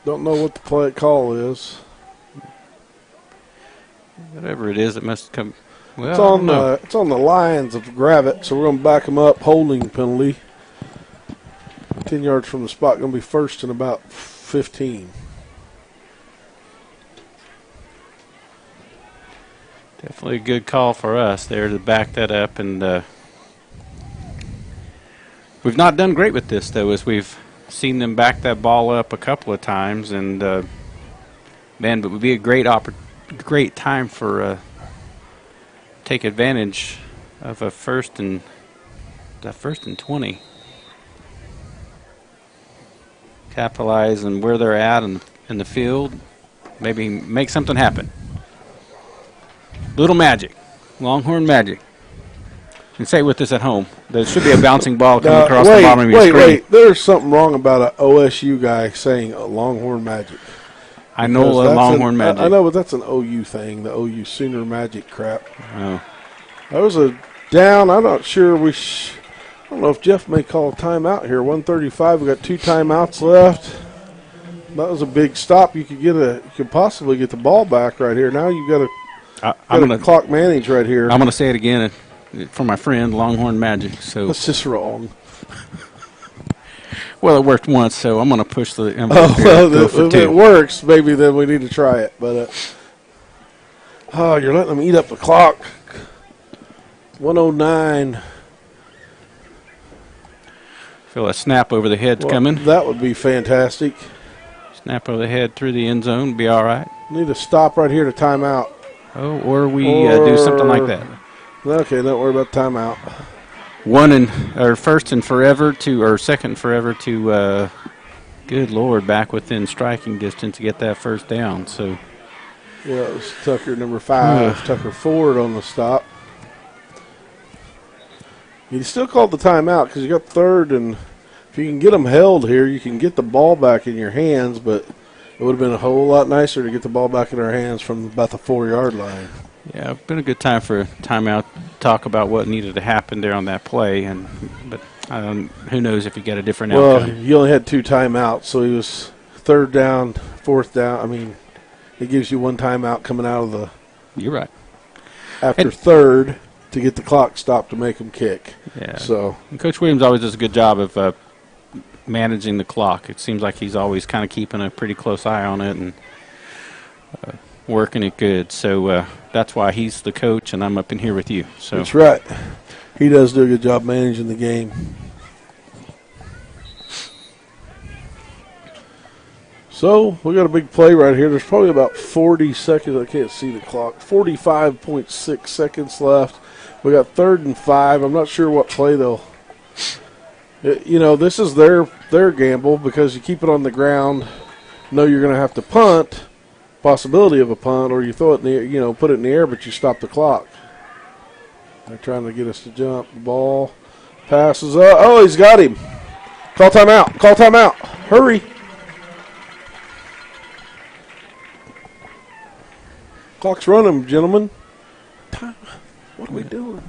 Don't know what the play call is. Whatever it is, it must come. Well, It's on the Lions of Gravett, so we're going to back them up. Holding penalty. 10 yards from the spot, going to be first and about 15. Definitely a good call for us there to back that up. And we've not done great with this, though, as we've seen them back that ball up a couple of times. And, but it would be a great time for take advantage of a first and 20. Capitalize on where they're at in the field. Maybe make something happen. Little magic. Longhorn magic. And say it with us at home. There should be a bouncing ball coming across the bottom of your screen. Wait. There's something wrong about an OSU guy saying Longhorn magic. I know Longhorn magic. I know, but that's an OU thing, the OU Sooner magic crap. Oh. That was a down. I'm not sure I don't know if Jeff may call a timeout here. 1:35. We got 2 timeouts left. That was a big stop. You could possibly get the ball back right here. Now you got to clock manage right here. I'm going to say it again for my friend, Longhorn Magic. So that's just wrong. Well, it worked once, so I'm going to push the envelope here. If it works, maybe then we need to try it. But you're letting them eat up the clock. 1:09. Feel a snap over the head's coming. That would be fantastic. Snap over the head through the end zone, be all right. Need to stop right here to timeout. Oh, or we do something like that. Okay, don't worry about timeout. First and forever or second forever to, good Lord, back within striking distance to get that first down. So, yeah, it was Tucker, number 5, Tucker Ford on the stop. You still called the timeout because you got third, and if you can get them held here, you can get the ball back in your hands, but it would have been a whole lot nicer to get the ball back in our hands from about the 4-yard line. Yeah, it's been a good time for a timeout to talk about what needed to happen there on that play, but who knows if you get a different outcome. Well, you only had 2 timeouts, so he was 3rd down, 4th down. I mean, it gives you 1 timeout coming out of the. You're right. After 3rd to get the clock stopped to make them kick. Yeah. So and Coach Williams always does a good job of managing the clock. It seems like he's always kind of keeping a pretty close eye on it and working it good. So that's why he's the coach, and I'm up in here with you. So that's right. He does do a good job managing the game. So we got a big play right here. There's probably about 40 seconds. I can't see the clock. 45.6 seconds left. We got 3rd and 5. I'm not sure what play they'll. This is their gamble because you keep it on the ground. Know you're going to have to punt. Possibility of a punt, or you throw it in the put it in the air, but you stop the clock. They're trying to get us to jump. The ball passes up. Oh, he's got him. Call timeout. Call timeout. Hurry. Clock's running, gentlemen. Time. What are we doing?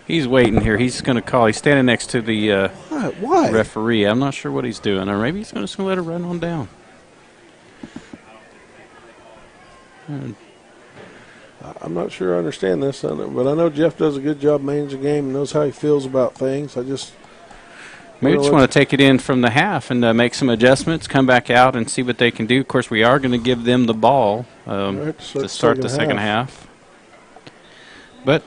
He's waiting here. He's going to call. He's standing next to the Why? referee. I'm not sure what he's doing, or maybe he's just going to let it run on down. I'm not sure I understand this, but I know Jeff does a good job managing the game and knows how he feels about things. Maybe just want to take it in from the half and make some adjustments, come back out and see what they can do. Of course, we are going to give them the ball to start the second half. But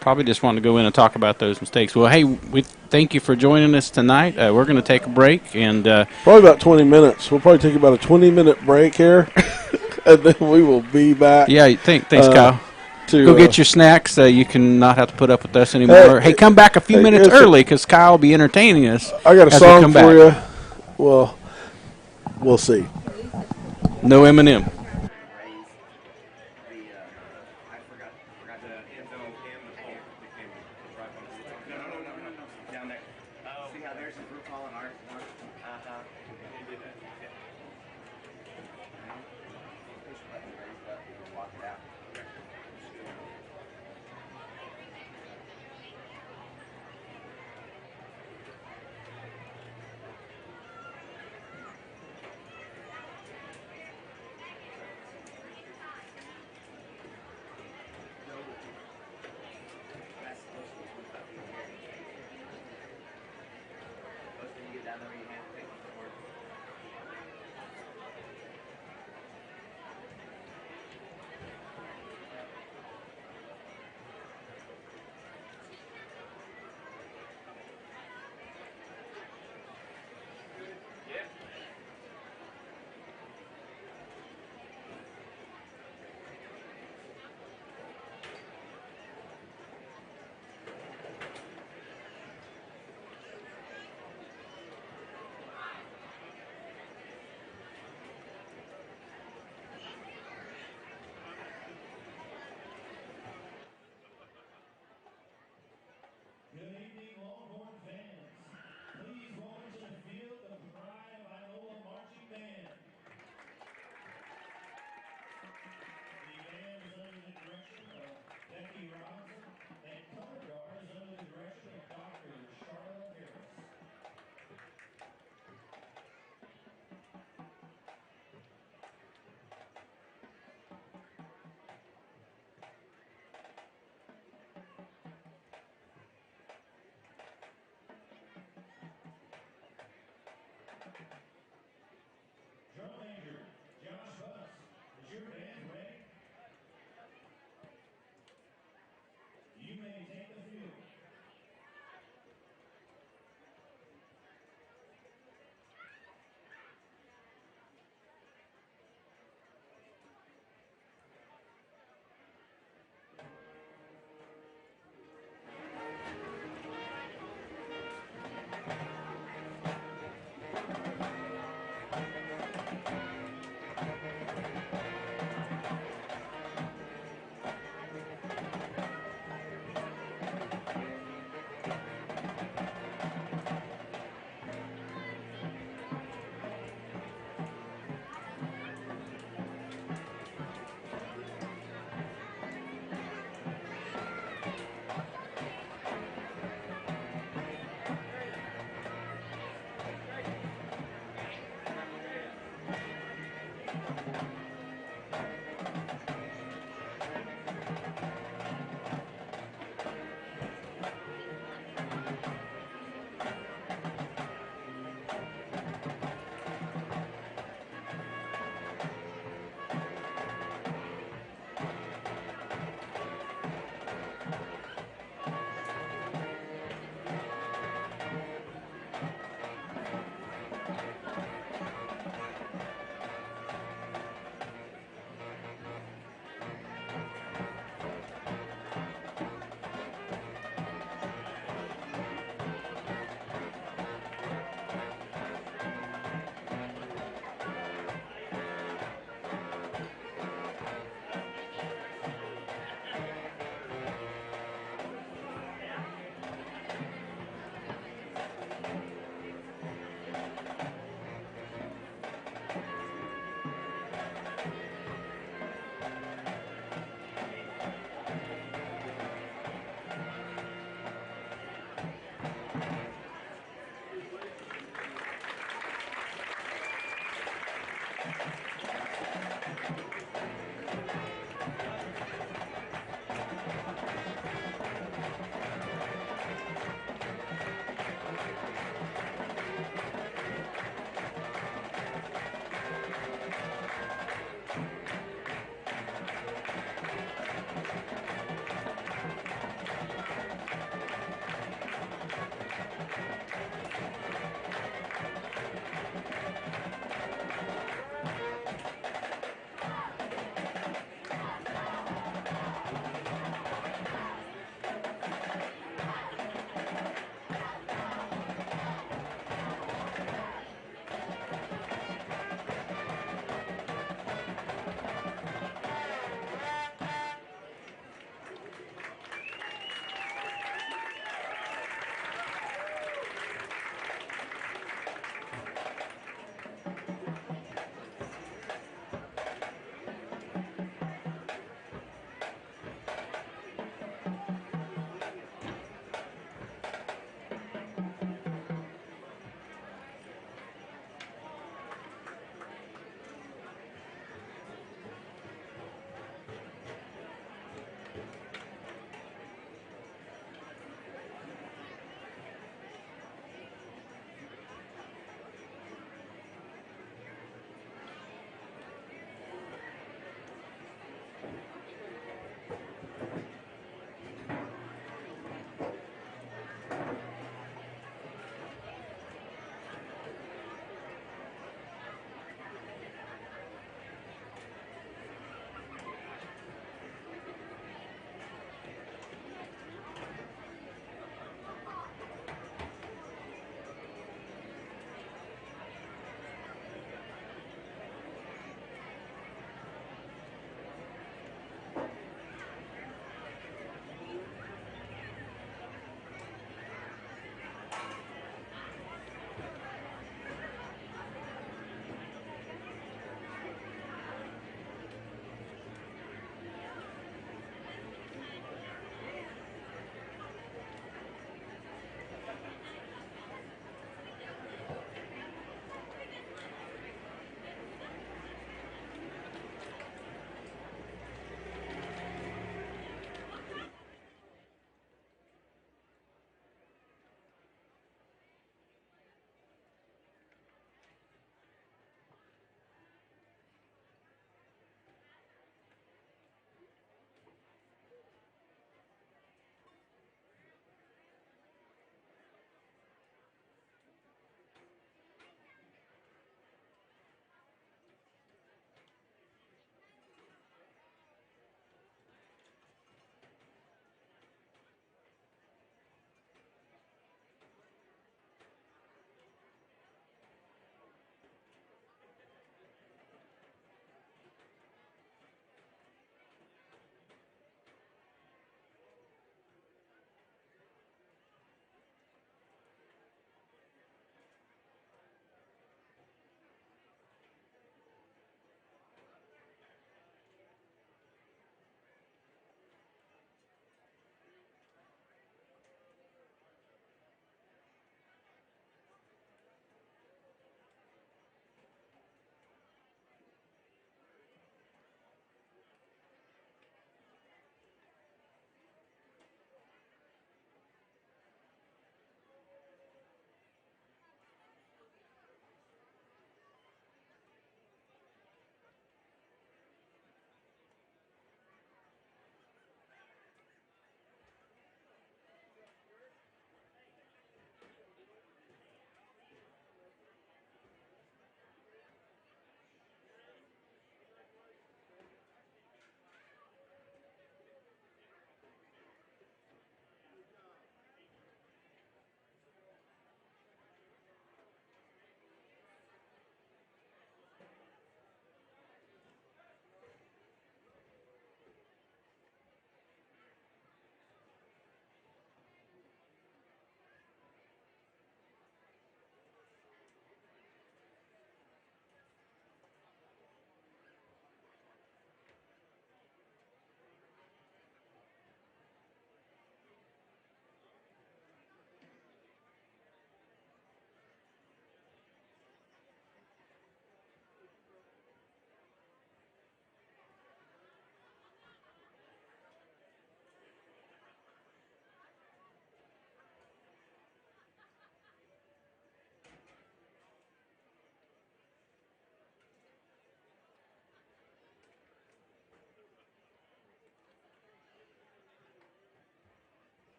probably just want to go in and talk about those mistakes. Well, hey, we thank you for joining us tonight. We're going to take a break. And probably about 20 minutes. We'll probably take about a 20-minute break here, and then we will be back. Yeah, thanks, Kyle. Go get your snacks. You can not have to put up with us anymore. Hey, come back a few minutes early because Kyle will be entertaining us. I got a song for you. Well, we'll see. No Eminem. Good evening, Longhorn fans. Please welcome to the field the Pride of Iowa Marching Band. The band is under the direction of Becky Robinson, and color guard is under the direction of Dr. Charlotte Harris. Drum major, Josh Buss, is your band ready? You may take the field.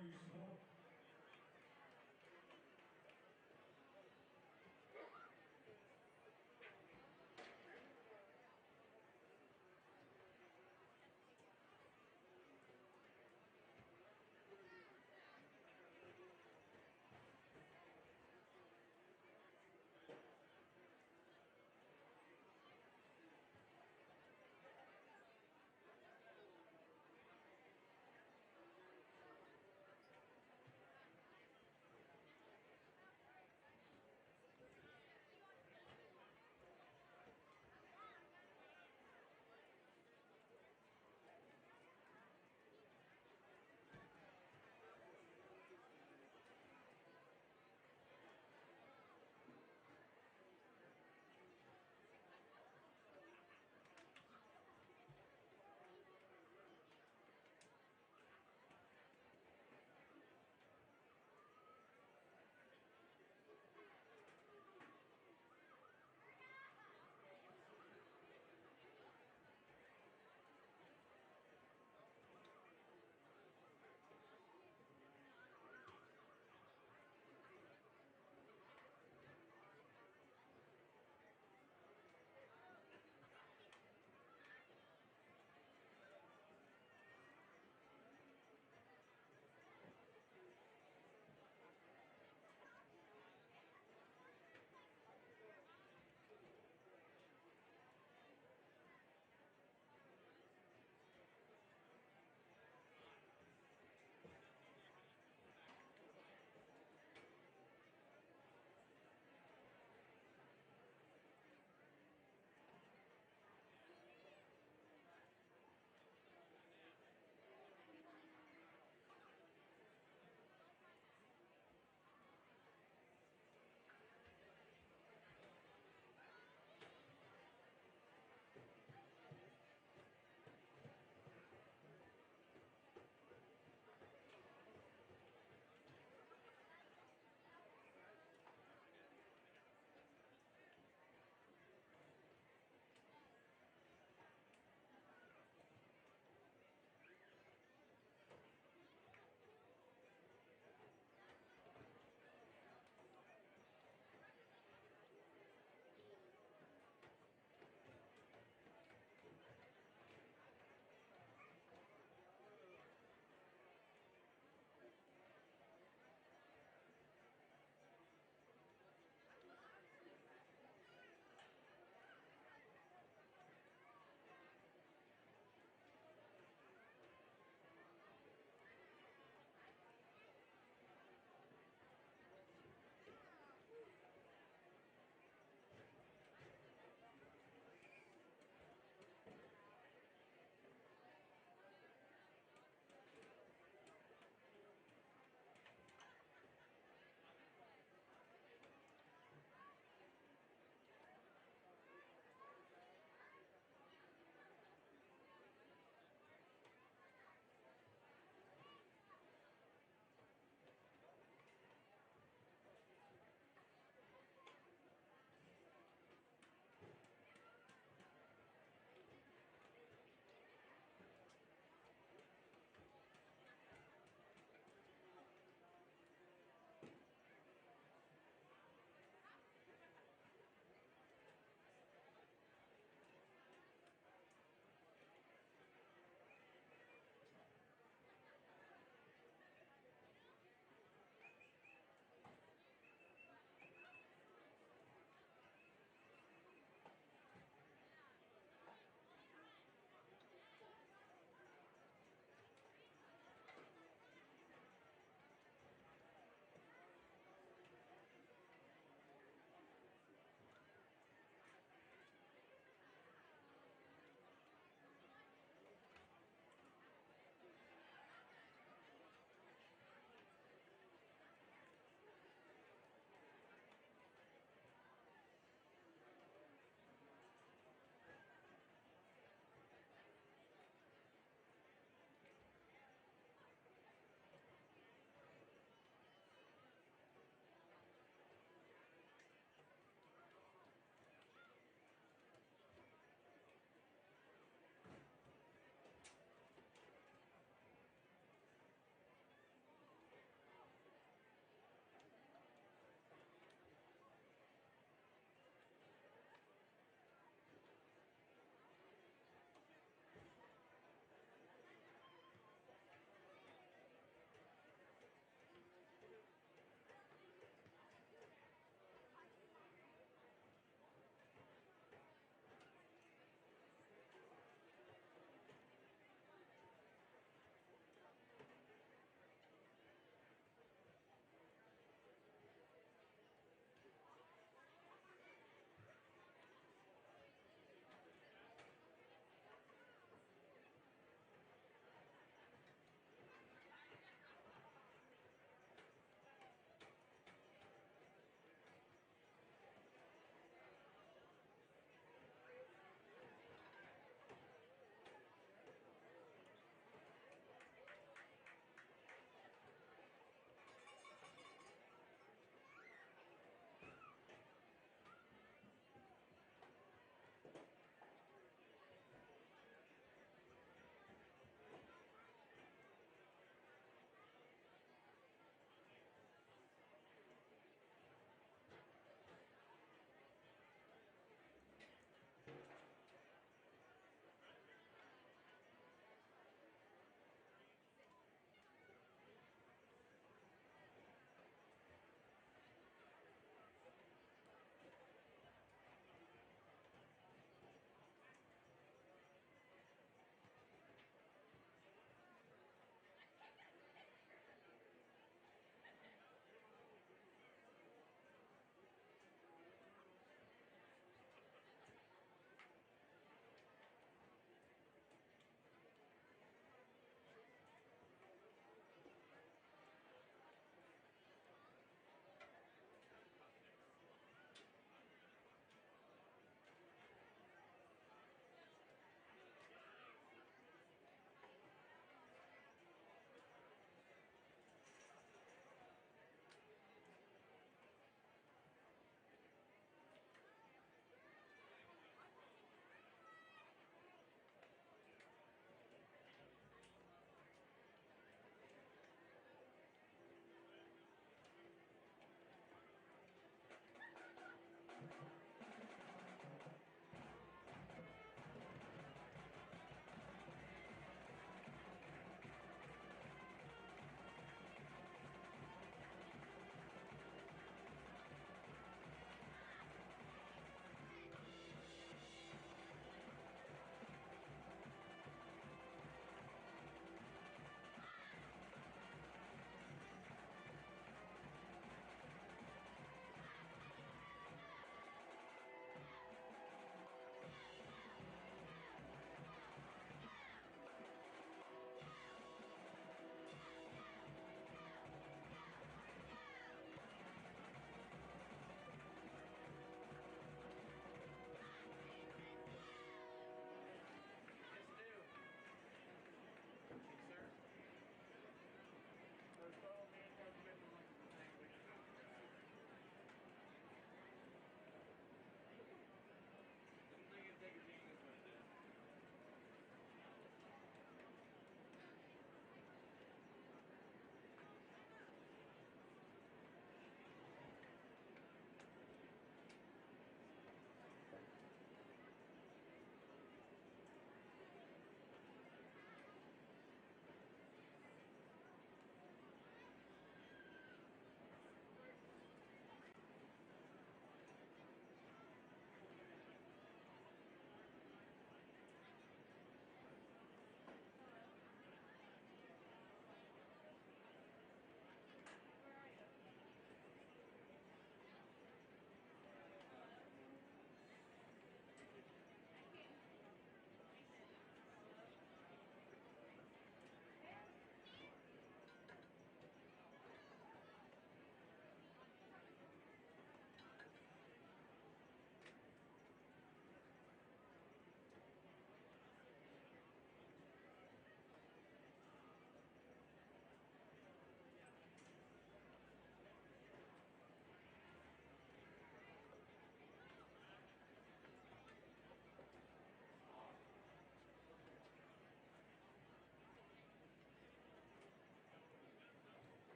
for your support.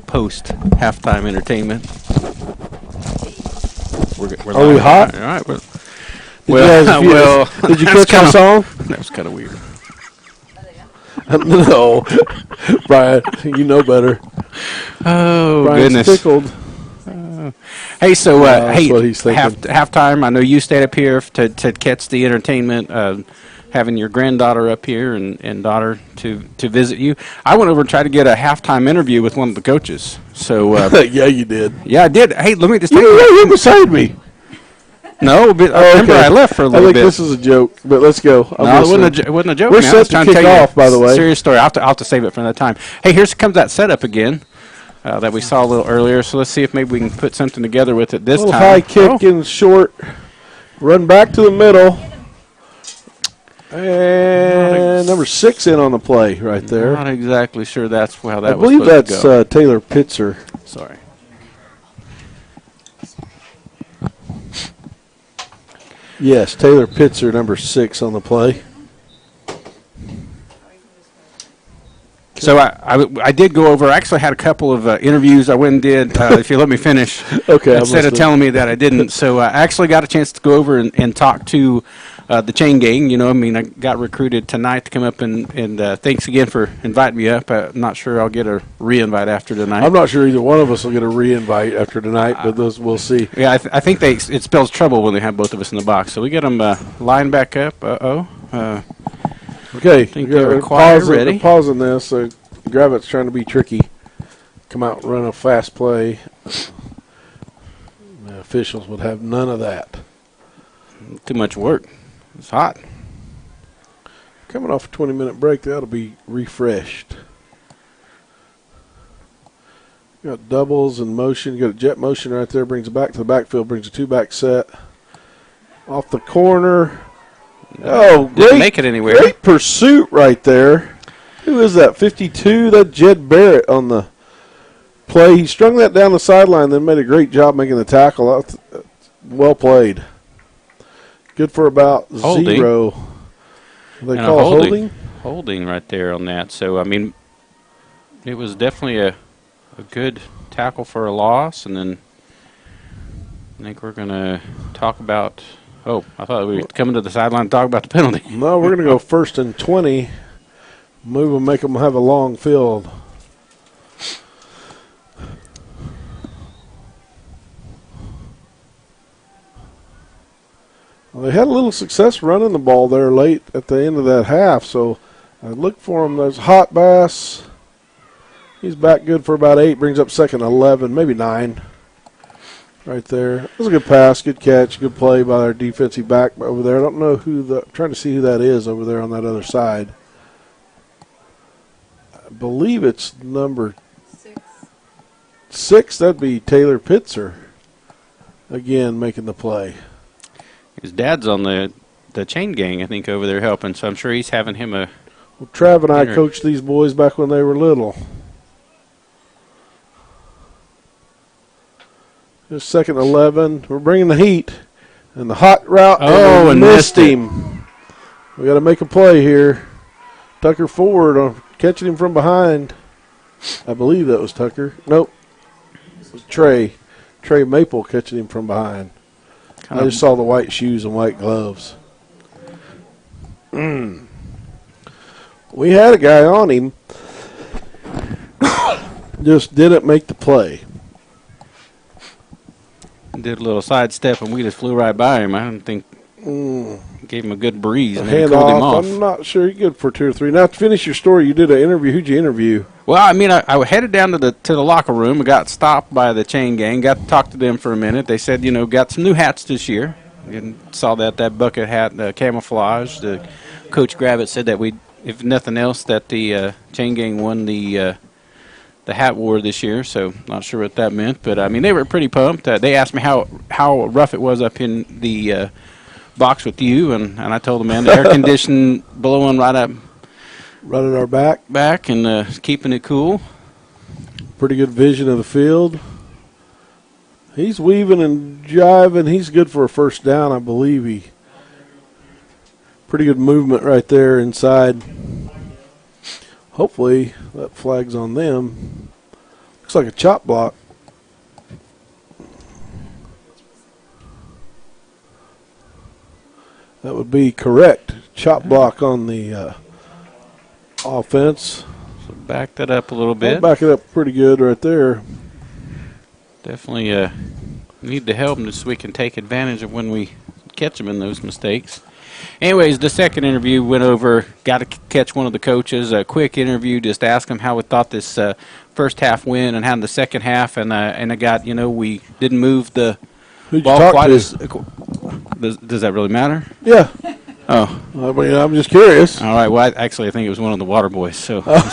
post halftime entertainment. We're Are we live. hot? All right. Did you catch my song? That was kind of weird. No, Brian, you know better. Oh, Brian's goodness. tickled. Hey, so that's what he's thinking. halftime. I know you stayed up here to catch the entertainment. Having your granddaughter up here and daughter to visit you. I went over and tried to get a halftime interview with one of the coaches. So yeah, you did. Yeah, I did. Hey, let me just You tell were you. right here beside me. No, but I remember I left for a I little think bit. this is a joke, but let's go. No, it wasn't a joke. We're man. I was set trying to kick tell you off, by the way. Serious story. I'll have to save it for another time. Hey, here comes that setup again that we saw a little earlier. So let's see if maybe we can put something together with it this little time. High kick in short. Run back to the middle. And number 6 in on the play right there. Not exactly sure that's how that I was believe supposed that's to go. Taylor Pitzer. Sorry. Yes, Taylor Pitzer, number 6 on the play. So I did go over. I actually had a couple of interviews I went and did. If you let me finish, Okay. instead of telling me that I didn't. So I actually got a chance to go over and talk to the chain gang. You know, I mean, I got recruited tonight to come up and thanks again for inviting me up. I'm not sure I'll get a re-invite after tonight. I'm not sure either one of us will get a re-invite after tonight, but those we'll see. Yeah, I think it spells trouble when they have both of us in the box. So we get them lined back up. Okay, think they're quiet, ready. Pausing this. So Gravitt's trying to be tricky. Come out and run a fast play. The officials would have none of that. Too much work. It's hot. Coming off a 20-minute break, that'll be refreshed. You got doubles and motion. You got a jet motion right there. Brings it back to the backfield. Brings a 2-back set. Off the corner. Oh, Didn't make it anywhere. Great pursuit right there. Who is that? 52? That's Jed Barrett on the play. He strung that down the sideline, then made a great job making the tackle. Well played. Good for about Holding. 0. They And call a holding? Holding right there on that. So, I mean, it was definitely a good tackle for a loss. And then I think we're going to talk about – oh, I thought we were coming to the sideline to talk about the penalty. No, we're going to go 1st and 20. Move them, make them have a long field. Well, they had a little success running the ball there late at the end of that half, so I look for him. There's Hot Bass. He's back good for about 8, brings up 2nd 11, maybe 9 right there. That was a good pass, good catch, good play by our defensive back over there. I don't know I'm trying to see who that is over there on that other side. I believe it's number 6. That'd be Taylor Pitzer. Again, making the play. His dad's on the chain gang, I think, over there helping, so I'm sure he's having him a... Well, Trav and I coached these boys back when they were little. There's 2nd 11. We're bringing the heat. And the hot route. Oh, and missed him. We got to make a play here. Tucker forward, catching him from behind. I believe that was Tucker. Nope. It was Trey. Trey Maple catching him from behind. I just saw the white shoes and white gloves. We had a guy on him. Just didn't make the play. Did a little sidestep, and we just flew right by him. I don't think gave him a good breeze and then Hand cooled him off. off. I'm not sure. You're good for 2 or 3. Now, to finish your story, you did an interview. Who'd you interview? Well, I mean, I headed down to the locker room. I got stopped by the chain gang. Got to talk to them for a minute. They said, got some new hats this year. And saw that bucket hat, camouflage. The Coach Gravitt said that if nothing else, that the chain gang won the hat war this year. So not sure what that meant, but I mean they were pretty pumped. They asked me how rough it was up in the box with you, and I told them, man, the air conditioning blowing right at our back and keeping it cool. Pretty good vision of the field. He's weaving and jiving. He's good for a 1st down, I believe. Pretty good movement right there inside. Hopefully that flag's on them. Looks like a chop block. That would be correct. Chop block on the offense. So back that up a little bit. I'll back it up pretty good right there. Definitely need to help them so we can take advantage of when we catch them in those mistakes. Anyways, the second interview went over, got to catch one of the coaches, a quick interview, just ask them how we thought this first half went and how the second half, and I got, we didn't move the Who'd you ball talk quite to? as. Does that really matter? Yeah. Oh. I mean, I'm just curious. All right. Well, I think it was one of the water boys. So. But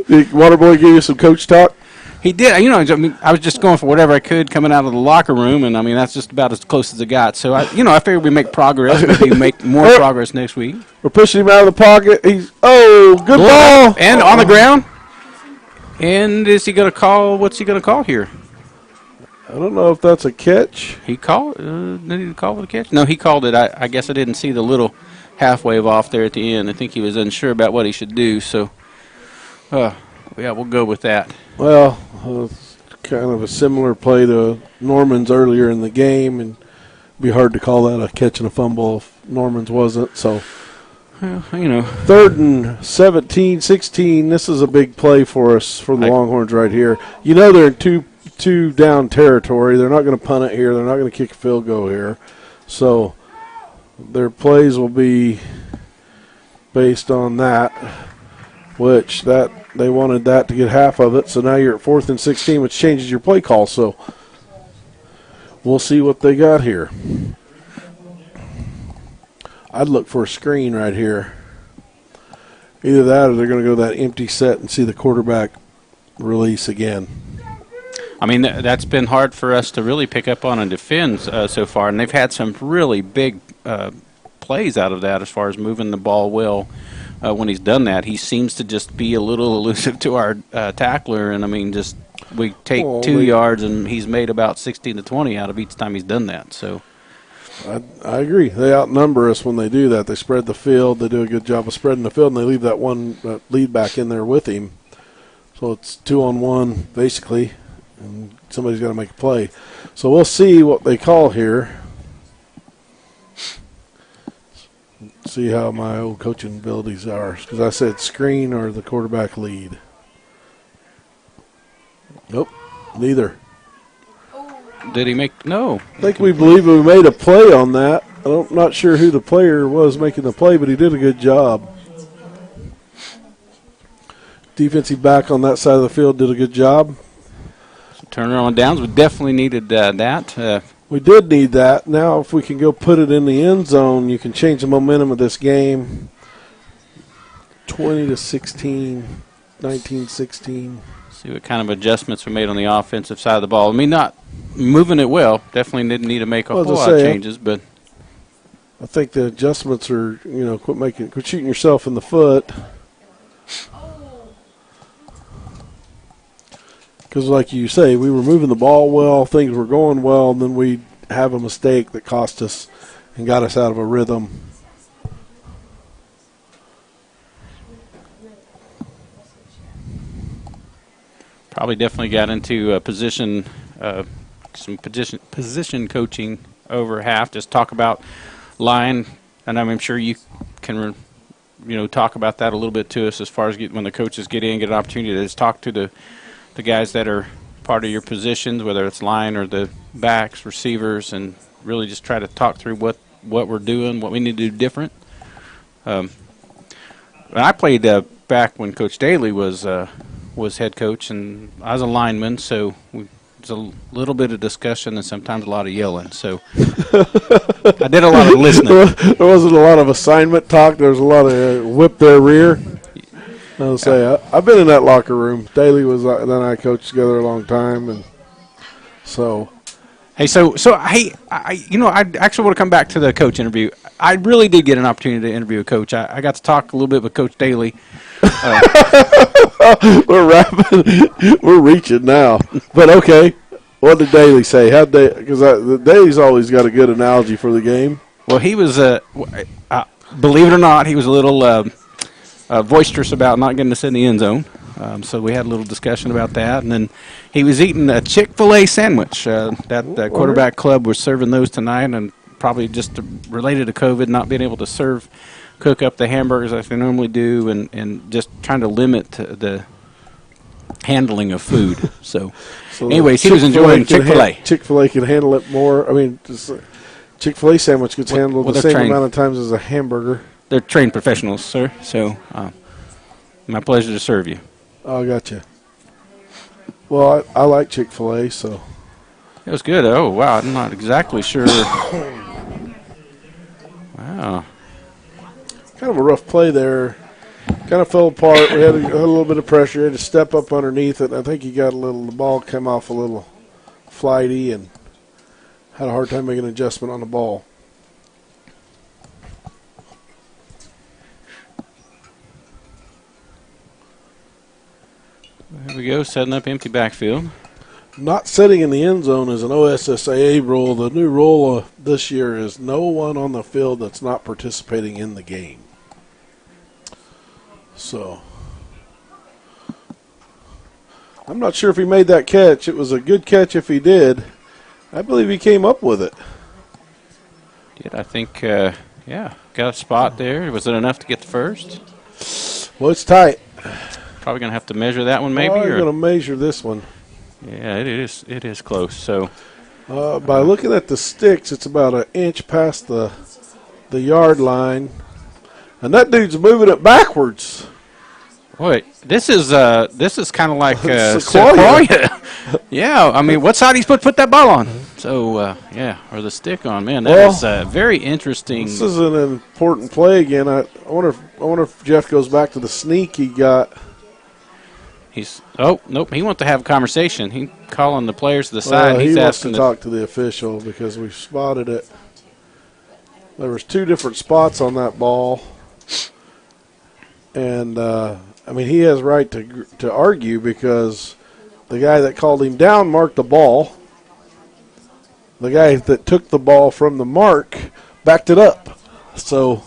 Did Waterboy give you some coach talk? he did. I was just going for whatever I could coming out of the locker room, and that's just about as close as it got. So I figured we make progress. Maybe make more progress next week. We're pushing him out of the pocket. He's good ball, and on the ground. And is he going to call? What's he going to call here? I don't know if that's a catch. He called. Did he call with a catch? No, he called it. I guess I didn't see the little half wave off there at the end. I think he was unsure about what he should do. So, yeah, we'll go with that. Well, it's kind of a similar play to Norman's earlier in the game, and it'd be hard to call that a catch and a fumble if Norman's wasn't. So, Well, 3rd and 17, 16. This is a big play for us for the Longhorns right here. They're in two down territory. They're not going to punt it here. They're not going to kick a field goal here. So their plays will be based on that, which they wanted that to get half of it. So now you're at 4th and 16, which changes your play call. So we'll see what they got here. I'd look for a screen right here. Either that or they're going to go that empty set and see the quarterback release again. That's been hard for us to really pick up on and defend so far, and they've had some really big plays out of that as far as moving the ball well. When he's done that, he seems to just be a little elusive to our tackler, and we take 2 yards, and he's made about 16 to 20 out of each time he's done that. So, I agree. They outnumber us when they do that. They spread the field. They do a good job of spreading the field, and they leave that one lead back in there with him. So it's 2-on-1 basically. And somebody's got to make a play. So we'll see what they call here. See how my old coaching abilities are. Because I said screen or the quarterback lead. Nope, neither. did he make? No. I think we believe we made a play on that. I'm not sure who the player was making the play, but he did a good job. Defensive back on that side of the field did a good job. Turner on downs. We definitely needed that. We did need that. Now, if we can go put it in the end zone, you can change the momentum of this game. 20-16, 19-16. See what kind of adjustments we made on the offensive side of the ball. Not moving it well. Definitely didn't need to make a whole lot of changes, but I think the adjustments are, quit shooting yourself in the foot. Because like you say, we were moving the ball well, things were going well, and then we have a mistake that cost us and got us out of a rhythm. probably definitely got into some position coaching over half. Just talk about line, and I'm sure you can talk about that a little bit to us as far as when the coaches get in, get an opportunity to just talk to the guys that are part of your positions, whether it's line or the backs, receivers, and really just try to talk through what we're doing, what we need to do different. When I played back when Coach Daly was head coach, and I was a lineman, so there's a little bit of discussion and sometimes a lot of yelling. So I did a lot of listening. There wasn't a lot of assignment talk. There was a lot of whip their rear. I'll say I've been in that locker room. Daly was and then I coached together a long time, and so. Hey, so I actually want to come back to the coach interview. I really did get an opportunity to interview a coach. I got to talk a little bit with Coach Daly. We're wrapping. We're reaching now, but okay. What did Daly say? Because Daly's always got a good analogy for the game. Well, he was believe it or not, he was a little boisterous about not getting us in the end zone. So we had a little discussion about that. And then he was eating a Chick-fil-A sandwich. That quarterback club was serving those tonight, and probably just related to COVID, not being able to cook up the hamburgers like they normally do, and just trying to limit the handling of food. So anyways, he was enjoying Chick-fil-A. Chick-fil-A can handle it more. I mean, Chick-fil-A sandwich gets handled the same amount of times as a hamburger. They're trained professionals, sir. So my pleasure to serve you. Oh, I got you. Well, I like Chick-fil-A, so. It was good. Oh, wow. I'm not exactly sure. Wow. Kind of a rough play there. Kind of fell apart. We had a little bit of pressure. Had to step up underneath it. I think the ball came off a little flighty and had a hard time making an adjustment on the ball. There we go, setting up empty backfield. Not sitting in the end zone is an OSSAA rule. The new rule this year is no one on the field that's not participating in the game. So, I'm not sure if he made that catch. It was a good catch if he did. I believe he came up with it. Did I think, yeah, got a spot there. Was it enough to get the first? Well, it's tight. Probably going to have to measure that one maybe. I'm going to measure this one. Yeah, it is close. So, by looking at the sticks, it's about an inch past the yard line. And that dude's moving it backwards. Boy, this is kind of like Sequoia. Yeah, I mean, what side he's put that ball on? So yeah, or the stick on. Man, that is very interesting. This is an important play again. I wonder if Jeff goes back to the sneak he got. Nope. He wants to have a conversation. He's calling the players to the side. He He's wants asking to talk to the official because we spotted it. There was 2 different spots on that ball. And, I mean, he has right to argue because the guy that called him down marked the ball. The guy that took the ball from the mark backed it up. So,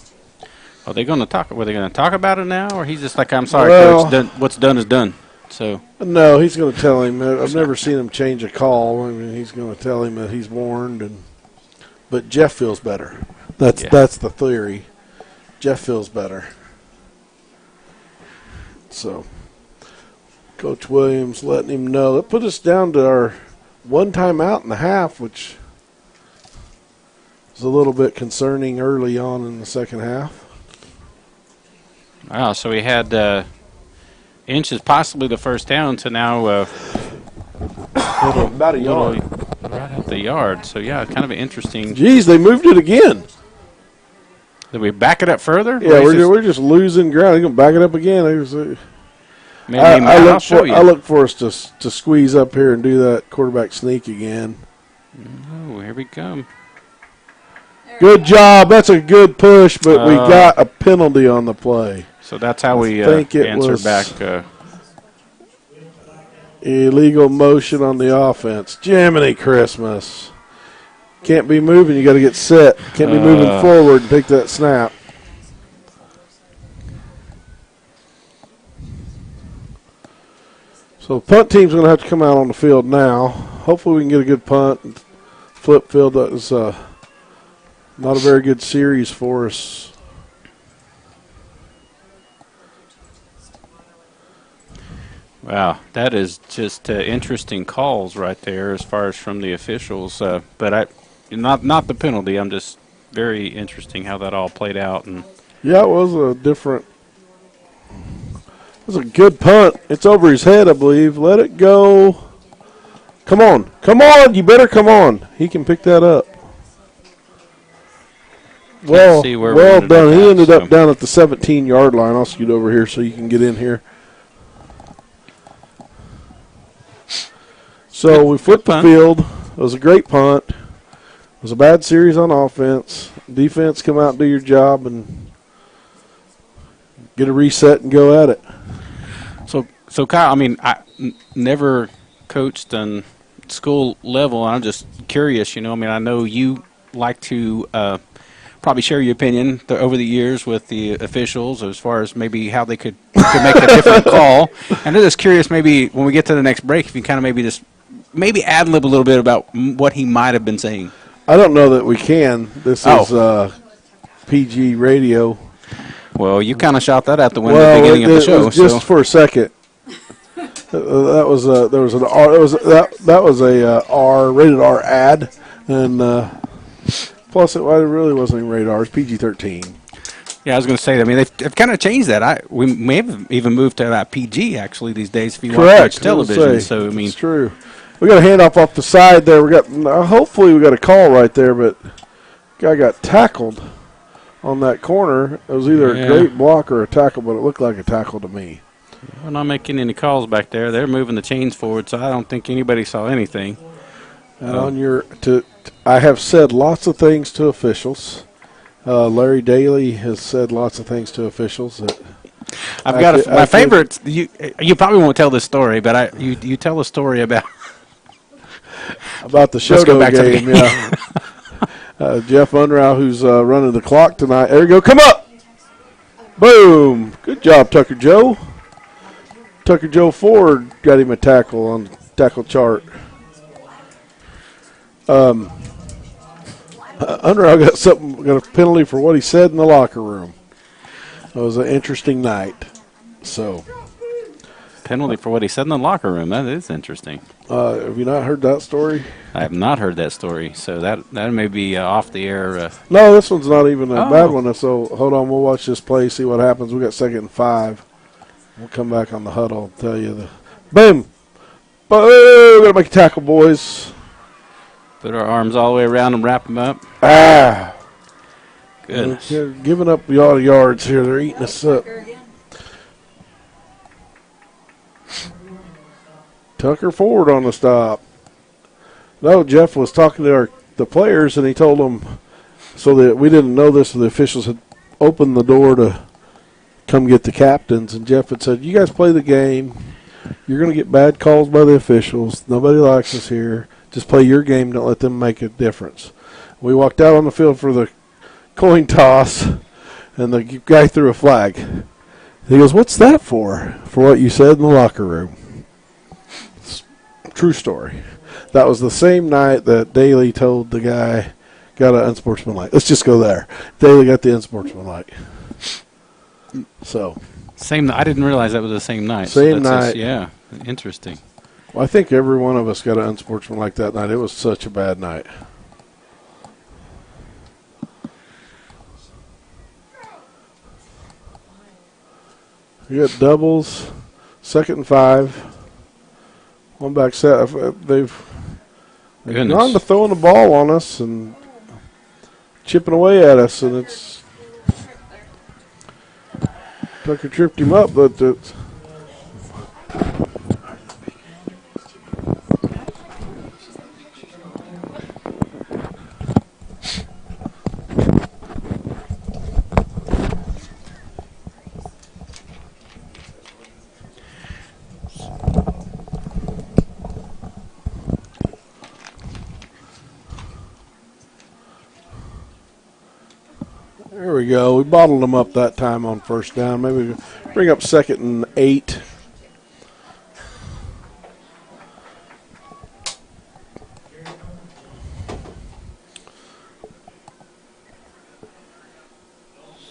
are they going to talk? Were they going to talk about it now, or he's just like, "I'm sorry, coach. What's done is done." So no, he's going to tell him. I've never seen him change a call. I mean, he's going to tell him that he's warned, but Jeff feels better. That's the theory. Jeff feels better. So, Coach Williams letting him know. That put us down to our 1 timeout in the half, which is a little bit concerning early on in the second half. Wow, so we had inches, possibly the first down, to now about a yard. Right at the yard. So, yeah, kind of interesting. Geez, they moved it again. Did we back it up further? Yeah, we're just losing ground. They're going to back it up again. I look for us to squeeze up here and do that quarterback sneak again. Oh, here we come. Good job. That's a good push, but we got a penalty on the play. So that's how we answer back. Illegal motion on the offense. Jiminy Christmas. Can't be moving. You got to get set. Can't be moving forward and take that snap. So the punt team's going to have to come out on the field now. Hopefully we can get a good punt and flip field. That was not a very good series for us. Wow, that is just interesting calls right there as far as from the officials. But not the penalty. I'm just very interesting how that all played out. And yeah, it was a good punt. It's over his head, I believe. Let it go. Come on. You better come on. He can pick that up. Well done. He ended up down at the 17-yard line. I'll scoot over here so you can get in here. So we flipped the field. It was a great punt. It was a bad series on offense. Defense, come out and do your job and get a reset and go at it. So Kyle, I mean, I never coached on school level. I'm just curious, I mean, I know you like to probably share your opinion over the years with the officials as far as maybe how they could make a different call. And I'm just curious, maybe when we get to the next break, if you kind of maybe ad-lib a little bit about what he might have been saying. I don't know that we can. This is PG radio. Well, you kind of shot that out the window at the beginning of the show. Was just for a second. That was an R. That was a rated R ad, and plus it really wasn't even rated R. It's PG-13. Yeah, I was going to say. I mean, they've kind of changed that. We may have even moved to PG actually these days if you watch television. So I mean, it's true. We got a handoff off the side there. We got hopefully we got a call right there, but guy got tackled on that corner. It was either a great block or a tackle, but it looked like a tackle to me. We're not making any calls back there. They're moving the chains forward, so I don't think anybody saw anything. And I have said lots of things to officials. Larry Daly has said lots of things to officials. I've got my favorite. You probably won't tell this story, but you tell a story about the Shoto game. Yeah, Jeff Unrau, who's running the clock tonight. There you go. Come up. Boom. Good job, Tucker Joe. Tucker Joe Ford got him a tackle on the tackle chart. Unrau got a penalty for what he said in the locker room. It was an interesting night. So, penalty for what he said in the locker room. That is interesting. Have you not heard that story? I have not heard that story. So that may be off the air. No, this one's not even a bad one. So hold on, we'll watch this play, see what happens. We got 2nd and 5. We'll come back on the huddle and tell you boom. Boom! Gotta make a tackle, boys. Put our arms all the way around and wrap them up. Goodness. They're giving up a lot of yards here. They're eating us up. Tucker Ford on the stop. No, Jeff was talking to the players, and he told them, so that we didn't know this, the officials had opened the door to come get the captains, and Jeff had said, you guys play the game. You're going to get bad calls by the officials. Nobody likes us here. Just play your game. Don't let them make a difference. We walked out on the field for the coin toss, and the guy threw a flag. He goes, what's that for? For what you said in the locker room. It's a true story. That was the same night that Daly told the guy, got an unsportsmanlike. Let's just go there. Daly got the unsportsmanlike. So. I didn't realize that was the same night. Same night. Yeah, interesting. Well, I think every one of us got an unsportsmanlike that night. It was such a bad night. We got doubles, 2nd and 5. One back set. They've gone to throwing the ball on us and chipping away at us, and it's Tucker tripped him up, but it's there we go. We bottled them up that time on 1st down. Maybe bring up 2nd and 8.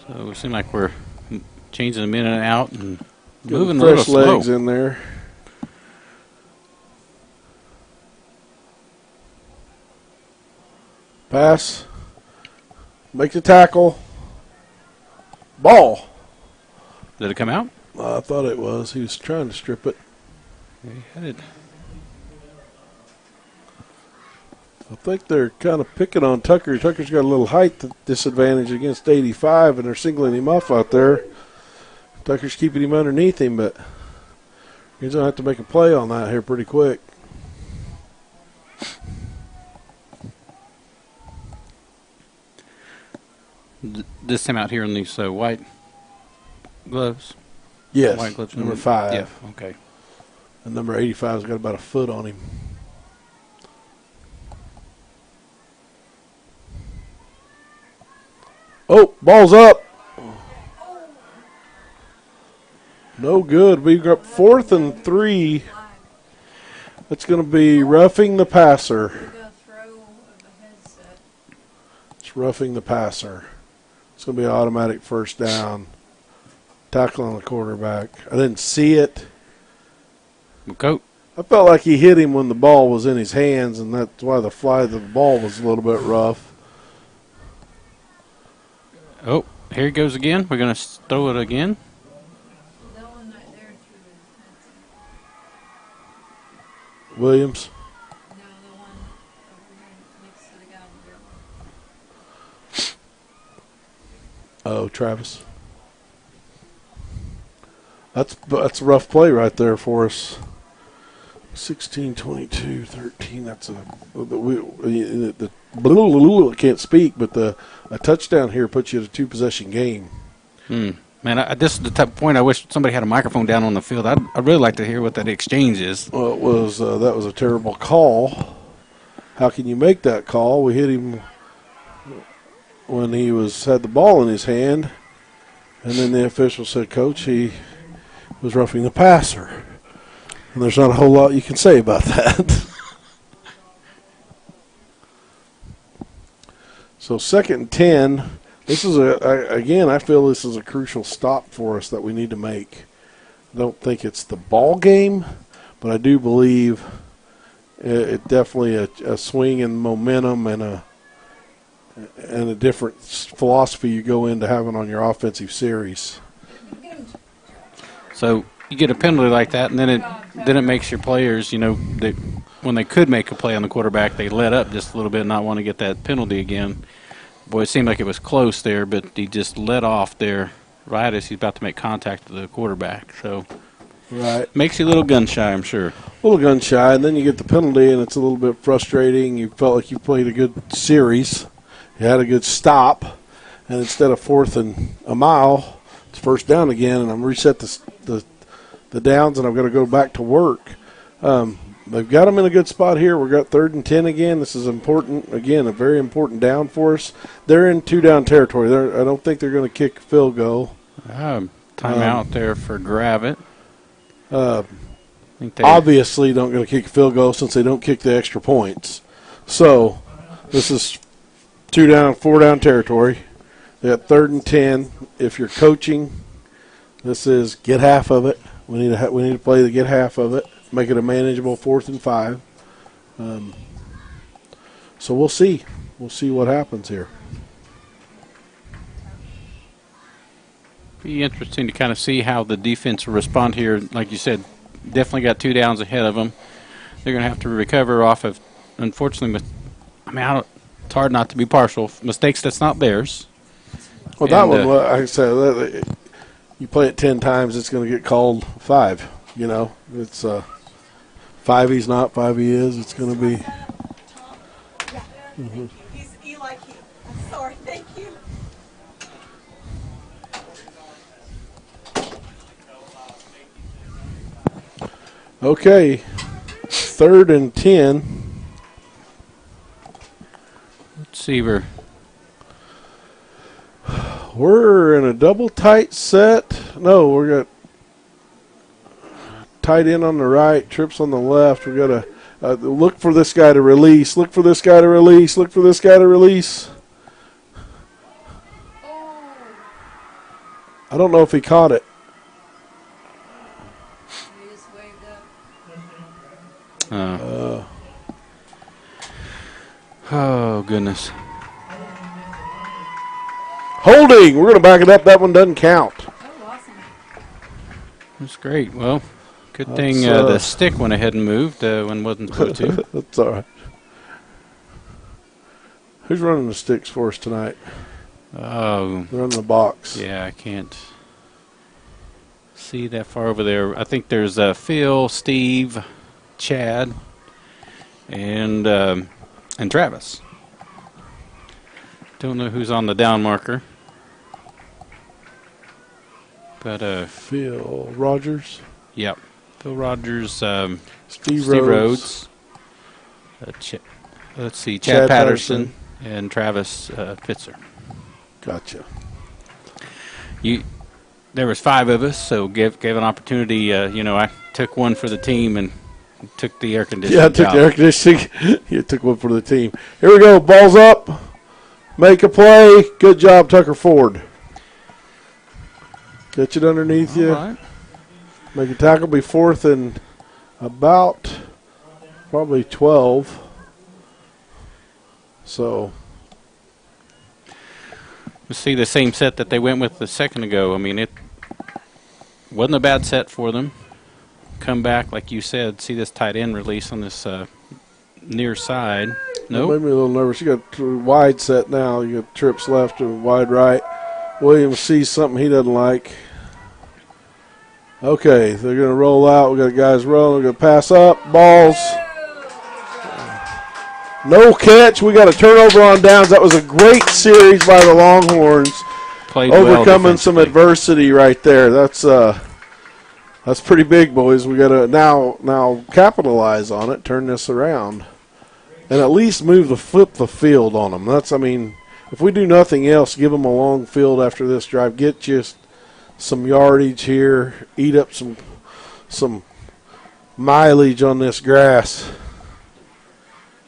So it seems like we're changing them in and out and moving a little slow. Fresh legs in there. Pass. Make the tackle. Ball. Did it come out? I thought it was. He was trying to strip it. He had it. I think they're kind of picking on Tucker. Tucker's got a little height disadvantage against 85, and they're singling him off out there. Tucker's keeping him underneath him, but he's going to have to make a play on that here pretty quick. This time out here in these white gloves? Yes, white gloves. number 5. Yeah, okay. And number 85's got about a foot on him. Oh, ball's up. No good. We got 4th and 3. It's going to be roughing the passer. It's roughing the passer. It's going to be an automatic first down. Tackle on the quarterback. I didn't see it. Go. I felt like he hit him when the ball was in his hands, and that's why the fly of the ball was a little bit rough. Oh, here he goes again. We're going to throw it again. Williams. Oh, Travis. That's a rough play right there for us. 16, 22, 13. That's I can't speak, but a touchdown here puts you at a 2-possession game. Man, this is the type of point I wish somebody had a microphone down on the field. I'd really like to hear what that exchange is. Well, that was a terrible call. How can you make that call? We hit him when he had the ball in his hand, and then the official said, "Coach, he was roughing the passer." And there's not a whole lot you can say about that. So 2nd and 10. This is again, I feel this is a crucial stop for us that we need to make. I don't think it's the ball game, but I do believe it definitely a swing in momentum and a different philosophy you go into having on your offensive series. So you get a penalty like that, and then it makes your players, when they could make a play on the quarterback, they let up just a little bit and not want to get that penalty again. Boy, it seemed like it was close there, but he just let off there right as he's about to make contact with the quarterback. So right, makes you a little gun shy, I'm sure. A little gun shy, and then you get the penalty, and it's a little bit frustrating. You felt like you played a good series. You had a good stop, and instead of 4th and a mile, it's first down again, and I'm reset the downs, and I'm going to go back to work. They've got them in a good spot here. We've got 3rd and 10 again. This is important. Again, a very important down for us. They're in 2-down territory. I don't think they're going to kick a field goal. Timeout there for Gravitt. Obviously don't going to kick a field goal since they don't kick the extra points. So this is 2-down, 4-down territory. They got 3rd and 10. If you're coaching, this is get half of it. We need to play to get half of it. Make it a manageable 4th and 5. So we'll see. We'll see what happens here. Be interesting to kind of see how the defense will respond here. Like you said, definitely got 2 downs ahead of them. They're going to have to recover off of, unfortunately, it's hard not to be partial. Mistakes that's not theirs. Well, that one, like I said, you play it 10 times, it's going to get called 5. It's 5 he's not, 5 he is. It's going to be. Mm-hmm. He's Eli Q. I'm sorry. Thank you. Okay, 3rd and 10. Let's see, we're in a double tight set. No, we got tight end on the right, trips on the left. We got to look for this guy to release. Look for this guy to release. Look for this guy to release. I don't know if he caught it. Oh, goodness. Holding. We're going to back it up. That one doesn't count. Oh, awesome. That's great. Well, good thing the stick went ahead and moved when it wasn't supposed to. That's all right. Who's running the sticks for us tonight? Oh. They're on the box. Yeah, I can't see that far over there. I think there's Phil, Steve, Chad, and Travis. Don't know who's on the down marker. But Phil Rogers. Yep. Phil Rogers, Steve Rhodes. Let's see, Chad Patterson and Travis Fitzer. Gotcha. There was 5 of us, so gave an opportunity. I took one for the team and took the air conditioning. Yeah, I took the air conditioning. You took one for the team. Here we go. Ball's up. Make a play. Good job, Tucker Ford. Catch it underneath you. All right. Make a tackle. Be 4th and about probably 12. So we see the same set that they went with a second ago. I mean, it wasn't a bad set for them. Come back, like you said, see this tight end release on this near side. Nope. Nope. Made me a little nervous. You got a wide set now. You got trips left and wide right. Williams sees something he doesn't like. Okay, they're going to roll out. We got guys rolling. We're going to pass up. Balls. No catch. We got a turnover on downs. That was a great series by the Longhorns. Played overcoming well some adversity right there. That's pretty big, boys. We got to now capitalize on it, turn this around, and at least flip the field on them. If we do nothing else, give them a long field after this drive. Get you some yardage here. Eat up some mileage on this grass.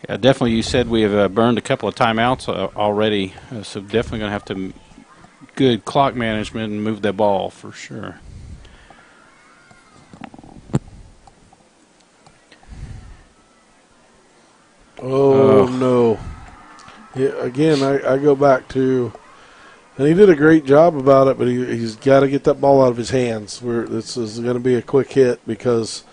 Yeah, definitely. You said we have burned a couple of timeouts already, so definitely going to have to good clock management and move that ball for sure. Oh, no. Yeah, again, I go back to, and he did a great job about it, but he's got to get that ball out of his hands. This is going to be a quick hit because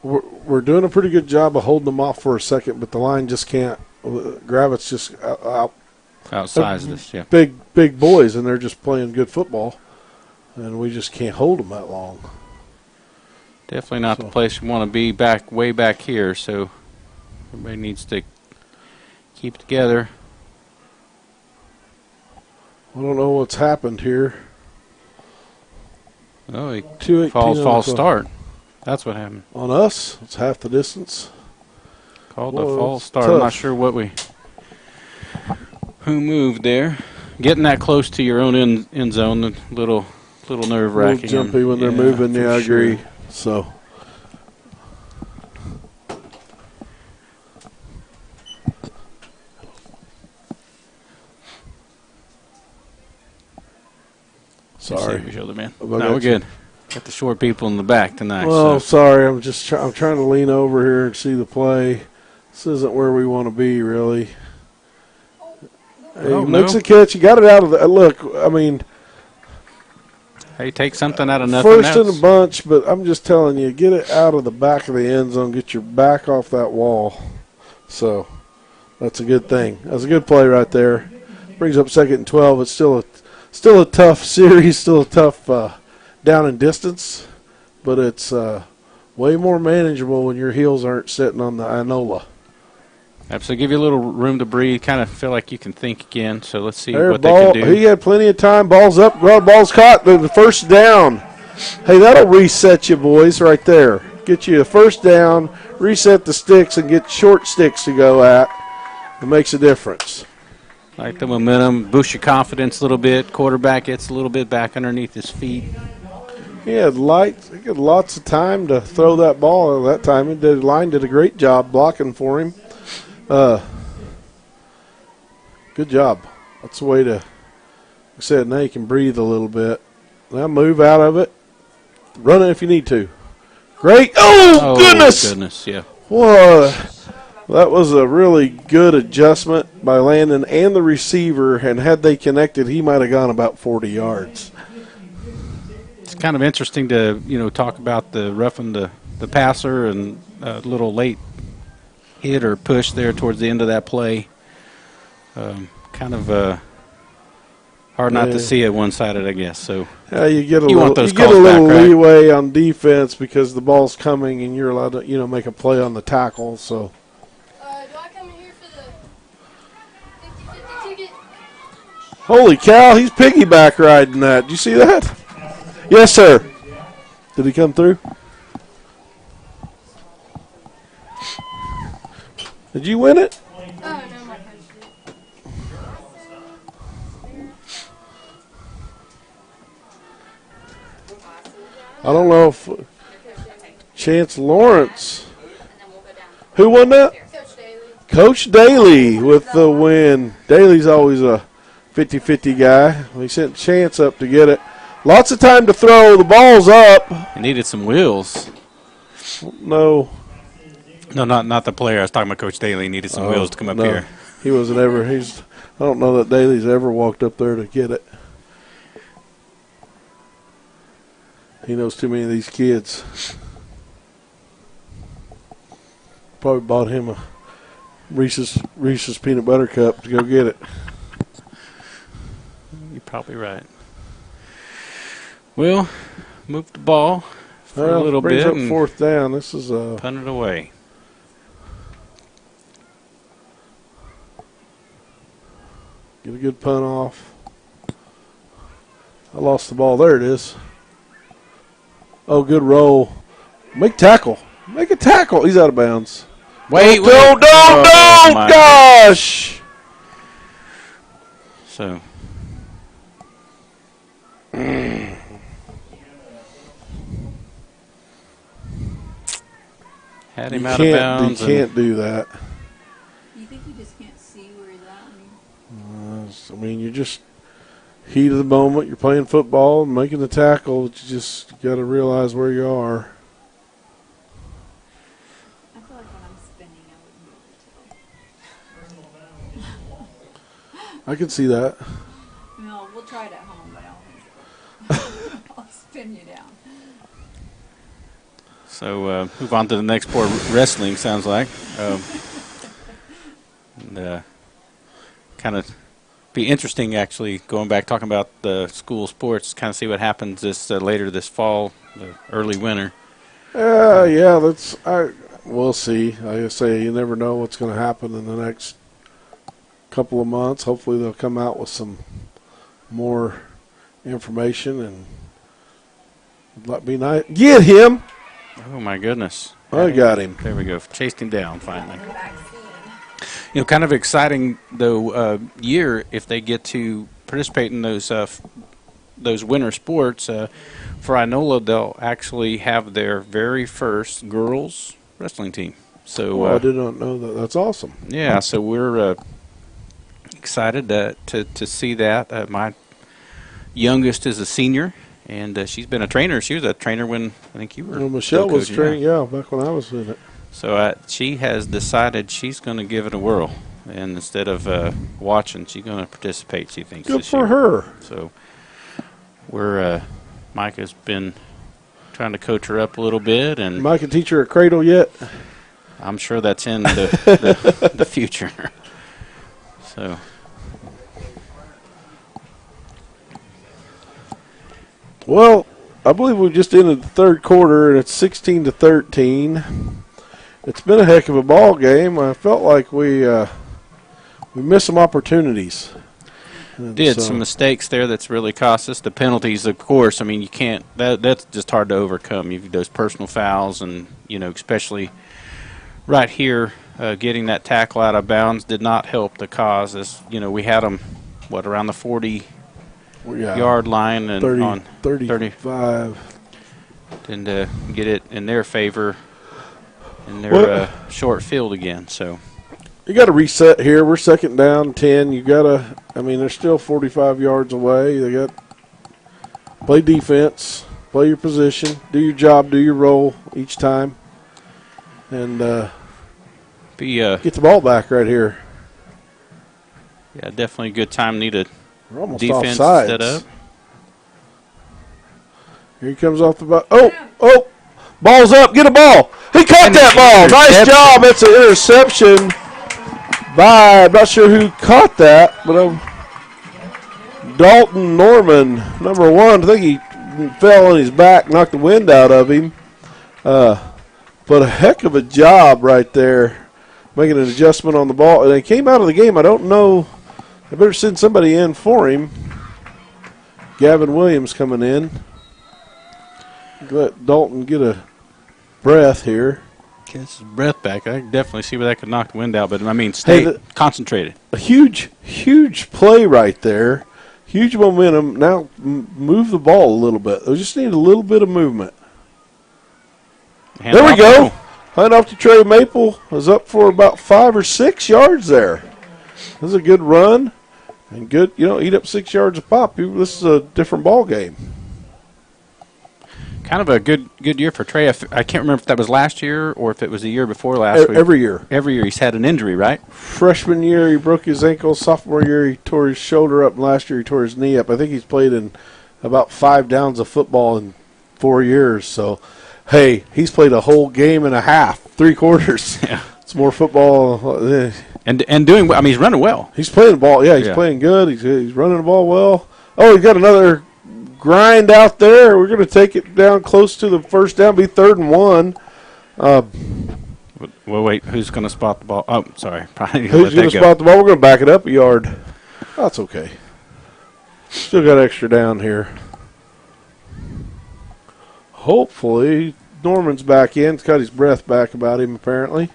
we're doing a pretty good job of holding them off for a second, but the line just can't. Gravit's just outsized us, yeah. Big boys, and they're just playing good football, and we just can't hold them that long. Definitely not the place we want to be way back here, so everybody needs to keep it together. I don't know what's happened here. Oh, he false start. That's what happened. On us, it's half the distance. Called a false start. I'm not sure who moved there. Getting that close to your own end zone, a little nerve-wracking. A little jumpy when they're moving, yeah, I agree. So. Sorry. Each other, man. No, we're good. Got the short people in the back tonight. Well, sorry. I'm trying to lean over here and see the play. This isn't where we want to be, really. He makes a catch. You got it out of the look. Hey, take something out of nothing first else. in a bunch, but I'm just telling you, get it out of the back of the end zone. Get your back off that wall. So that's a good thing. That's a good play right there. Brings up 2nd and 12. It's still a tough series, still a tough down and distance, but it's way more manageable when your heels aren't sitting on the Inola. Absolutely. Give you a little room to breathe, kind of feel like you can think again. So let's see what they can do. He had plenty of time. Ball's up. Ball's caught. The first down. Hey, that'll reset you, boys, right there. Get you a first down, reset the sticks, and get short sticks to go at. It makes a difference. Like the momentum, boost your confidence a little bit. Quarterback gets a little bit back underneath his feet. He had lots of time to throw that ball that time. The line did a great job blocking for him. Good job. That's the way to, like I said, now you can breathe a little bit. Now move out of it. Run it if you need to. Great. Oh goodness. Goodness, yeah. Whoa. That was a really good adjustment by Landon and the receiver, and had they connected, he might have gone about 40 yards. It's kind of interesting to, talk about the roughing the passer and a little late hit or push there towards the end of that play. Kind of hard not to see it one-sided, I guess. So you get a little right? Leeway on defense because the ball's coming and you're allowed to, make a play on the tackle. So. Do I come in here for the 50-50 ticket? Holy cow! He's piggyback riding that. Did you see that? Yes, sir. Did he come through? Did you win it? Oh, no, my coach did. don't know if Chance Lawrence. Who won that? Coach Daly with the win. Daly's always a 50-50 guy. He sent Chance up to get it. Lots of time to throw. The ball's up. He needed some wheels. No. No, not the player. I was talking about Coach Daly. He needed some wheels to come up here. He wasn't ever. I don't know that Daly's ever walked up there to get it. He knows too many of these kids. Probably bought him a Reese's peanut butter cup to go get it. You're probably right. Well, move the ball for a little brings bit up and fourth down. This is punt it away. Get a good punt off. I lost the ball. There it is. Oh, good roll. Make tackle. Make a tackle. He's out of bounds. Wait. Don't, gosh. So. Had him out of bounds. You can't do that. You think you just can't see where he's at? I mean, you're just heat of the moment. You're playing football and making the tackle. But you just got to realize where you are. I feel like when I'm spinning, I wouldn't be able to. I can see that. No, we'll try it at home, but I don't think so. I'll spin you down. So move on to the next sport, wrestling, sounds like. Kind of be interesting, actually, going back, talking about the school sports, kind of see what happens this later this fall, the early winter. Yeah, we'll see. Like I say, you never know what's going to happen in the next couple of months. Hopefully they'll come out with some more information and let me nice. Get him! Oh, my goodness. I got him. There we go. Chased him down, finally. Kind of exciting, though, year if they get to participate in those winter sports. For Inola, they'll actually have their very first girls wrestling team. So I did not know that. That's awesome. Yeah, so we're excited to see that. My youngest is a senior, and she's been a trainer. She was a trainer when I think you were. Well, Michelle was training, back when I was in it. So she has decided she's going to give it a whirl, and instead of watching, she's going to participate. She thinks good this for year. her. So Mike has been trying to coach her up a little bit, and Mike can teach her a cradle yet. I'm sure that's in the future. So. Well, I believe we just ended the third quarter, and it's 16-13. It's been a heck of a ball game. I felt like we missed some opportunities. Did some mistakes there that's really cost us. The penalties, of course. I mean, you can't. That's just hard to overcome. You've those personal fouls, and especially right here, getting that tackle out of bounds did not help the cause. As we had them, around the 40-yard line and 35. And get it in their favor in their short field again. So you got to reset here. We're second down, 10. You got to. I mean, they're still 45 yards away. They got play defense, play your position, do your job, do your role each time, and get the ball back right here. Yeah, definitely a good time. Need a defense offsides. Set up. Here he comes off the ball. Oh, ball's up. Get a ball. He caught that ball. Nice job. It's an interception by, I'm not sure who caught that, but Dalton Norman, number 1. I think he fell on his back, knocked the wind out of him. But a heck of a job right there, making an adjustment on the ball. And they came out of the game. I don't know. I better send somebody in for him. Gavin Williams coming in. Let Dalton get a breath here. Gets his breath back. I can definitely see where that could knock the wind out, but I mean, stay concentrated. A huge play right there. Huge momentum. Now move the ball a little bit. They just need a little bit of movement. There we go. Hunt off to Trey Maple. Was up for about 5 or 6 yards there. This is a good run. And good, eat up 6 yards a pop. This is a different ball game. Kind of a good year for Trey. I can't remember if that was last year or if it was the year before last. Every year. Every year he's had an injury, right? Freshman year he broke his ankle. Sophomore year he tore his shoulder up. And last year he tore his knee up. I think he's played in about 5 downs of football in 4 years. So, hey, he's played a whole game and a half, 3 quarters. Yeah. It's more football. And doing well. I mean, he's running well. He's playing the ball. Yeah, he's playing good. He's running the ball well. Oh, he's got another grind out there. We're going to take it down close to the first down, be 3rd and 1. Well, wait, who's going to spot the ball? Oh, sorry. Who's going to spot the ball? We're going to back it up a yard. That's okay. Still got extra down here. Hopefully, Norman's back in. He's got his breath back about him, apparently.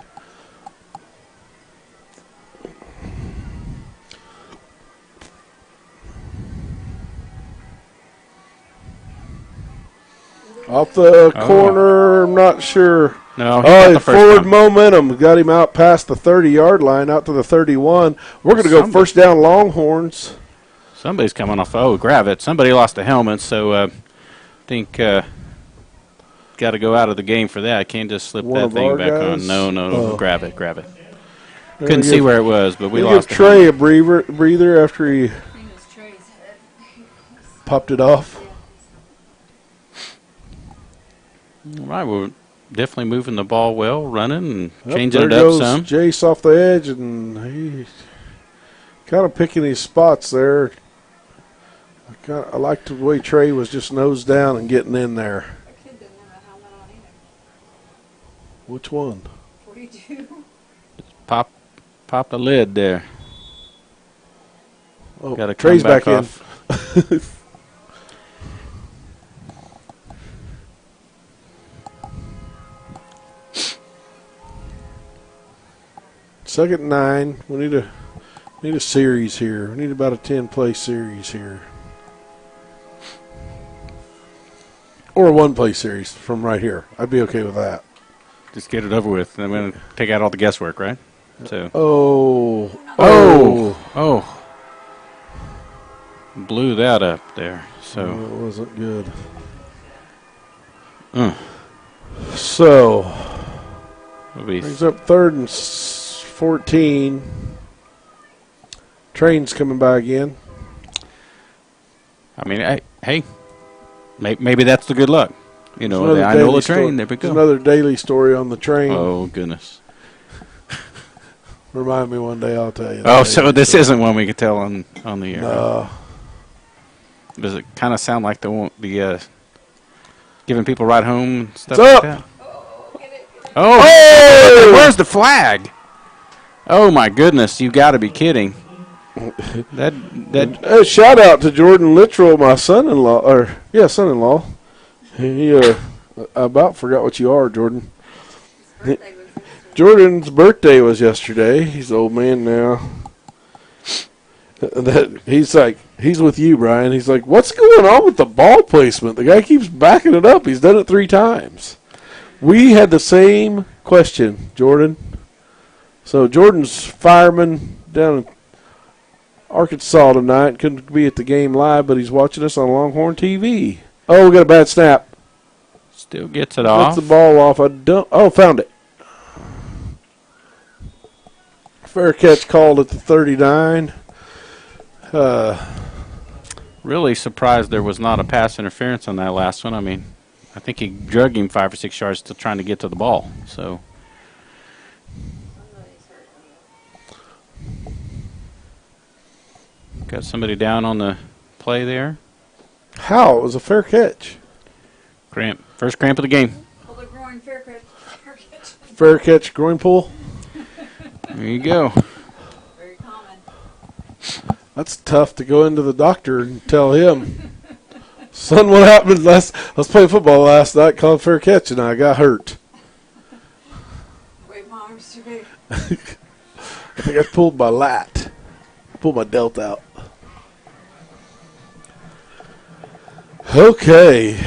Off the corner, I'm not sure. No, his forward momentum got him out past the 30-yard line, out to the 31. We're going to go first down Longhorns. Somebody's coming off. Oh, grab it. Somebody lost a helmet, so I think got to go out of the game for that. I can't just slip that thing back on. No, grab it. Couldn't see where it was, but we lost. Give Trey a breather after he popped it off. All right, we're definitely moving the ball well, running and changing it up some. Jace off the edge, and he's kind of picking his spots there. I liked the way Trey was just nose down and getting in there. Which one? 42. Pop the lid there. Oh, got to Trey's back in. Second and 9. We need a series here. We need about a 10-play series here. Or a 1-play series from right here. I'd be okay with that. Just get it over with. I'm going to take out all the guesswork, right? So. Oh. Blew that up there. So. It wasn't good. So. Brings up 3rd and 14. Train's coming by again. I mean, hey, maybe that's the good luck. I know the train. There we go. There's another daily story on the train. Oh, goodness. Remind me one day, I'll tell you. Oh, so this isn't one we could tell on the air. No. Does it kind of sound like the giving people a ride home and stuff like that? Oh, where's the flag? Oh, my goodness. You got to be kidding. That shout out to Jordan Littrell, my son-in-law. He I about forgot what you are, Jordan. Jordan's birthday was yesterday. He's an old man now. He's with you, Brian. He's like, what's going on with the ball placement? The guy keeps backing it up. He's done it 3 times. We had the same question, Jordan. So Jordan's fireman down in Arkansas tonight. Couldn't be at the game live, but he's watching us on Longhorn TV. Oh, we got a bad snap. Still gets it off. Gets the ball off. Found it. Fair catch called at the 39. Really surprised there was not a pass interference on that last one. I mean, I think he drug him 5 or 6 yards still trying to get to the ball. So. Got somebody down on the play there. How? It was a fair catch. Cramp. First cramp of the game. Pull the groin, fair catch. Fair catch, groin pull. There you go. Very common. That's tough to go into the doctor and tell him. Son, what happened I was playing football last night, called fair catch, and I got hurt. Wait, my arm's too big. I think I pulled my lat. Pulled my delt out. Okay.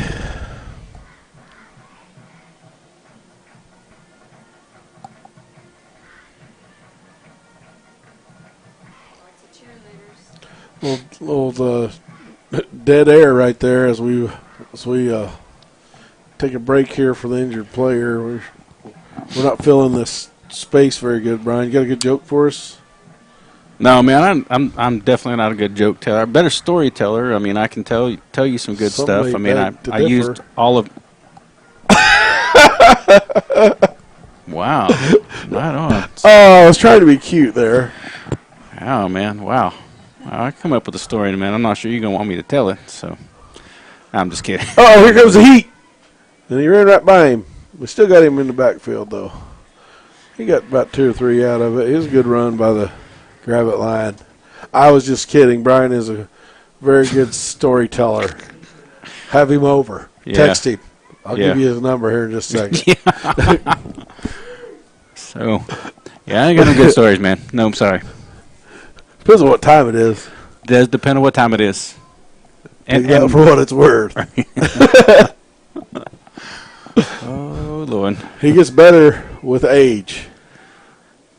little dead air right there as we take a break here for the injured player. We're not filling this space very good, Brian. You got a good joke for us? No, man, I'm definitely not a good joke teller. I'm a better storyteller. I mean, I can tell you some good stuff. I mean, I used all of. Wow, right on. Oh, I was trying to be cute there. Oh man, wow. I come up with a story, man. I'm not sure you're gonna want me to tell it, so I'm just kidding. Oh, here comes the heat, and he ran right by him. We still got him in the backfield though. He got about 2 or 3 out of it. It was a good run by the Gravette line. I was just kidding. Brian is a very good storyteller. Have him over. Yeah. Text him. I'll give you his number here in just a second. So, yeah, I ain't got no good stories, man. No, I'm sorry. Depends on what time it is. Does depend on what time it is. And for what it's worth. Oh, Lord. He gets better with age.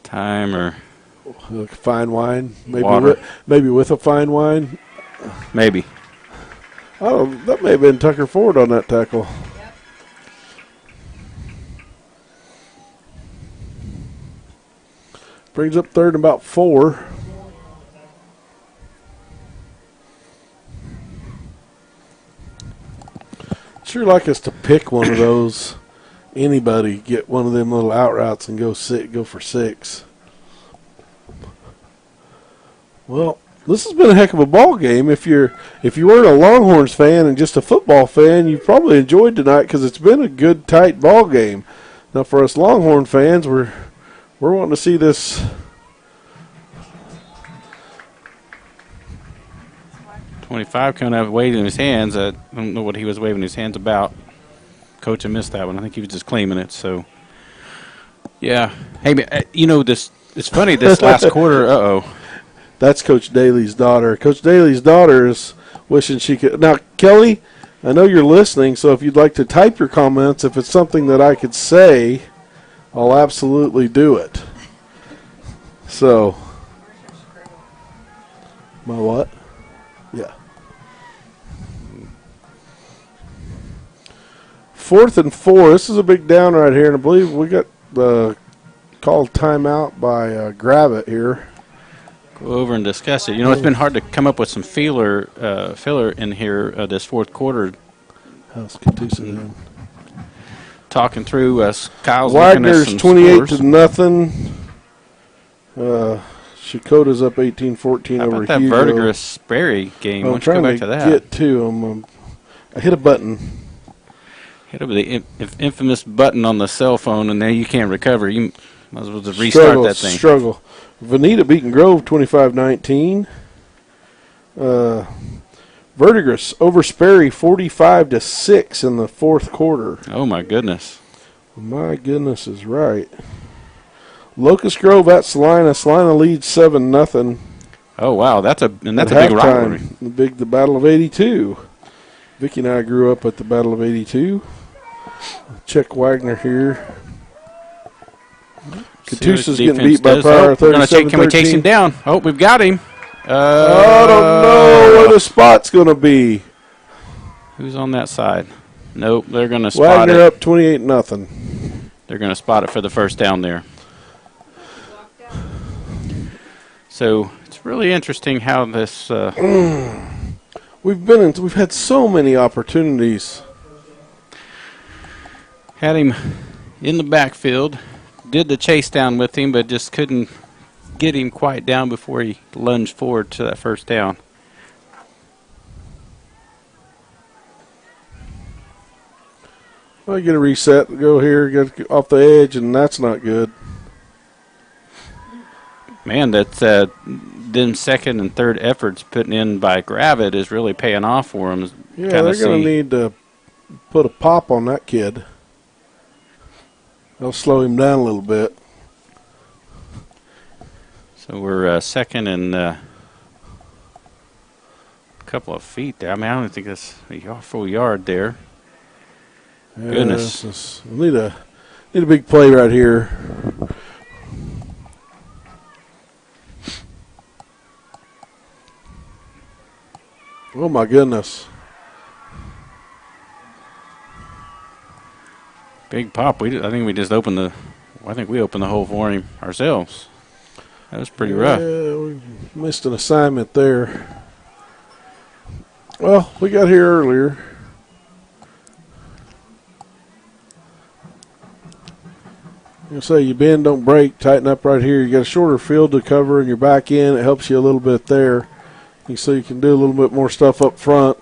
Time or fine wine, maybe water. Maybe with a fine wine. Maybe. Oh, that may have been Tucker Ford on that tackle. Yep. Brings up third and about 4. Sure like us to pick one of those. Anybody get one of them little out routes and go for 6. Well, this has been a heck of a ball game. If you weren't a Longhorns fan and just a football fan, you probably enjoyed tonight because it's been a good tight ball game. Now for us Longhorn fans, we're wanting to see this. 25 coming up waving his hands. I don't know what he was waving his hands about. Coach, I missed that one. I think he was just claiming it. So, yeah. Hey, this. It's funny. This last quarter. That's Coach Daly's daughter. Coach Daly's daughter is wishing she could. Now, Kelly, I know you're listening, so if you'd like to type your comments, if it's something that I could say, I'll absolutely do it. So, my what? Yeah. 4th and 4. This is a big down right here, and I believe we got the called timeout by Gravette here. Go over and discuss it. It's been hard to come up with some filler in here this fourth quarter. How's Catoosa doing? Talking through Kyle's Wagner's 28 scores. to nothing. Shakota's up 18-14 How over about that Hugo. Verdigris Sperry game? Why I'm don't you go trying back to to that? get to him. I hit a button. Hit over the infamous button on the cell phone, and now you can't recover. You might as well just restart that thing. Struggle. Veneta beating Grove 25-19. Verdigris over Sperry 45-6 in the fourth quarter. Oh my goodness! My goodness is right. Locust Grove at Salina. Salina leads 7-0. Oh wow, that's a big rivalry. The Battle of '82. Vicky and I grew up at the Battle of '82. Check Wagner here. Catoosa's getting beat by Pryor 37-13. Can we chase him down? Oh, we've got him. I don't know where the spot's going to be. Who's on that side? Nope, they're going to spot Wagner it. up 28-0. They're going to spot it for the first down there. So it's really interesting how this. We've had so many opportunities. Had him in the backfield, did the chase down with him, but just couldn't get him quite down before he lunged forward to that first down. Well, you get a reset, go here, get off the edge, and that's not good. Man, that's them second and third efforts putting in by Gravette is really paying off for him. Yeah, they're going to need to put a pop on that kid. They'll slow him down a little bit. So we're second and a couple of feet there. I mean, I don't think that's a full yard there. Yeah, Goodness. We need a big play right here. Oh, my goodness. Big pop. I think we just opened the. I think we opened the hole for him ourselves. That was pretty rough. Yeah, we missed an assignment there. Well, we got here earlier. You say you bend, don't break. Tighten up right here. You got a shorter field to cover in your back end. It helps you a little bit there. So you can do a little bit more stuff up front,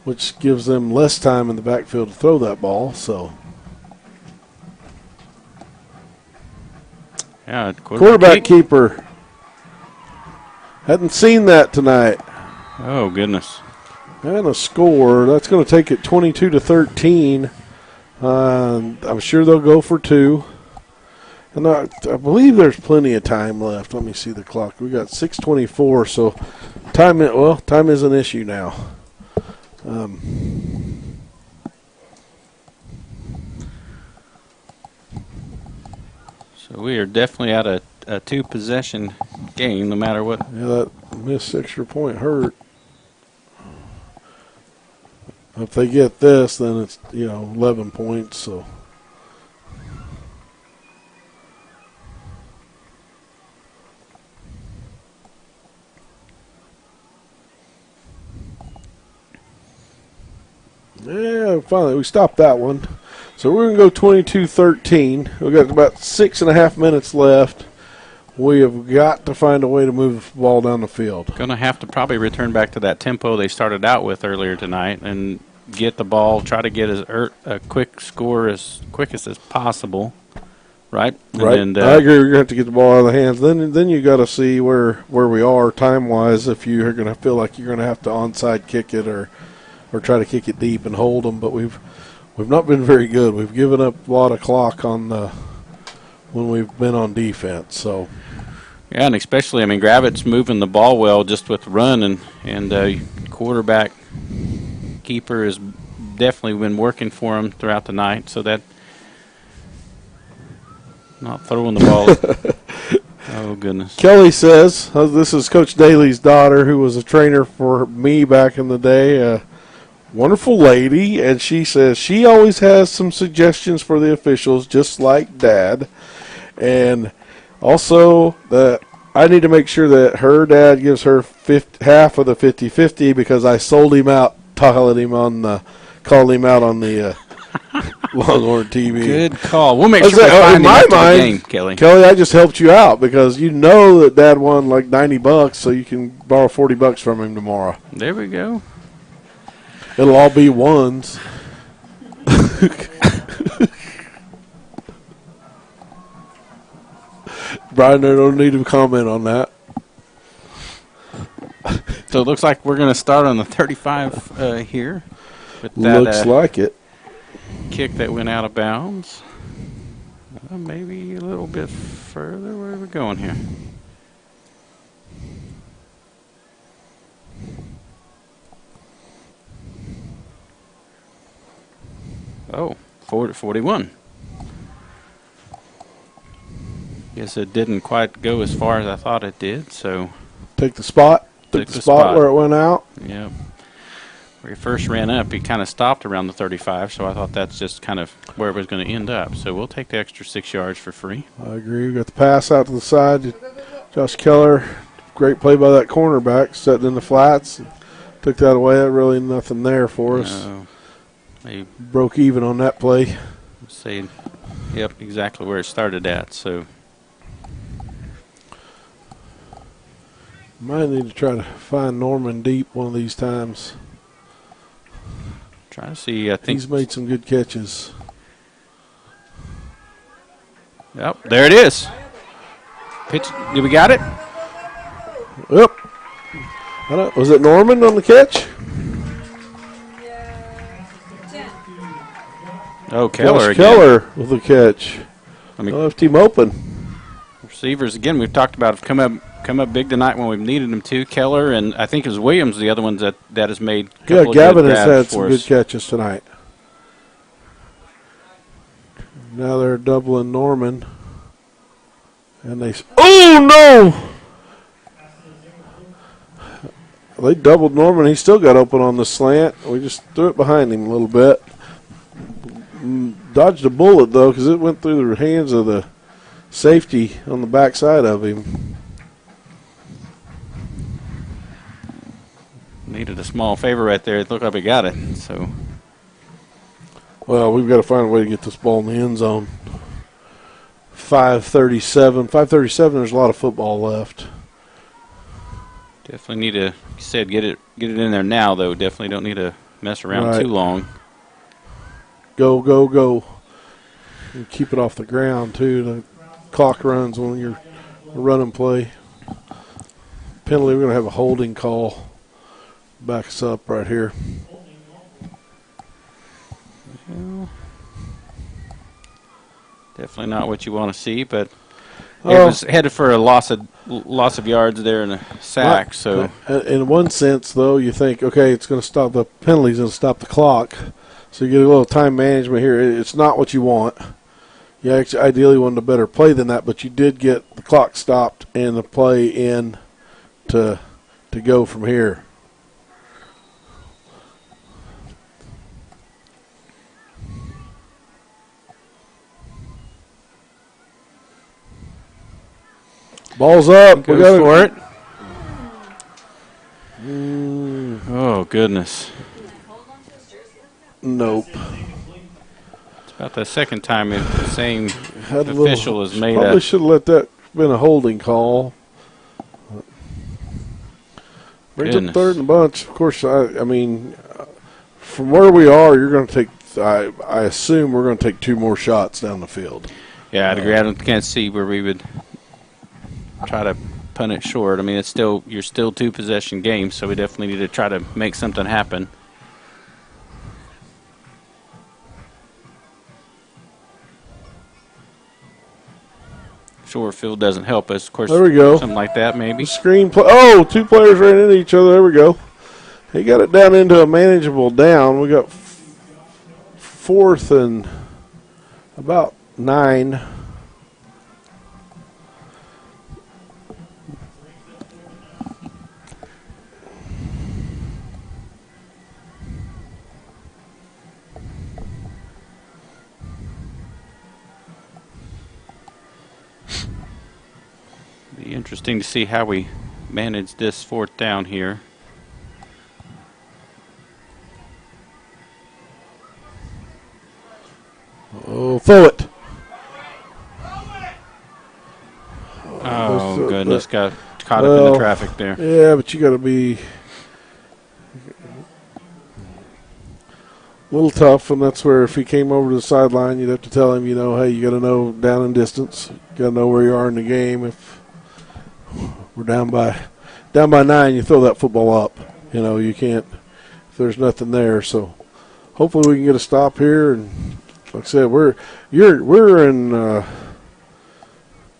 which gives them less time in the backfield to throw that ball. So, yeah, quarterback keeper. Hadn't seen that tonight. Oh goodness! And a score. That's going to take it 22-13. I'm sure they'll go for 2. And I believe there's plenty of time left. Let me see the clock. We got 6:24, so time is an issue now. So we are definitely at a 2-possession game, no matter what. Yeah, that missed extra point hurt. If they get this, then it's 11 points. So. Yeah, finally, we stopped that one. So we're going to go 22-13. We've got about 6.5 minutes left. We have got to find a way to move the ball down the field. Going to have to probably return back to that tempo they started out with earlier tonight and get the ball, try to get a quick score as quickest as possible. Right? Right. And, I agree. You're going to have to get the ball out of the hands. Then you got to see where we are time-wise if you're going to feel like you're going to have to onside kick it or try to kick it deep and hold them, but we've not been very good. We've given up a lot of clock when we've been on defense. So yeah, and especially Gravitt's moving the ball well just with the run, and quarterback keeper has definitely been working for him throughout the night. So that not throwing the ball. Oh goodness. Kelly says this is Coach Daly's daughter, who was a trainer for me back in the day. Wonderful lady, and she says she always has some suggestions for the officials, just like Dad. And also that I need to make sure that her dad gives her half of the 50-50 because I sold him out, called him out on the Longhorn TV. Good call. We'll make sure we find him after the game, Kelly. Kelly, I just helped you out because you know that Dad won like $90, so you can borrow $40 from him tomorrow. There we go. It'll all be ones. Brian, I don't need to comment on that. So it looks like we're going to start on the 35 here. With that, looks like it. Kick that went out of bounds. Maybe a little bit further. Where are we going here? Oh, 41. Guess it didn't quite go as far as I thought it did, so. Took the spot where it went out. Yeah. Where he first ran up, he kind of stopped around the 35, so I thought that's just kind of where it was going to end up. So we'll take the extra 6 yards for free. I agree. We got the pass out to the side. Josh Keller, great play by that cornerback, setting in the flats. Took that away. That really nothing there for us. They broke even on that play. Say, yep, exactly where it started at. So might need to try to find Norman deep one of these times. Try to see. I think he's made some good catches. Yep, there it is. Pitch. Did we got it? Yep. Was it Norman on the catch? Oh, Keller again. Keller with the catch. I left him open. Receivers again. We've talked about have come up big tonight when we've needed them to. Keller and I think it was Williams, the other ones that has made. Yeah, Gavin has had some good catches tonight. Now they're doubling Norman, and they. Oh no! They doubled Norman. He still got open on the slant. We just threw it behind him a little bit. Dodged a bullet, though, because it went through the hands of the safety on the backside of him. Needed a small favor right there. It looked like we got it. So, well, we've got to find a way to get this ball in the end zone. 5:37. 5:37. There's a lot of football left. definitely need to, like you said, get it in there now, though. Definitely don't need to mess around too long. Go, go, go. And keep it off the ground, too. The clock runs when you're running play. Penalty, we're going to have a holding call. Back us up right here. Well, definitely not what you want to see, but it was headed for a loss of yards there and a sack. So, in one sense, though, you think, okay, it's going to stop the penalties and stop the clock. So you get a little time management here. It's not what you want. You actually ideally wanted a better play than that, but you did get the clock stopped and the play in to go from here. Ball's up. We got for it. Oh, goodness. Nope. It's about the second time the same official has made probably should have let that been a holding call. Brings up third and a bunch. Of course, I mean, from where we are, you're going to take, I assume we're going to take 2 more shots down the field. Yeah, I'd agree. I can't see where we would try to punt it short. I mean, you're still 2 possession game, so we definitely need to try to make something happen. Short field doesn't help us. Of course, there we go. Something like that, maybe. Screen play. Oh, 2 players ran into each other. There we go. He got it down into a manageable down. We got 4th and about 9. Be interesting to see how we manage this 4th down here. Oh, throw it. Oh, goodness. Got caught up in the traffic there. Yeah, but you got to be a little tough, and that's where if he came over to the sideline, you'd have to tell him, hey, you got to know down and distance. You got to know where you are in the game. If we're down by 9, you throw that football up. You can't if there's nothing there. So hopefully we can get a stop here. And like I said, we're in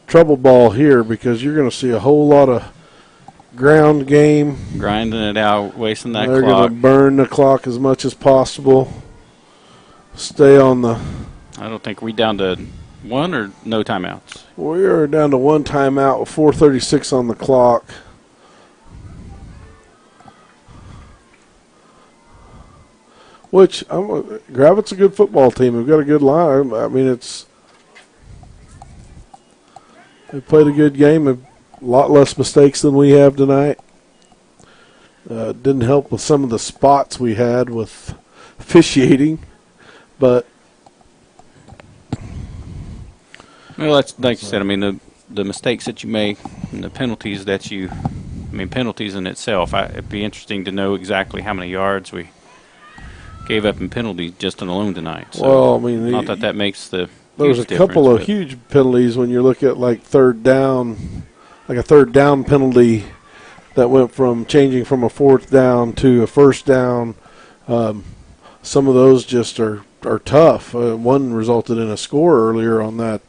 trouble ball here because you're going to see a whole lot of ground game. Grinding it out, wasting that clock. They're going to burn the clock as much as possible. Stay on the... I don't think we down to 1 or no timeouts. We are down to 1 timeout with 4:36 on the clock. Which, Gravit's a good football team. We've got a good line. I mean, they played a good game. A lot less mistakes than we have tonight. Didn't help with some of the spots we had with officiating, but well, that's like you said. I mean, the mistakes that you make and the penalties penalties in itself. It'd be interesting to know exactly how many yards we gave up in penalties just alone tonight. So well, I mean, not that makes the there was a couple of huge penalties when you look at like 3rd down, like a 3rd down penalty that went from changing from a 4th down to a 1st down. Some of those just are tough. One resulted in a score earlier on that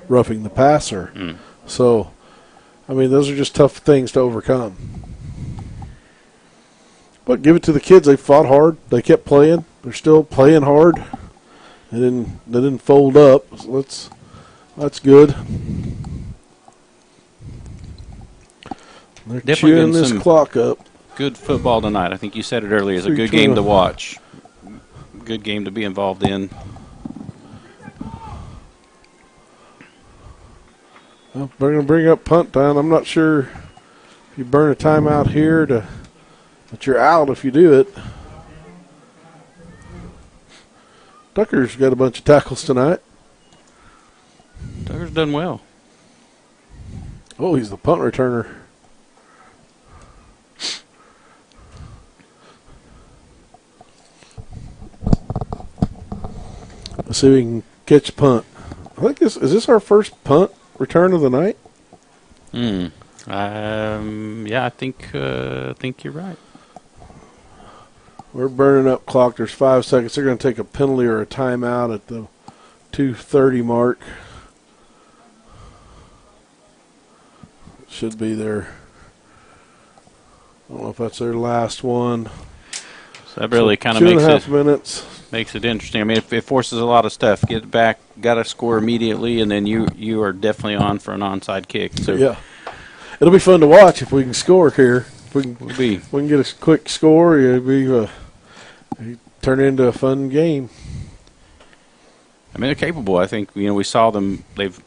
roughing the passer. So, I mean, those are just tough things to overcome. But give it to the kids. They fought hard. They kept playing. They're still playing hard. They didn't fold up. So that's good. They're chewing this clock up. good football tonight. I think you said it earlier. It's a good game to watch. Good game to be involved in. Well, we're going to bring up punt time. I'm not sure if you burn a timeout here, but you're out if you do it. Tucker's got a bunch of tackles tonight. Tucker's done well. Oh, he's the punt returner. Let's see if we can catch a punt. I think is this our first punt return of the night? Yeah, I think you're right. We're burning up clock. There's 5 seconds. They're going to take a penalty or a timeout at the 2:30 mark. Should be there. I don't know if that's their last one. So that really kind of 2.5 minutes. Makes it interesting. I mean, it forces a lot of stuff. Get it back, got to score immediately, and then you are definitely on for an onside kick. So yeah, it'll be fun to watch if we can score here. If we can get a quick score, it'll be turn into a fun game. I mean, they're capable. I think we saw them. They've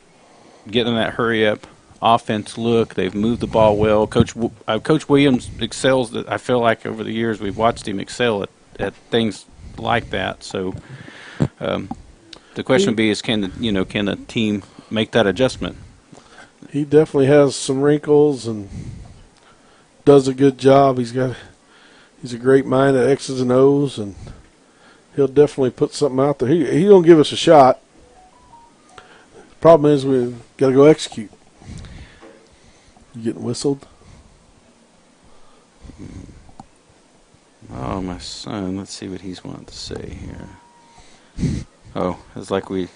getting that hurry up offense look. They've moved the ball well. Coach Williams excels. I feel like over the years we've watched him excel at things like that. So the question would be is can the team make that adjustment? He definitely has some wrinkles and does a good job. He's a great mind at X's and O's, and he'll definitely put something out there. He's gonna give us a shot. Problem is we got to go execute. You getting whistled? Oh, my son. Let's see what he's wanting to say here. Oh, it's like we've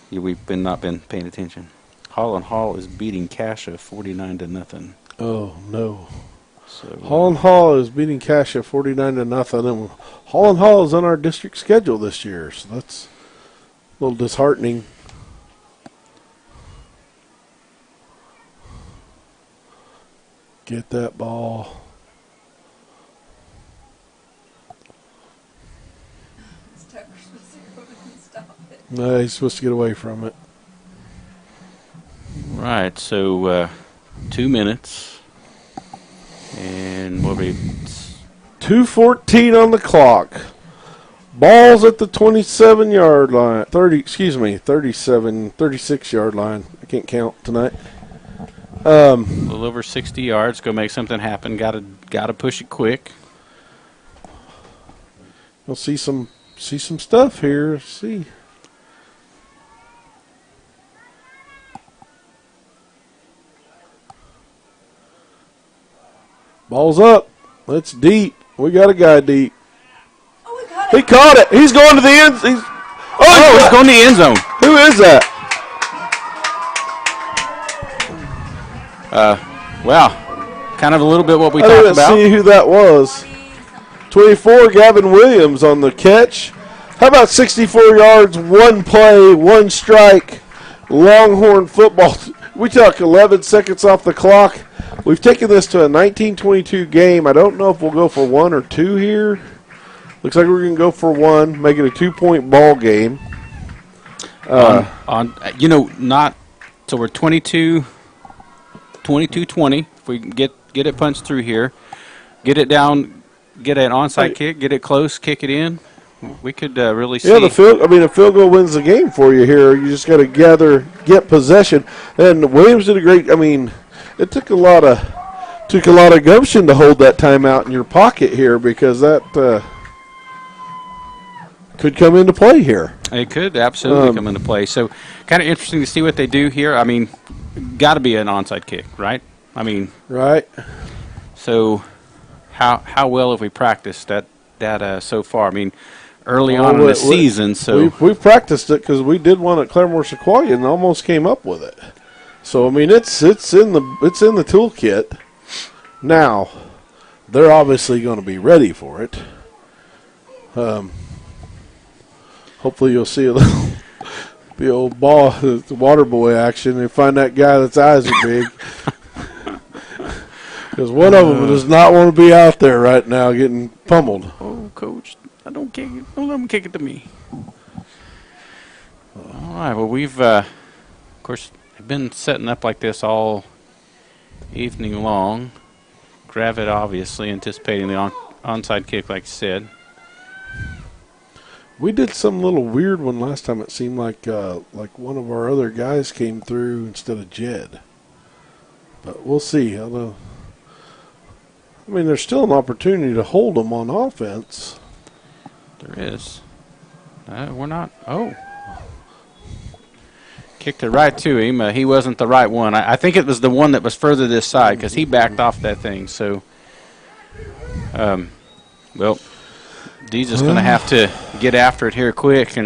not been paying attention. Hall is beating Cassia 49-0. Oh no! So Hall is beating Cassia 49-0, and Hall is on our district schedule this year, so that's a little disheartening. Get that ball. No, he's supposed to get away from it. Right, so 2 minutes. And what will be 2:14 on the clock. Ball's at the 27-yard line. 36-yard line. I can't count tonight. a little over 60 yards. Go make something happen. Got to push it quick. We'll see some stuff here. Let's see. Ball's up. It's deep. We got a guy deep. Oh, we got He it. caught it. He's going to the end. He's going to the end zone. Who is that? Wow. Kind of a little bit what we I talked didn't about. see who that was. 24, Gavin Williams on the catch. How about 64 yards, one play, one strike, Longhorn football. We took 11 seconds off the clock. We've taken this to a 19-22 game. I don't know if we'll go for one or two here. Looks like we're going to go for one, make it a 2-point ball game. So we're 22-20. If we can get it punched through here, get it down, get an onside kick, get it close, kick it in, we could really see. Yeah, a field goal wins the game for you here. You just got to get possession. And Williams did a great. I mean, it took a lot of gumption to hold that timeout in your pocket here because that could come into play here. It could absolutely come into play. So, kind of interesting to see what they do here. I mean, got to be an onside kick, right? I mean, right. So, how well have we practiced that so far? I mean, early on in the season, so we practiced it because we did one at Claremore Sequoia and almost came up with it. So I mean, it's in the toolkit. Now, they're obviously going to be ready for it. Hopefully, you'll see the old ball, the water boy action, and find that guy that's eyes are big. Because one of them does not want to be out there right now getting pummeled. Oh, Coach, I don't kick it. Don't let him kick it to me. All right, well, we've, of course, been setting up like this all evening long. Gravett, obviously, anticipating the onside kick, like you said. We did some little weird one last time. It seemed like one of our other guys came through instead of Jed. But we'll see. I mean, there's still an opportunity to hold them on offense. There is. We're not. Oh. Kicked it right to him. He wasn't the right one. I think it was the one that was further this side because he backed off that thing. So, well, Dee's just going to have to get after it here quick.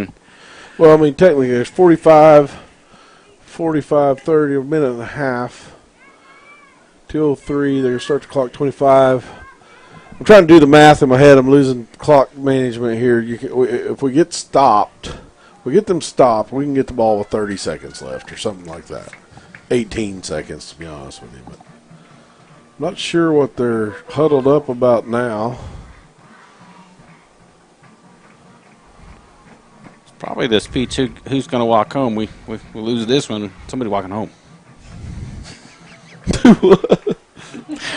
Well, I mean, technically there's 45, 30, a minute and a half. 2:03, they're going to start the clock 25. I'm trying to do the math in my head. I'm losing clock management here. If we get stopped, we get them stopped, we can get the ball with 30 seconds left or something like that. 18 seconds, to be honest with you. But I'm not sure what they're huddled up about now. It's probably the speech who's going to walk home. We lose this one, somebody walking home. It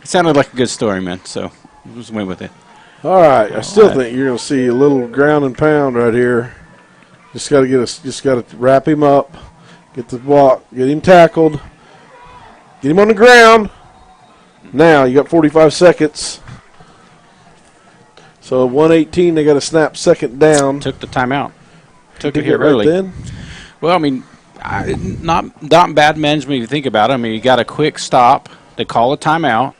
sounded like a good story, man, so we'll just went with it. All right, I still think you're going to see a little ground and pound right here. Just got to wrap him up, get the block, get him tackled, get him on the ground. Now you got 45 seconds. So 1:18, they got to snap second down. Took the timeout. Took it here here early. Then? Well, I mean, not bad management if you think about it. I mean, you got a quick stop. They call a timeout.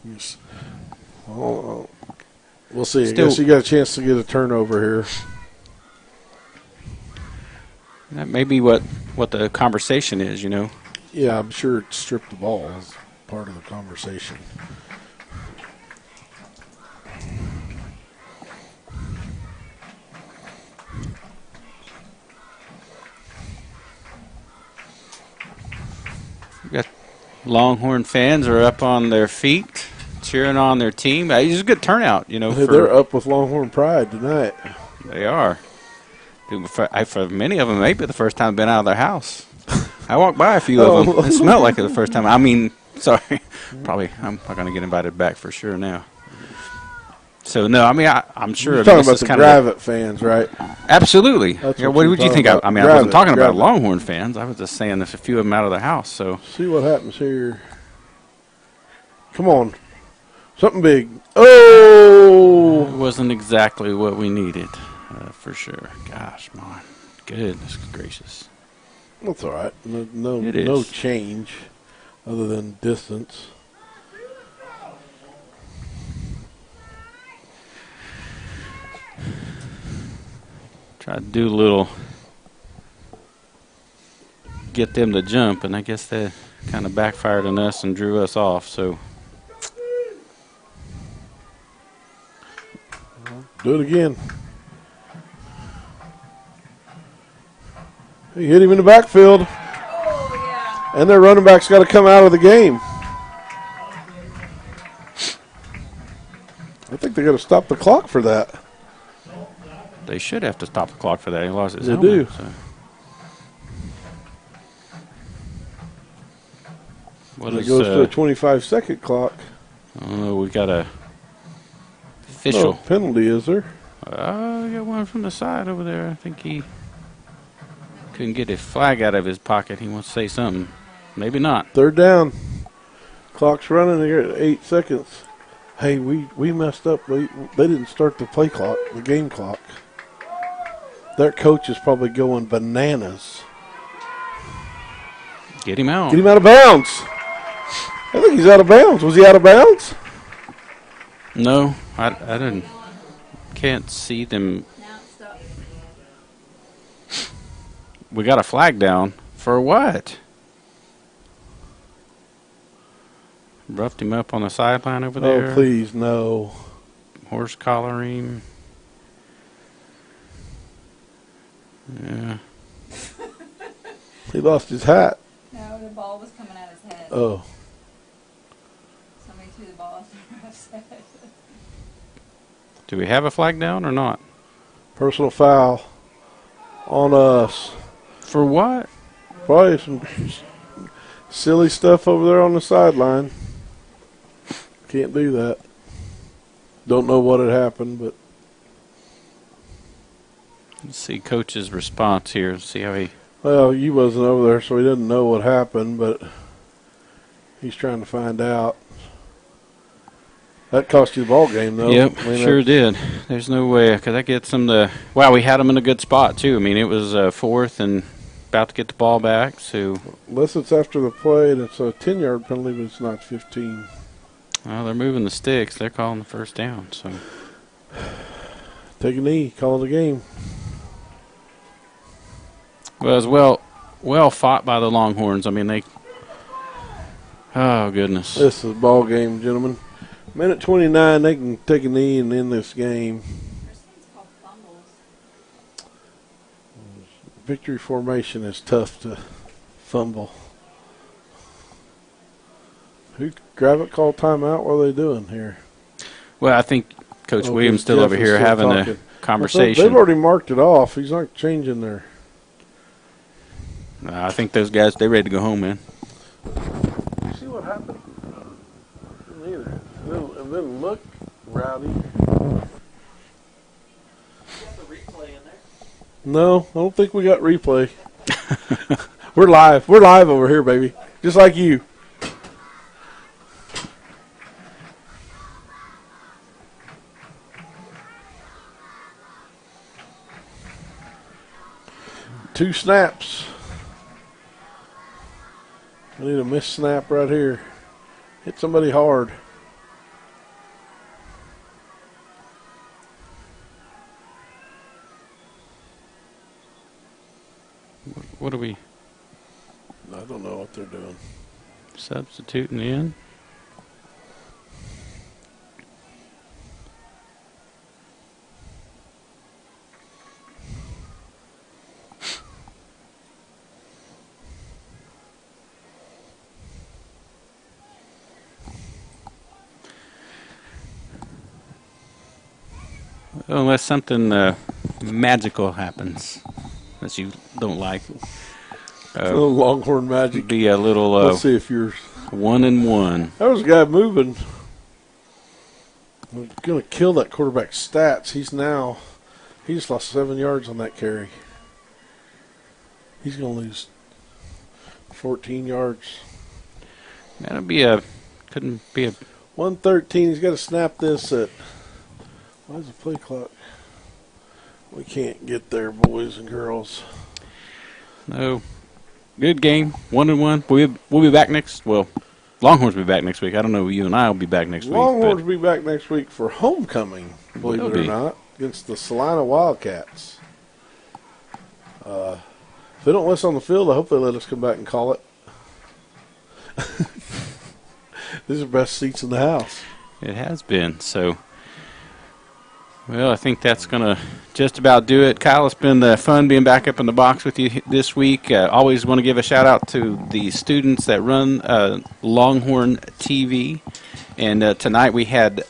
Yes. Well, we'll see. I guess you got a chance to get a turnover here. That may be what the conversation is, you know. Yeah, I'm sure it stripped the ball as part of the conversation. We got Longhorn fans are up on their feet, cheering on their team. It's a good turnout, you know. They're up with Longhorn pride tonight. They are. For many of them, it may be the first time they've been out of their house. I walked by a few of them. It smelled like it the first time. I mean, sorry. Probably I'm not going to get invited back for sure now. So, no, I mean, I'm sure. You're talking about the Gravett fans, right? Absolutely. That's what would you think? About. I mean, I wasn't talking about Longhorn fans. I was just saying there's a few of them out of their house. So see what happens here. Come on. Something big. Oh! It wasn't exactly what we needed, for sure. Gosh, man. Goodness gracious. That's all right. No change other than distance. Tried to do a little, get them to jump, and I guess that kind of backfired on us and drew us off. So do it again. He hit him in the backfield. Oh, yeah. And their running back's got to come out of the game. I think they got to stop the clock for that. They should have to stop the clock for that. He lost his They helmet. do. So. It goes to a 25-second clock. Oh, we got a official. No penalty, is there? We got one from the side over there. I think he couldn't get a flag out of his pocket. He wants to say something. Maybe not. Third down. Clock's running. They're at 8 seconds. Hey, we messed up. They didn't start the play clock, the game clock. Their coach is probably going bananas. Get him out. Get him out of bounds. I think he's out of bounds. Was he out of bounds? No, I didn't. Can't see them. We got a flag down. For what? Roughed him up on the sideline over there. Oh, please, no. Horse collaring. Yeah. He lost his hat. No, the ball was Oh. Somebody threw the ball off the ref's head. Do we have a flag down or not? Personal foul on us. For what? Probably some silly stuff over there on the sideline. Can't do that. Don't know what had happened, but Let's see Coach's response here. See how he. well, you wasn't over there, so he didn't know what happened, but he's trying to find out. That cost you the ball game, though. Yep, I mean, sure did. There's no way, because that gets them the. Wow, we had them in a good spot too. I mean, it was fourth and about to get the ball back. So unless it's after the play and it's a 10-yard penalty, but it's not 15. well, they're moving the sticks. They're calling the first down. So Take a knee, call it a game. well, it was well fought by the Longhorns. I mean, they. Oh goodness. This is a ball game, gentlemen. Minute 29, they can take a knee and end this game. There's things called fumbles. Victory formation is tough to fumble. Who grab it, call timeout? What are they doing here? Well, I think Coach Williams still Jeff over is here still having talking. a conversation. They've already marked it off. He's not changing there. I think those guys, they're ready to go home, man. You see what happened? Neither. It didn't look rowdy. No, I don't think we got replay. We're live. We're live over here, baby. Just like you. Two snaps. I need a missed snap right here. Hit somebody hard. What are we I don't know what they're doing. substituting in? Unless something magical happens that you don't like. A little Longhorn magic. Be a little Let's see if yours. 1-1. There was a guy moving. We're going to kill that quarterback's stats. He just lost 7 yards on that carry. He's going to lose 14 yards. That'd be couldn't be a. 113. He's got to snap this at. Why is the play clock? We can't get there, boys and girls. No. Good game. 1-1. We'll be back next. Well, Longhorns will be back next week. I don't know. You and I will be back next week. Longhorns will be back next week for homecoming, believe it or not, against the Salina Wildcats. If they don't let us on the field, I hope they let us come back and call it. These are the best seats in the house. It has been. So, well, I think that's going to just about do it. Kyle, it's been fun being back up in the box with you this week. Always want to give a shout-out to the students that run Longhorn TV. And tonight we had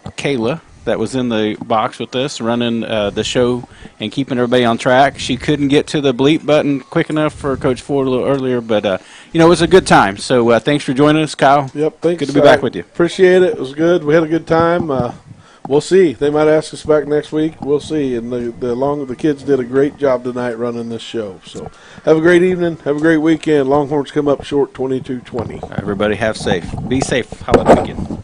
Kayla that was in the box with us running the show and keeping everybody on track. She couldn't get to the bleep button quick enough for Coach Ford a little earlier, but, it was a good time. So thanks for joining us, Kyle. Yep, thanks. Good to be back with you. Appreciate it. It was good. We had a good time. We'll see. They might ask us back next week. We'll see. And the kids did a great job tonight running this show. So have a great evening. Have a great weekend. Longhorns come up short 22-20. Everybody be safe. Holiday weekend.